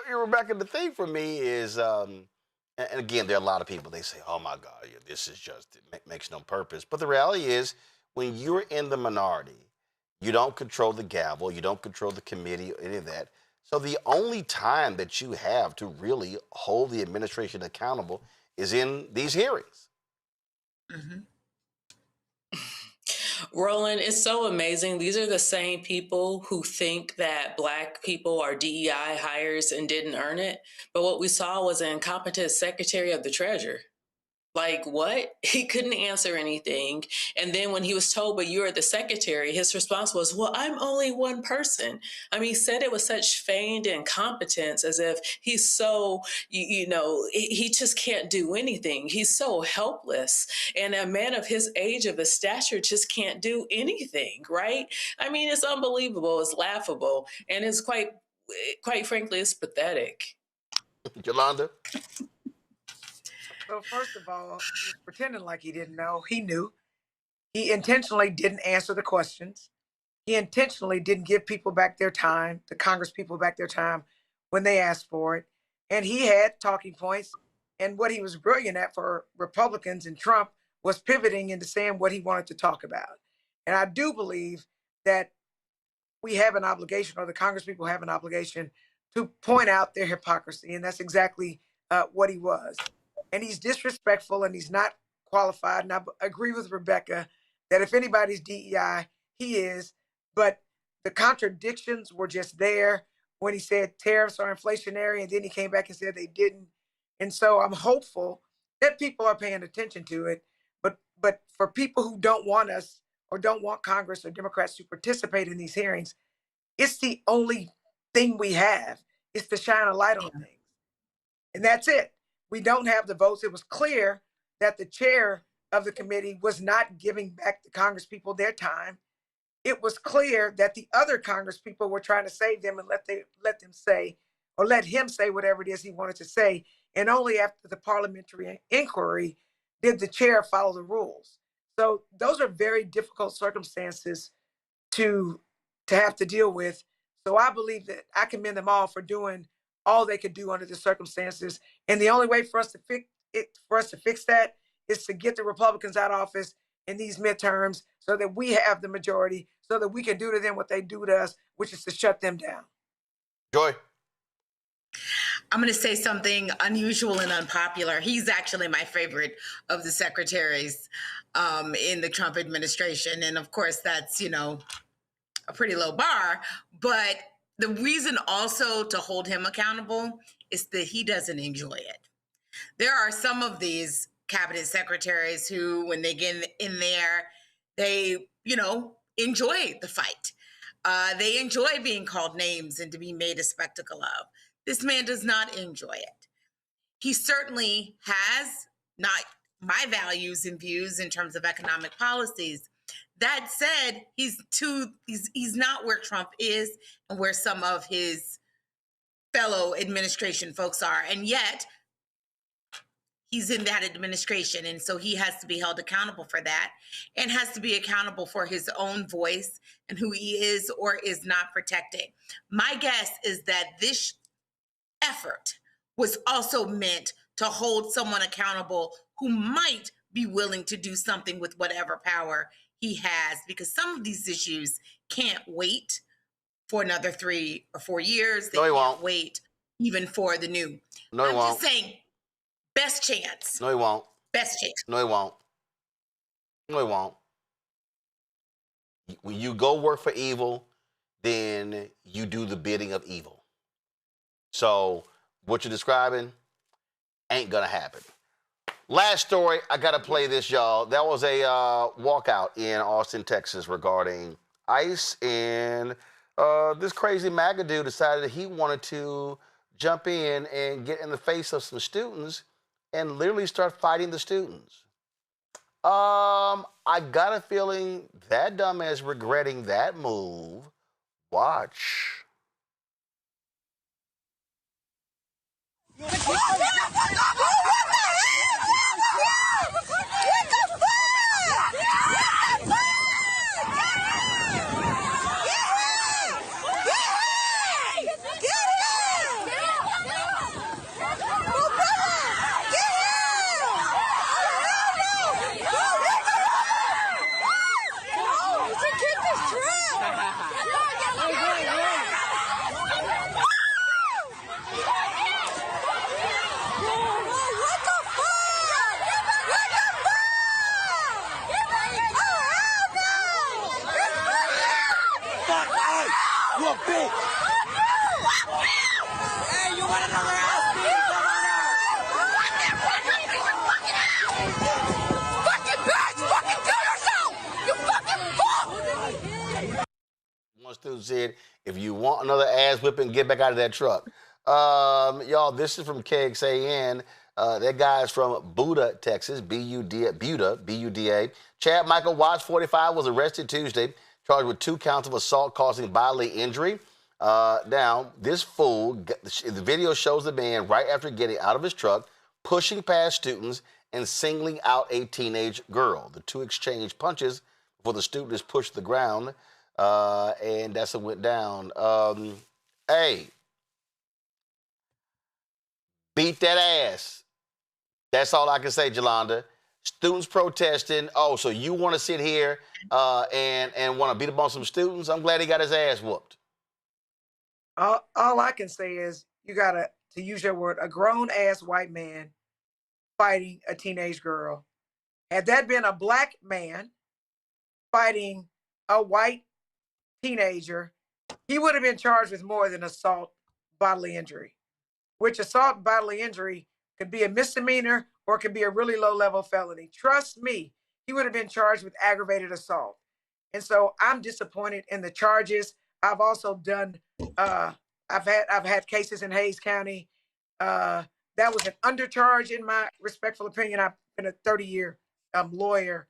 Rebecca, the thing for me is And again, there are a lot of people, they say, oh my God, this is just, it makes no purpose. But the reality is, when you're in the minority, you don't control the gavel, you don't control the committee or any of that. So the only time that you have to really hold the administration accountable is in these hearings. Mm-hmm. Roland, it's so amazing. These are the same people who think that Black people are DEI hires and didn't earn it. But what we saw was an incompetent Secretary of the Treasury. Like, what? He couldn't answer anything. And then when he was told, but you're the secretary, his response was, well, I'm only one person. I mean, he said it with such feigned incompetence, as if he's so, he just can't do anything. He's so helpless. And a man of his age, of his stature, just can't do anything, right? I mean, it's unbelievable. It's laughable. And it's quite frankly, it's pathetic. Yolanda? So first of all, he was pretending like he didn't know. He knew. He intentionally didn't answer the questions. He intentionally didn't give people back their time, the Congress people back their time when they asked for it. And he had talking points. And what he was brilliant at for Republicans and Trump was pivoting into saying what he wanted to talk about. And I do believe that we have an obligation, or the Congress people have an obligation, to point out their hypocrisy. And that's exactly what he was. And he's disrespectful and he's not qualified. And I agree with Rebecca that if anybody's DEI, he is. But the contradictions were just there when he said tariffs are inflationary, and then he came back and said they didn't. And so I'm hopeful that people are paying attention to it. But for people who don't want us, or don't want Congress or Democrats to participate in these hearings, it's the only thing we have. It's to shine a light on things. And that's it. We don't have the votes. It was clear that the chair of the committee was not giving back the Congress people their time. It was clear that the other Congress people were trying to save them and let them say, or let him say whatever it is he wanted to say. And only after the parliamentary inquiry did the chair follow the rules. So those are very difficult circumstances to have to deal with. So I believe that I commend them all for doing all they could do under the circumstances. And the only way for us to fix that is to get the Republicans out of office in these midterms, so that we have the majority, so that we can do to them what they do to us, which is to shut them down. Joy? I'm going to say something unusual and unpopular. He's actually my favorite of the secretaries in the Trump administration. And of course, that's, a pretty low bar. But the reason also to hold him accountable is that he doesn't enjoy it. There are some of these cabinet secretaries who, when they get in there, they, enjoy the fight. They enjoy being called names and to be made a spectacle of. This man does not enjoy it. He certainly has not my values and views in terms of economic policies. That said, he's not where Trump is and where some of his fellow administration folks are. And yet, he's in that administration. And so he has to be held accountable for that, and has to be accountable for his own voice and who he is or is not protecting. My guess is that this effort was also meant to hold someone accountable who might be willing to do something with whatever power he has, because some of these issues can't wait for another 3 or 4 years. They can't wait even for the new. No, he I'm won't. just saying, best chance. No, he won't. Best chance. No, he won't. No, he won't. When you go work for evil, then you do the bidding of evil. So what you're describing ain't gonna happen. Last story, I gotta play this, y'all. That was a walkout in Austin, Texas regarding ICE, and this crazy MAGA dude decided that he wanted to jump in and get in the face of some students and literally start fighting the students. I got a feeling that dumbass regretting that move. Watch. Get a bitch. Hey, you want another ass beat? Fucking bitch! Fucking kill yourself! You fucking fuck! One student said, if you want another ass whipping, get back out of that truck. Y'all, this is from KXAN. That guy is from Buda, Texas, Buda, B-U-D-A. Chad Michael Watts, 45, was arrested Tuesday, charged with 2 counts of assault causing bodily injury. Now, this fool, the video shows the man right after getting out of his truck, pushing past students and singling out a teenage girl. The two exchanged punches before the student is pushed to the ground, and that's what went down. Hey, beat that ass. That's all I can say, Jolanda. Students protesting. Oh, so you want to sit here and want to beat up on some students? I'm glad he got his ass whooped. All I can say is you gotta, to use your word, a grown ass white man fighting a teenage girl. Had that been a black man fighting a white teenager, he would have been charged with more than assault bodily injury, which assault bodily injury could be a misdemeanor or it could be a really low level felony. Trust me, he would have been charged with aggravated assault. And so I'm disappointed in the charges. I've also done, I've had cases in Hayes County. That was an undercharge in my respectful opinion. I've been a 30-year lawyer.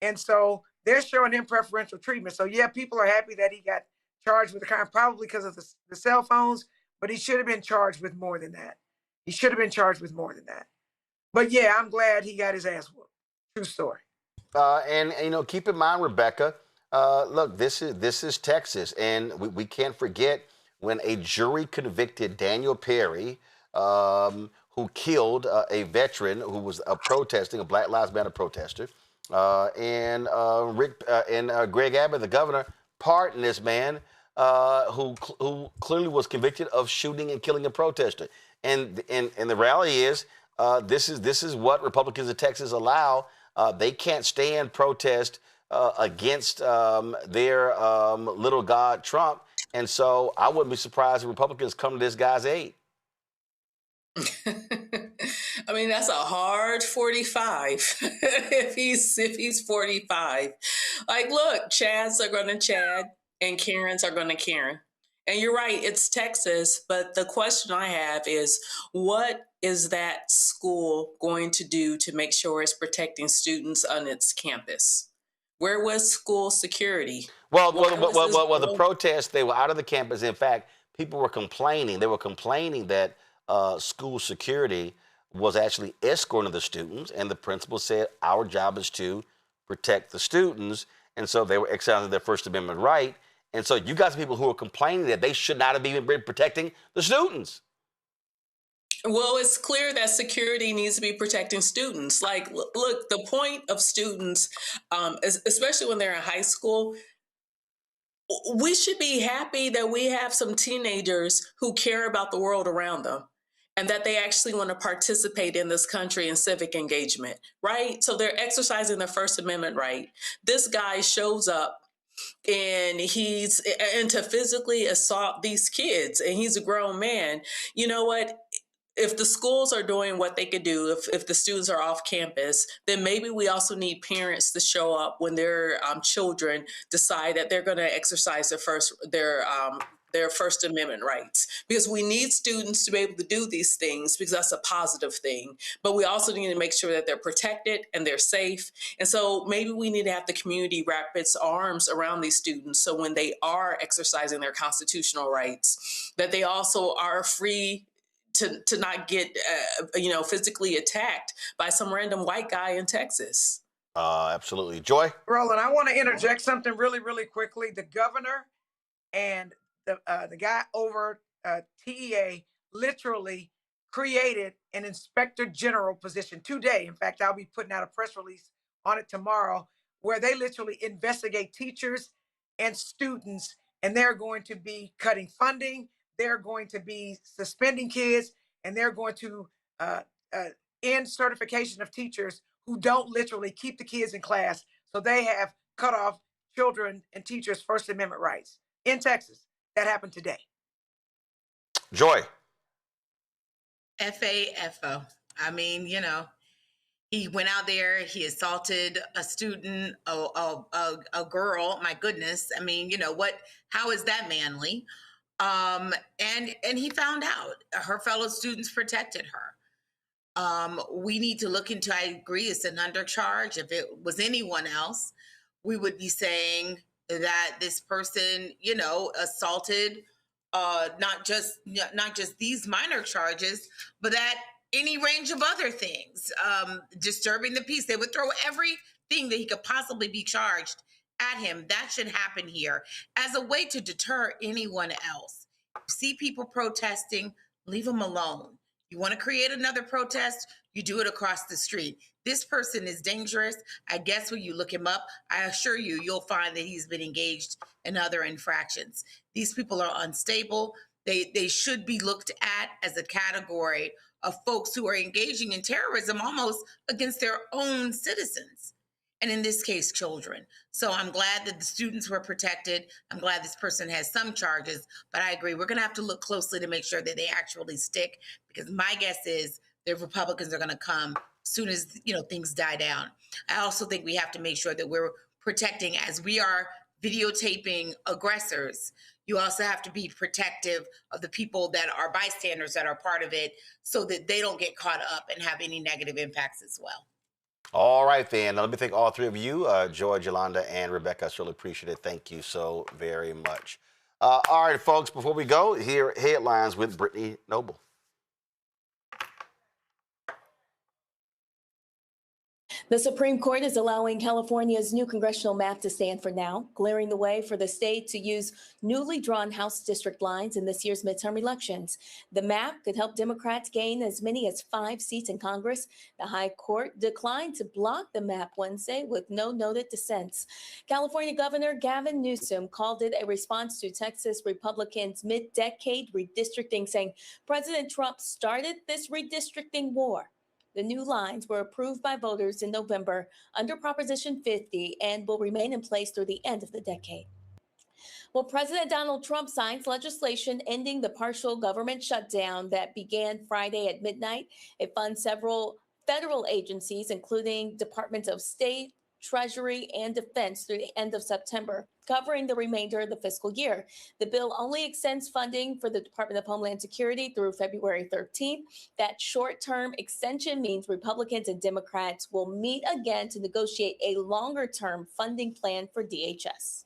And so they're showing him preferential treatment. So yeah, people are happy that he got charged with the crime, probably because of the cell phones, but he should have been charged with more than that. He should have been charged with more than that. But yeah, I'm glad he got his ass whooped. True story. And you know, keep in mind, Rebecca, look, this is Texas, and we can't forget when a jury convicted Daniel Perry, who killed a veteran who was protesting, a Black Lives Matter protester, and Greg Abbott, the governor, pardoned this man who clearly was convicted of shooting and killing a protester. And the reality is, this is what Republicans in Texas allow. They can't stand protest against their little god Trump. And so I wouldn't be surprised if Republicans come to this guy's aid. I mean, that's a hard 45 if he's 45. Like, look, Chads are going to Chad and Karens are going to Karen. And you're right, it's Texas, but the question I have is, what is that school going to do to make sure it's protecting students on its campus? Where was school security? Well, the protests, they were out of the campus. In fact, people were complaining. They were complaining that school security was actually escorting the students, and the principal said, our job is to protect the students. And so they were exercising their First Amendment right. And so you got some people who are complaining that they should not have even been protecting the students. Well, it's clear that security needs to be protecting students. Like, look, the point of students, especially when they're in high school, we should be happy that we have some teenagers who care about the world around them and that they actually want to participate in this country in civic engagement, right? So they're exercising their First Amendment right. This guy shows up and he's to physically assault these kids, and he's a grown man. You know what? If the schools are doing what they could do, if the students are off campus, then maybe we also need parents to show up when their children decide that they're going to exercise their First Amendment rights, because we need students to be able to do these things, because that's a positive thing. But we also need to make sure that they're protected and they're safe. And so maybe we need to have the community wrap its arms around these students, so when they are exercising their constitutional rights, that they also are free to not get physically attacked by some random white guy in Texas. Absolutely. Joy? Roland, I want to interject something really, really quickly. The governor and the guy over TEA literally created an inspector general position today. In fact, I'll be putting out a press release on it tomorrow, where they literally investigate teachers and students, and they're going to be cutting funding. They're going to be suspending kids, and they're going to end certification of teachers who don't literally keep the kids in class. So they have cut off children and teachers' First Amendment rights in Texas. That happened today. Joy. FAFO. I mean, he went out there, he assaulted a student, a girl. My goodness. I mean, how is that manly? And he found out her fellow students protected her. We need to look into, I agree, it's an undercharge. If it was anyone else, we would be saying that this person, assaulted not just these minor charges, but that any range of other things, disturbing the peace. They would throw everything that he could possibly be charged at him. That should happen here as a way to deter anyone else. See people protesting, leave them alone. You want to create another protest, you do it across the street. This person is dangerous. I guess when you look him up, I assure you, you'll find that he's been engaged in other infractions. These people are unstable. They should be looked at as a category of folks who are engaging in terrorism almost against their own citizens. And in this case, children. So I'm glad that the students were protected. I'm glad this person has some charges, but I agree, we're gonna have to look closely to make sure that they actually stick, because my guess is the Republicans are gonna come as soon as things die down. I also think we have to make sure that we're protecting, as we are videotaping aggressors, you also have to be protective of the people that are bystanders that are part of it, so that they don't get caught up and have any negative impacts as well. All right, then. Now, let me thank all three of you, George, Yolanda, and Rebecca. I certainly appreciate it. Thank you so very much. All right, folks, before we go, here are headlines with Brittany Noble. The Supreme Court is allowing California's new congressional map to stand for now, clearing the way for the state to use newly drawn House district lines in this year's midterm elections. The map could help Democrats gain as many as 5 seats in Congress. The High Court declined to block the map Wednesday with no noted dissents. California Governor Gavin Newsom called it a response to Texas Republicans' mid-decade redistricting, saying President Trump started this redistricting war. The new lines were approved by voters in November under Proposition 50 and will remain in place through the end of the decade. Well, President Donald Trump signs legislation ending the partial government shutdown that began Friday at midnight. It funds several federal agencies, including Departments of State, Treasury, and Defense through the end of September, covering the remainder of the fiscal year. The bill only extends funding for the Department of Homeland Security through February 13th. That short-term extension means Republicans and Democrats will meet again to negotiate a longer-term funding plan for DHS.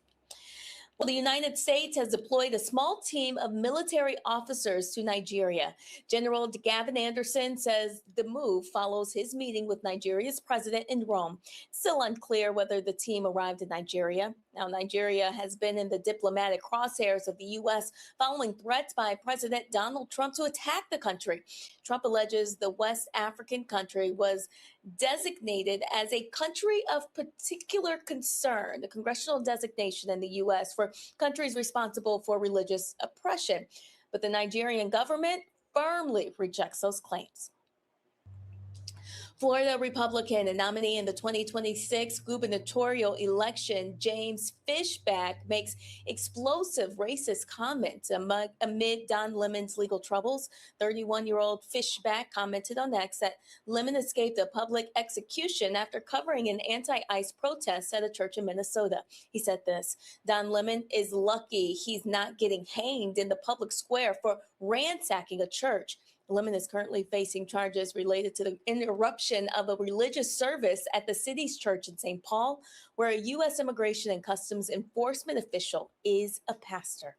Well, the United States has deployed a small team of military officers to Nigeria. General Gavin Anderson says the move follows his meeting with Nigeria's president in Rome. Still unclear whether the team arrived in Nigeria. Now, Nigeria has been in the diplomatic crosshairs of the U.S. following threats by President Donald Trump to attack the country. Trump alleges the West African country was designated as a country of particular concern, the congressional designation in the U.S. for countries responsible for religious oppression. But the Nigerian government firmly rejects those claims. Florida Republican and nominee in the 2026 gubernatorial election, James Fishback, makes explosive racist comments amid Don Lemon's legal troubles. 31-year-old Fishback commented on X that Lemon escaped a public execution after covering an anti-ICE protest at a church in Minnesota. He said this: Don Lemon is lucky he's not getting hanged in the public square for ransacking a church. Lemon is currently facing charges related to the interruption of a religious service at the city's church in St. Paul, where a U.S. Immigration and Customs Enforcement official is a pastor.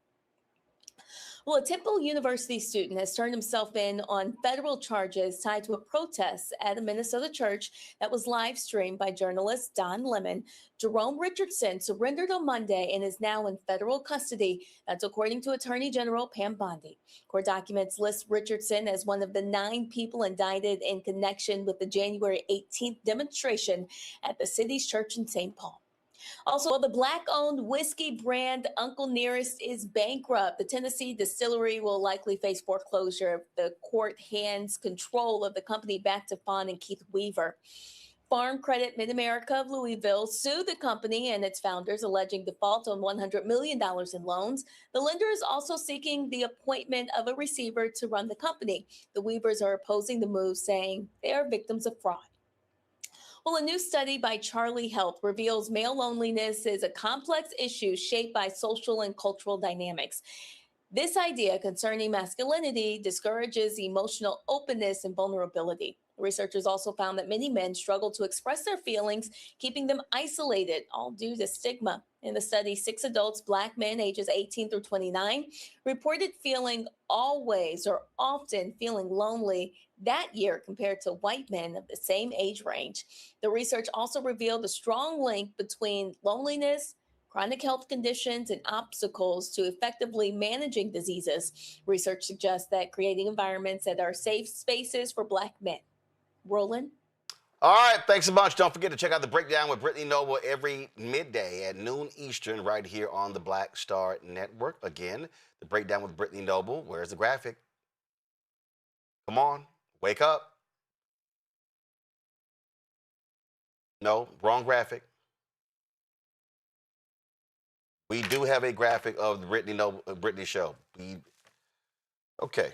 Well, a Temple University student has turned himself in on federal charges tied to a protest at a Minnesota church that was live streamed by journalist Don Lemon. Jerome Richardson surrendered on Monday and is now in federal custody. That's according to Attorney General Pam Bondi. Court documents list Richardson as one of the 9 people indicted in connection with the January 18th demonstration at the city's church in St. Paul. Also, the Black-owned whiskey brand Uncle Nearest is bankrupt. The Tennessee distillery will likely face foreclosure if the court hands control of the company back to Fawn and Keith Weaver. Farm Credit Mid-America of Louisville sued the company and its founders, alleging default on $100 million in loans. The lender is also seeking the appointment of a receiver to run the company. The Weavers are opposing the move, saying they are victims of fraud. Well, a new study by Charlie Health reveals male loneliness is a complex issue shaped by social and cultural dynamics. This idea concerning masculinity discourages emotional openness and vulnerability. Researchers also found that many men struggle to express their feelings, keeping them isolated, all due to stigma. In the study, 6 adults, Black men ages 18 through 29, reported feeling always or often feeling lonely that year compared to white men of the same age range. The research also revealed a strong link between loneliness, chronic health conditions, and obstacles to effectively managing diseases. Research suggests that creating environments that are safe spaces for Black men. Roland? All right, thanks a bunch. Don't forget to check out The Breakdown with Brittany Noble every midday at noon Eastern right here on the Black Star Network. Again, The Breakdown with Brittany Noble. Where's the graphic? Come on, wake up. No, wrong graphic. We do have a graphic of the Brittany show. Okay,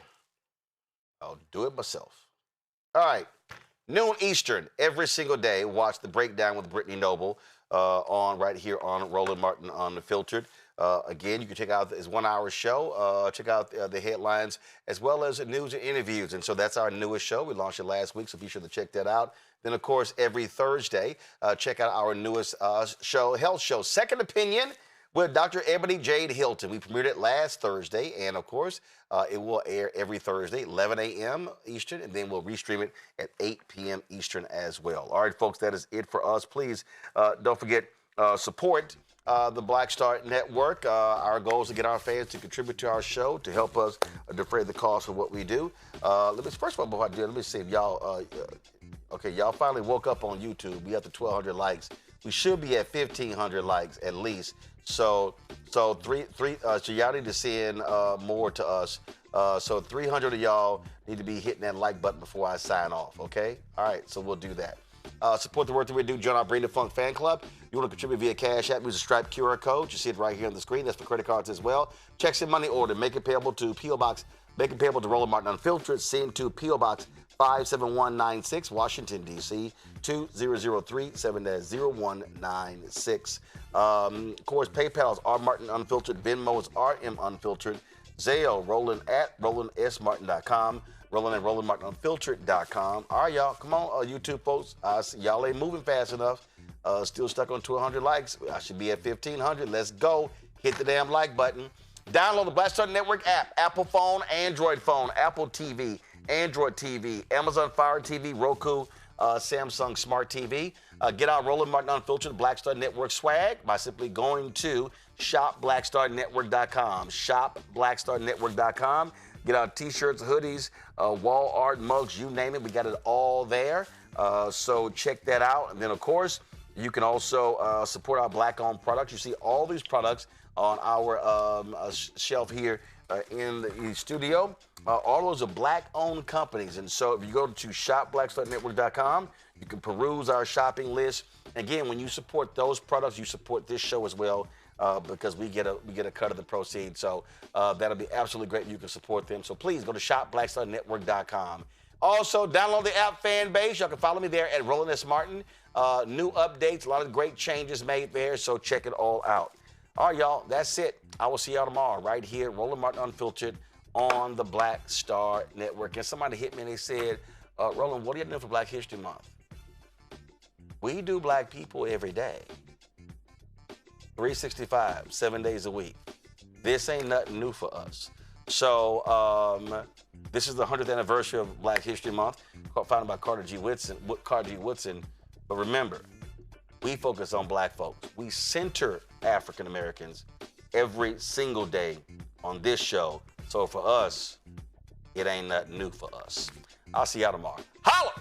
I'll do it myself. All right. Noon Eastern, every single day, watch The Breakdown with Brittany Noble on right here on Roland Martin Unfiltered. Again, you can check out this 1 hour show, check out the headlines, as well as news and interviews. And so that's our newest show. We launched it last week, so be sure to check that out. Then, of course, every Thursday, check out our newest show, Health Show, Second Opinion, with Dr. Ebony Jade Hilton. We premiered it last Thursday, and of course, it will air every Thursday, 11 a.m. Eastern, and then we'll restream it at 8 p.m. Eastern as well. All right, folks, that is it for us. Please don't forget, support the Black Star Network. Our goal is to get our fans to contribute to our show to help us defray the cost of what we do. First of all, before I do it, let me see if y'all, okay, y'all finally woke up on YouTube. We have the 1,200 likes. We should be at 1,500 likes at least. So y'all need to send more to us. So 300 of y'all need to be hitting that like button before I sign off, okay? All right, so we'll do that. Support the work that we do. Join our Bring the Funk fan club. You want to contribute via Cash App, use the Stripe QR code. You see it right here on the screen. That's for credit cards as well. Checks and money order. Make it payable to P.O. Box. Make it payable to Roland Martin Unfiltered. Send to P.O. Box 57196, Washington, D.C., 2003, 7-0196. Of course, PayPal is R. Martin Unfiltered. Venmo is RM Unfiltered. Zelle, Roland at RolandSMartin.com. Roland at RolandMartinUnfiltered.com. All right, y'all. Come on, YouTube folks. Y'all ain't moving fast enough. Still stuck on 200 likes. I should be at 1,500. Let's go. Hit the damn like button. Download the Black Star Network app. Apple phone, Android phone, Apple TV, Android TV, Amazon Fire TV, Roku, Samsung Smart TV. Get our Roland Martin Unfiltered Black Star Network swag by simply going to shopblackstarnetwork.com. Shopblackstarnetwork.com. Get our t-shirts, hoodies, wall art, mugs, you name it. We got it all there. So check that out. And then, of course, you can also support our Black-owned products. You see all these products on our shelf here in the studio. All those are Black-owned companies. And so if you go to shopblackstarnetwork.com, you can peruse our shopping list. Again, when you support those products, you support this show as well, because we get a cut of the proceeds. So that'll be absolutely great. You can support them. So please go to shopblackstarnetwork.com. Also, download the app Fan Base. Y'all can follow me there at Roland S. Martin. New updates, a lot of great changes made there. So check it all out. All right, y'all, that's it. I will see y'all tomorrow right here, Roland Martin Unfiltered on the Black Star Network. And somebody hit me and they said, Roland, what are you doing for Black History Month? We do Black people every day. 365, 7 days a week. This ain't nothing new for us. So this is the 100th anniversary of Black History Month, founded by Carter G. Woodson. But remember, we focus on Black folks. We center African Americans every single day on this show. So for us, it ain't nothing new for us. I'll see y'all tomorrow. Holla!